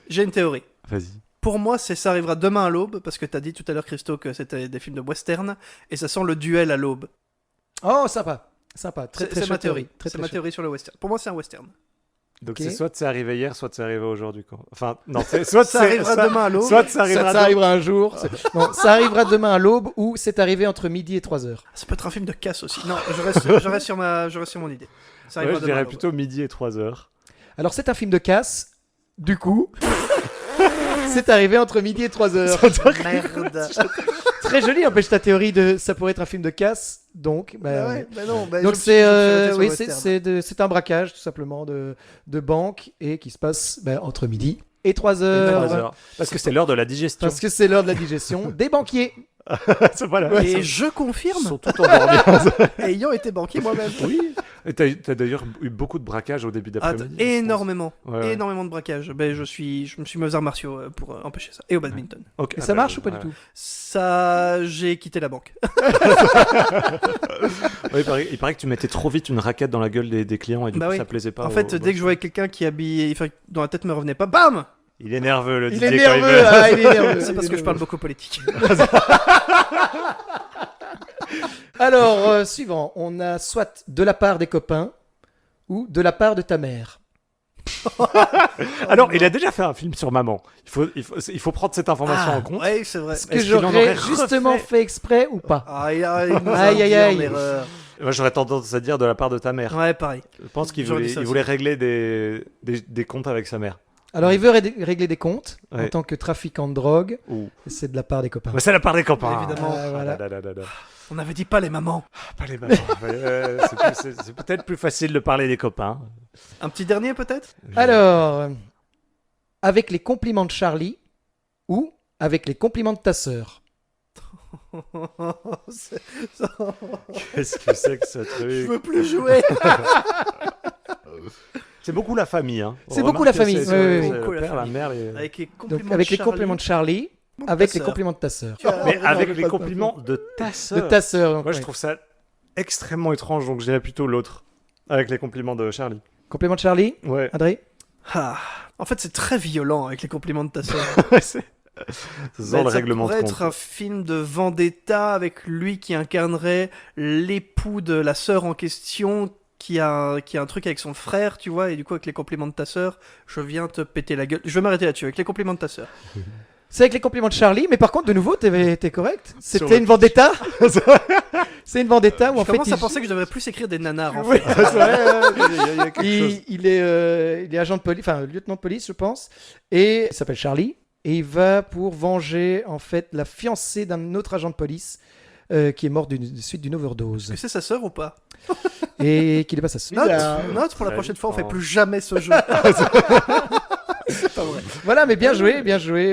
J'ai une théorie. Vas-y. Pour moi, ça arrivera demain à l'aube, parce que t'as dit tout à l'heure, Christo, que c'était des films de western, et ça sent le duel à l'aube. Oh, sympa. Sympa. Très, C'est très ma chouette théorie. Très, C'est très ma chouette. théorie sur le western. Pour moi, c'est un western. Donc Ok. c'est soit c'est arrivé hier, soit c'est arrivé aujourd'hui. Quoi. Enfin, non, soit Ça arrivera demain à l'aube. Soit ça Ça, arrivera ça arrivera un jour. Non, ça arrivera demain à l'aube ou c'est arrivé entre midi et 3h. Ça peut être un film de casse aussi. Non, je reste sur mon idée. Ça Ouais, arrivera je demain à dirais l'aube. plutôt midi et 3h. Alors c'est un film de casse. Du coup, c'est arrivé entre midi et 3h. Merde. Très joli, empêche ta théorie de ça pourrait être un film de casse. Donc, Bah ouais, bah non. Bah donc je me c'est suis oui, arrêté sur le c'est un braquage tout simplement de banque et qui se passe entre midi et 3h. 3h. Parce que c'est l'heure de la digestion. Parce que c'est l'heure de la digestion des banquiers. C'est voilà. western. Et je confirme, Ils sont tout endormis. ayant été banquier moi-même. Oui. Et t'as d'ailleurs eu beaucoup de braquages au début Ah, d'après-midi. je énormément, pense. Ouais, ouais. énormément de braquages. Ben, je me suis mis aux arts martiaux pour empêcher ça. Et au badminton. Ok. Et Ah ça bah, marche ou pas ouais. du tout? Ça, j'ai quitté la banque. Ouais, il paraît que tu mettais trop vite une raquette dans la gueule des clients et du Bah coup oui. ça plaisait pas. En fait, dès que je voyais quelqu'un qui habillait, enfin, dont la tête me revenait pas, bam! Il est nerveux le Il Didier est quand il nerveux, veut. ah, il est nerveux. C'est parce que je parle beaucoup politique. Alors, suivant, on a soit de la part des copains ou de la part de ta mère. Alors, il a déjà fait un film sur maman. Il faut prendre cette information en compte. Ouais, c'est vrai. Est-ce que Est-ce qu'il en j'aurais aurait justement refait fait exprès ou pas? Aïe, aïe, il nous a Aïe, aïe, induit en aïe. erreur. Moi, j'aurais tendance à dire de la part de ta mère. Ouais, pareil. Je pense qu'il J'aurais dit voulait, ça il aussi. voulait régler des comptes avec sa mère. Alors, il veut régler des comptes en Ouais. tant que trafiquant de drogue. Ou... C'est de la part des copains. Bah, c'est la part des copains. Évidemment. Ah, voilà. Ah, là, là, là, là. On n'avait dit pas les mamans. Pas les mamans. Ouais, c'est peut-être plus facile de parler des copains. Un petit dernier, peut-être? Alors, avec les compliments de Charlie ou avec les compliments de ta sœur? C'est- Qu'est-ce que c'est que ce Je truc? veux plus jouer. C'est beaucoup la famille. Hein. C'est On beaucoup remarque la que famille, c'est- oui, oui, c'est oui. le père, la mère. Avec les compliments Donc, avec de les Charlie compliments de Charlie, ou de ta avec les sœur. compliments de ta sœur. Tu as Mais raison, avec j'ai les pas de compliments de ta De sœur. ta sœur. donc, Moi, je ouais. trouve ça extrêmement étrange, donc je dirais plutôt l'autre. Avec les compliments de Charlie. Compliments de Charlie, Ouais. André? Ah. En fait, c'est très violent avec les compliments de ta sœur. C'est ça le Ça règlement de pourrait compte. être un film de vendetta avec lui qui incarnerait l'époux de la sœur en question qui a un truc avec son frère, tu vois, et du coup, avec les compliments de ta sœur, je viens te péter la gueule. Je vais m'arrêter là-dessus, avec les compliments de ta sœur. C'est avec les compliments de Charlie, mais par contre, de nouveau, t'es correct. Sur C'était le- une vendetta. C'est une vendetta où en Je fait, commence à penser que je devrais plus écrire des nanars, en Oui, fait. c'est vrai, il y a quelque chose. il est agent de police, enfin lieutenant de police, je pense, et il s'appelle Charlie, et il va pour venger en fait la fiancée d'un autre agent de police qui est mort suite d'une overdose, Que c'est sa sœur ou pas? et qu'il est pas sa sœur. Note pour la Ouais, prochaine fois, on fait non. plus jamais ce jeu. C'est pas vrai. Voilà, mais bien joué, bien joué.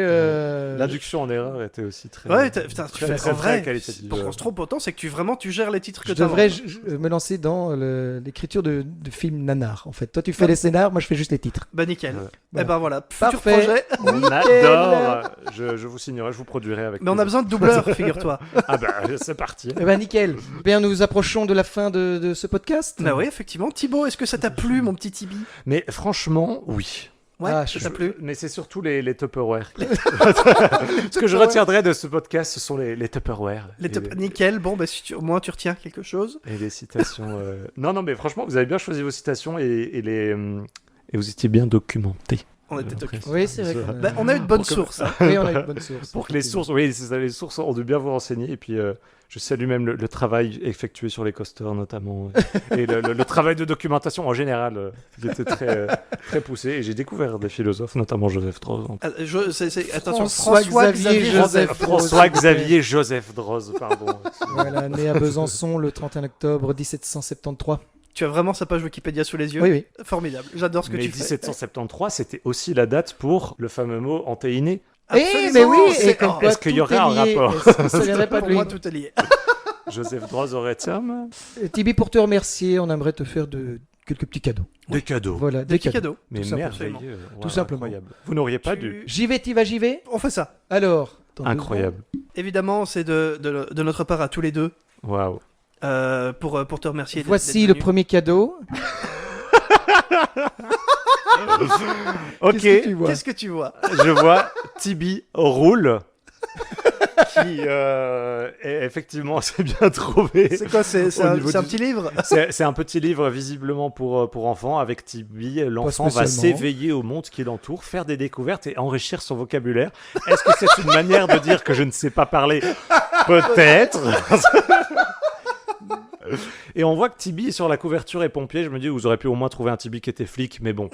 L'induction en erreur était aussi très. Ouais, putain, tu très, fais très, en vrai. très qualitative. Pour qu'on se trompe autant, c'est que tu gères les titres que Je tu as. devrais me lancer dans l'écriture de films nanars, en fait. Toi, tu fais les scénars, moi, je fais juste les titres. Bah nickel. Ouais. Et ben voilà, futur Parfait. projet. On adore. Je vous signerai, je vous produirai avec. Mais on a plaisir. besoin de doubleurs, figure-toi. Ah bah c'est parti. Eh ben, nickel. Bien, nous approchons de la fin de ce podcast. Bah oui, effectivement. Thibaut, est-ce que ça t'a plu, mon petit Tibi? Mais franchement, oui. Ouais, Ah, ça t'a plu? Mais c'est surtout les Tupperware. Ce que je retiendrai de ce podcast, ce sont les Tupperware. Nickel, bon, bah si au moins tu retiens quelque chose. Et les citations. Non, mais franchement, vous avez bien choisi vos citations et vous étiez bien documentés. On était Après, occupés. Oui, c'est vrai. qu'on a- Bah, on a eu de bonnes Pour que- sources. Hein. Oui, on a une bonne source. Pour que les sources, oui, c'est ça, les sources ont dû bien vous renseigner. Et puis, je salue même le travail effectué sur les coasters, notamment. Et le travail de documentation en général, il était très, très poussé. Et j'ai découvert des philosophes, notamment Joseph Droz. Attention, François-Xavier Joseph François-Xavier Joseph Droz, pardon. Voilà, né à Besançon le 31 octobre 1773. Tu as vraiment sa page Wikipédia sous les yeux? Oui, oui. Formidable. J'adore ce que Mais tu fais. 1773, c'était aussi la date pour le fameux mot antéiné. Absolument, mais oui, et c'est- comme oh, quoi est-ce qu'il y tout aurait est un lié. rapport Ça viendrait pas de Pour lui. moi, tout est lié. Joseph Droz aurait terme. Tibi, pour te remercier, on aimerait te faire quelques petits cadeaux. Des cadeaux. Voilà, Des petits cadeaux. Mais Tout simplement. merveilleux. Tout simplement. Incroyable. Vous n'auriez pas dû. J'y vais, t'y vas, j'y vais. On fait ça. Alors. dans 2 Incroyable. Évidemment, c'est de notre part à tous les deux Waouh. pour te remercier. secondes. Voici le premier cadeau. Ok, Qu'est-ce que tu vois Qu'est-ce que tu vois? je vois Tibi roule. effectivement, c'est bien trouvé. C'est quoi? C'est Au un, niveau c'est un du- petit livre? C'est un petit livre visiblement pour enfants avec Tibi. L'enfant va spécialement. s'éveiller au monde qui l'entoure, faire des découvertes et enrichir son vocabulaire. Est-ce que c'est une manière de dire que je ne sais pas parler? Peut-être. Et on voit que Tibi sur la couverture est pompier. Je me dis, vous auriez pu au moins trouver un Tibi qui était flic, mais bon.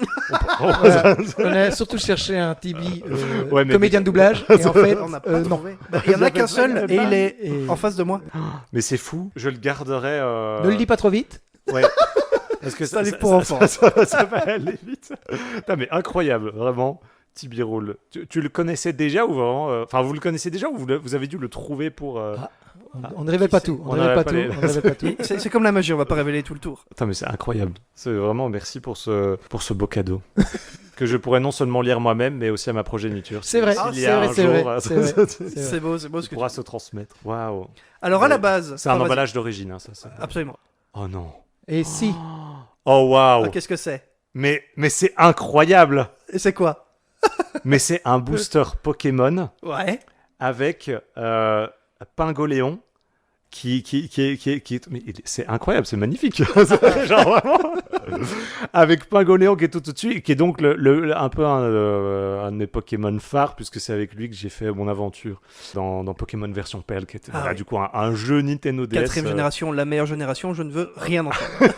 Voilà. On a surtout cherché un Tibi Ouais, mais- comédien de doublage. Et en fait, On n'a pas non. trouvé. Bah, il y en a qu'un seul et il est Et en face de moi. Mais c'est fou. Je le garderai. ne le dis pas trop vite. Ouais. Parce que C'est un livre pour enfants. Ça va aller vite. Putain, mais incroyable, vraiment. Tibi Roule. Tu le connaissais déjà ou vraiment Enfin, vous le connaissez déjà ou vous avez dû le trouver pour. On ne révèle pas tout. On ne révèle pas tout. On ne révèle pas tout. C'est comme la magie, on va pas révéler tout le tour. Putain, mais c'est incroyable. C'est vraiment merci pour ce beau cadeau. Que je pourrais non seulement lire moi-même, mais aussi à ma progéniture. C'est vrai, S'il y c'est a vrai, un c'est jour, vrai, euh, c'est vrai. C'est vrai. C'est beau ce on que tu pourra se transmettre. Waouh. Alors à la base. C'est un vas-y. emballage d'origine, hein, ça. Absolument. Oh non. Et si, Oh waouh. Ah, qu'est-ce que c'est? Mais c'est incroyable. Et c'est quoi? Mais c'est un booster Pokémon Ouais. avec Pingoléon qui mais c'est incroyable, c'est magnifique. Genre vraiment. Avec Pingoléon qui est tout au-dessus et qui est donc un peu un de mes Pokémon phares puisque c'est avec lui que j'ai fait mon aventure dans Pokémon version Pearl qui était Ah oui. du coup un jeu Nintendo DS. Quatrième génération, la meilleure génération, je ne veux rien entendre.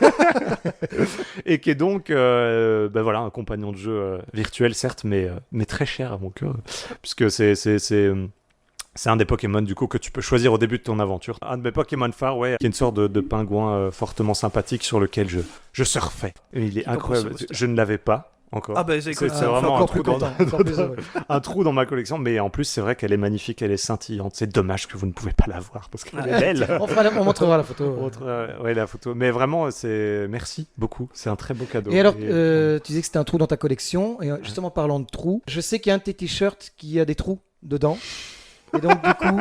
Et qui est donc ben voilà, un compagnon de jeu virtuel certes mais très cher à mon cœur puisque c'est un des Pokémon du coup que tu peux choisir au début de ton aventure. Un de mes Pokémon phares, ouais, qui est une sorte de pingouin fortement sympathique sur lequel je surfais. Et il est Qui incroyable. compose ce booster. Je ne l'avais pas encore. Ah bah écoute, C'est c'est vraiment encore un plus trou dans- content. Encore plus heureux. un trou dans ma collection, mais en plus c'est vrai qu'elle est magnifique, elle est scintillante. C'est dommage que vous ne pouvez pas la voir parce qu'elle est belle. On montrera la photo. Ouais, la photo. Mais vraiment, merci beaucoup. C'est un très beau cadeau. Et alors, tu disais que c'était un trou dans ta collection. Et justement, parlant de trous, je sais qu'il y a un de tes t-shirts qui a des trous dedans. Et donc, du coup,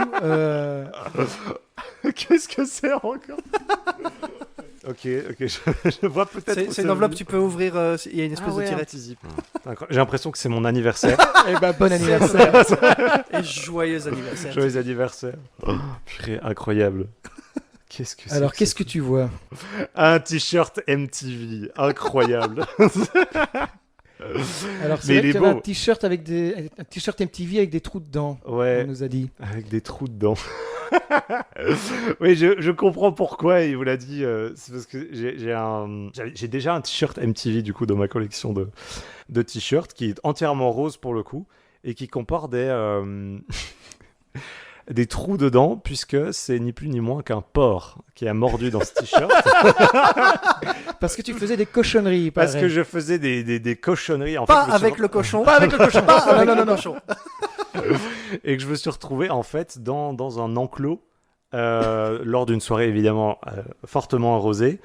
Qu'est-ce que c'est encore? Ok, je vois peut-être. c'est une enveloppe, tu peux ouvrir, il y a une espèce de tirette. J'ai l'impression que c'est mon anniversaire. eh ben, bon anniversaire. Et joyeux anniversaire. Joyeux anniversaire. Purée, incroyable. Qu'est-ce que c'est Alors, que qu'est-ce que tu vois? Un t-shirt MTV. Incroyable. Alors, Mais c'est il vrai est qu'il y avait un beau. t-shirt un t-shirt MTV avec des trous dedans. Ouais, On nous a dit. avec des trous dedans. Oui, je comprends pourquoi il vous l'a dit. C'est parce que j'ai déjà un t-shirt MTV du coup dans ma collection de t-shirts qui est entièrement rose pour le coup et qui comporte des trous dedans puisque c'est ni plus ni moins qu'un porc qui a mordu dans ce t-shirt. Parce que tu faisais des cochonneries. Parce pareil. que je faisais des cochonneries. En Pas fait, je me suis avec le cochon. Pas avec le cochon. Pas avec Non, le non, non. cochon. et que je me suis retrouvé en fait dans un enclos lors d'une soirée évidemment fortement arrosée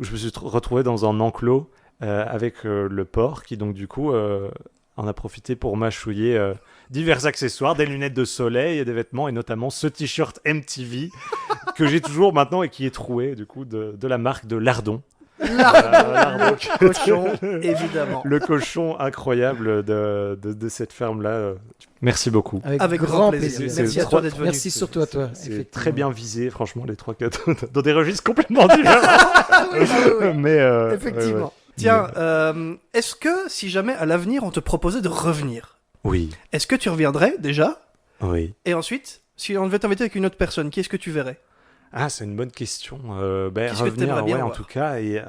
où je me suis retrouvé dans un enclos avec le porc qui donc du coup en a profité pour mâchouiller divers accessoires, des lunettes de soleil et des vêtements et notamment ce t-shirt MTV que j'ai toujours maintenant et qui est troué du coup de la marque de Lardon. Lardon. Cochon, évidemment. Le cochon incroyable de cette ferme-là. Merci beaucoup. Avec grand plaisir. C'est Merci à toi d'être venu. Merci surtout à toi. C'est effectivement. très bien visé, franchement, les trois cadeaux, dans des registres complètement différents. oui. Mais Effectivement. ouais. Tiens, est-ce que si jamais à l'avenir on te proposait de revenir, Oui, est-ce que tu reviendrais déjà? oui. Et ensuite, si on devait t'inviter avec une autre personne, qui est-ce que tu verrais? Ah, c'est une bonne question. Qu'est-ce que Revenir, t'aimerais bien ouais, en voir tout cas, et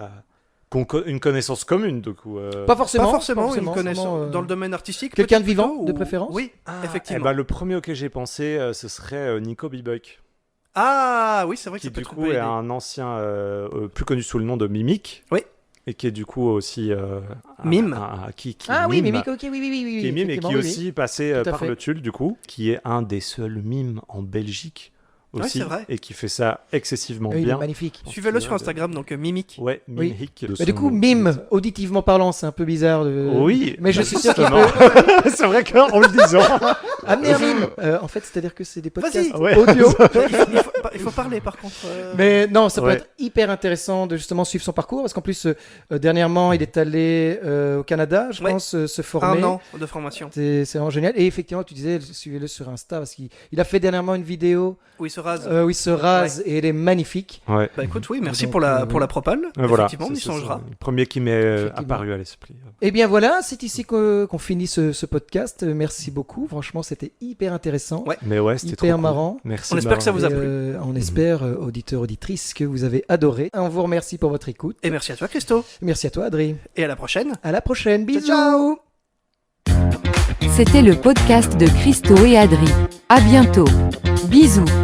une connaissance commune, du coup. Pas forcément. Pas forcément une connaissance vraiment, dans le domaine artistique. quelqu'un de peut-être vivant, plutôt, de ou- préférence? Oui, Eh effectivement. ben, le premier auquel j'ai pensé, ce serait Nico Bibuck, Ah oui, c'est vrai que qui ça peut du être une coup bonne est idée. un ancien, plus connu sous le nom de Mimic. Oui. Et qui est du coup aussi... Mime. Qui Ah oui, mime. Mimic, ok, oui, oui, oui, oui. Qui est mime et qui effectivement, est oui, aussi passé Tout à par fait. le Tulle, du coup, qui est un des seuls mimes en Belgique aussi, c'est vrai. et qui fait ça excessivement Oui, il est bien. magnifique. Suivez-le sur Instagram, donc Mimic. Ouais, Oui. Mimic. de Mais du son- coup, mime, auditivement parlant, c'est un peu bizarre. Oui, Mais je bah, suis sûr qu'il justement. peut C'est vrai qu'en le disant. amener un mime. En fait, c'est-à-dire que c'est des podcasts Vas-y. Ouais. audio. Il faut parler par contre. Mais non, ça peut Ouais. être hyper intéressant de justement suivre son parcours parce qu'en plus, dernièrement, il est allé au Canada, je Ouais. pense, se former. 1 an de formation. C'est vraiment génial. Et effectivement, tu disais, suivez-le sur Insta parce qu'il a fait dernièrement une vidéo Où il se rase. où il se rase et elle est magnifique. Ouais. Bah écoute, oui, merci Donc, pour la oui. propale. Voilà. Effectivement, on y C'est changera. le premier qui m'est Effectivement. apparu à l'esprit. Et bien voilà, c'est ici qu'on finit ce podcast. Merci beaucoup. Franchement, c'était hyper intéressant, Ouais. Mais ouais, c'était trop hyper cool. marrant. Merci. On espère que ça vous a Et, plu. on espère, auditeurs, auditrices, que vous avez adoré. On vous remercie pour votre écoute. Et merci à toi, Christo. Merci à toi, Adrien. Et à la prochaine. À la prochaine. Bisous. ciao. C'était le podcast de Christo et Adri. À bientôt. Bisous.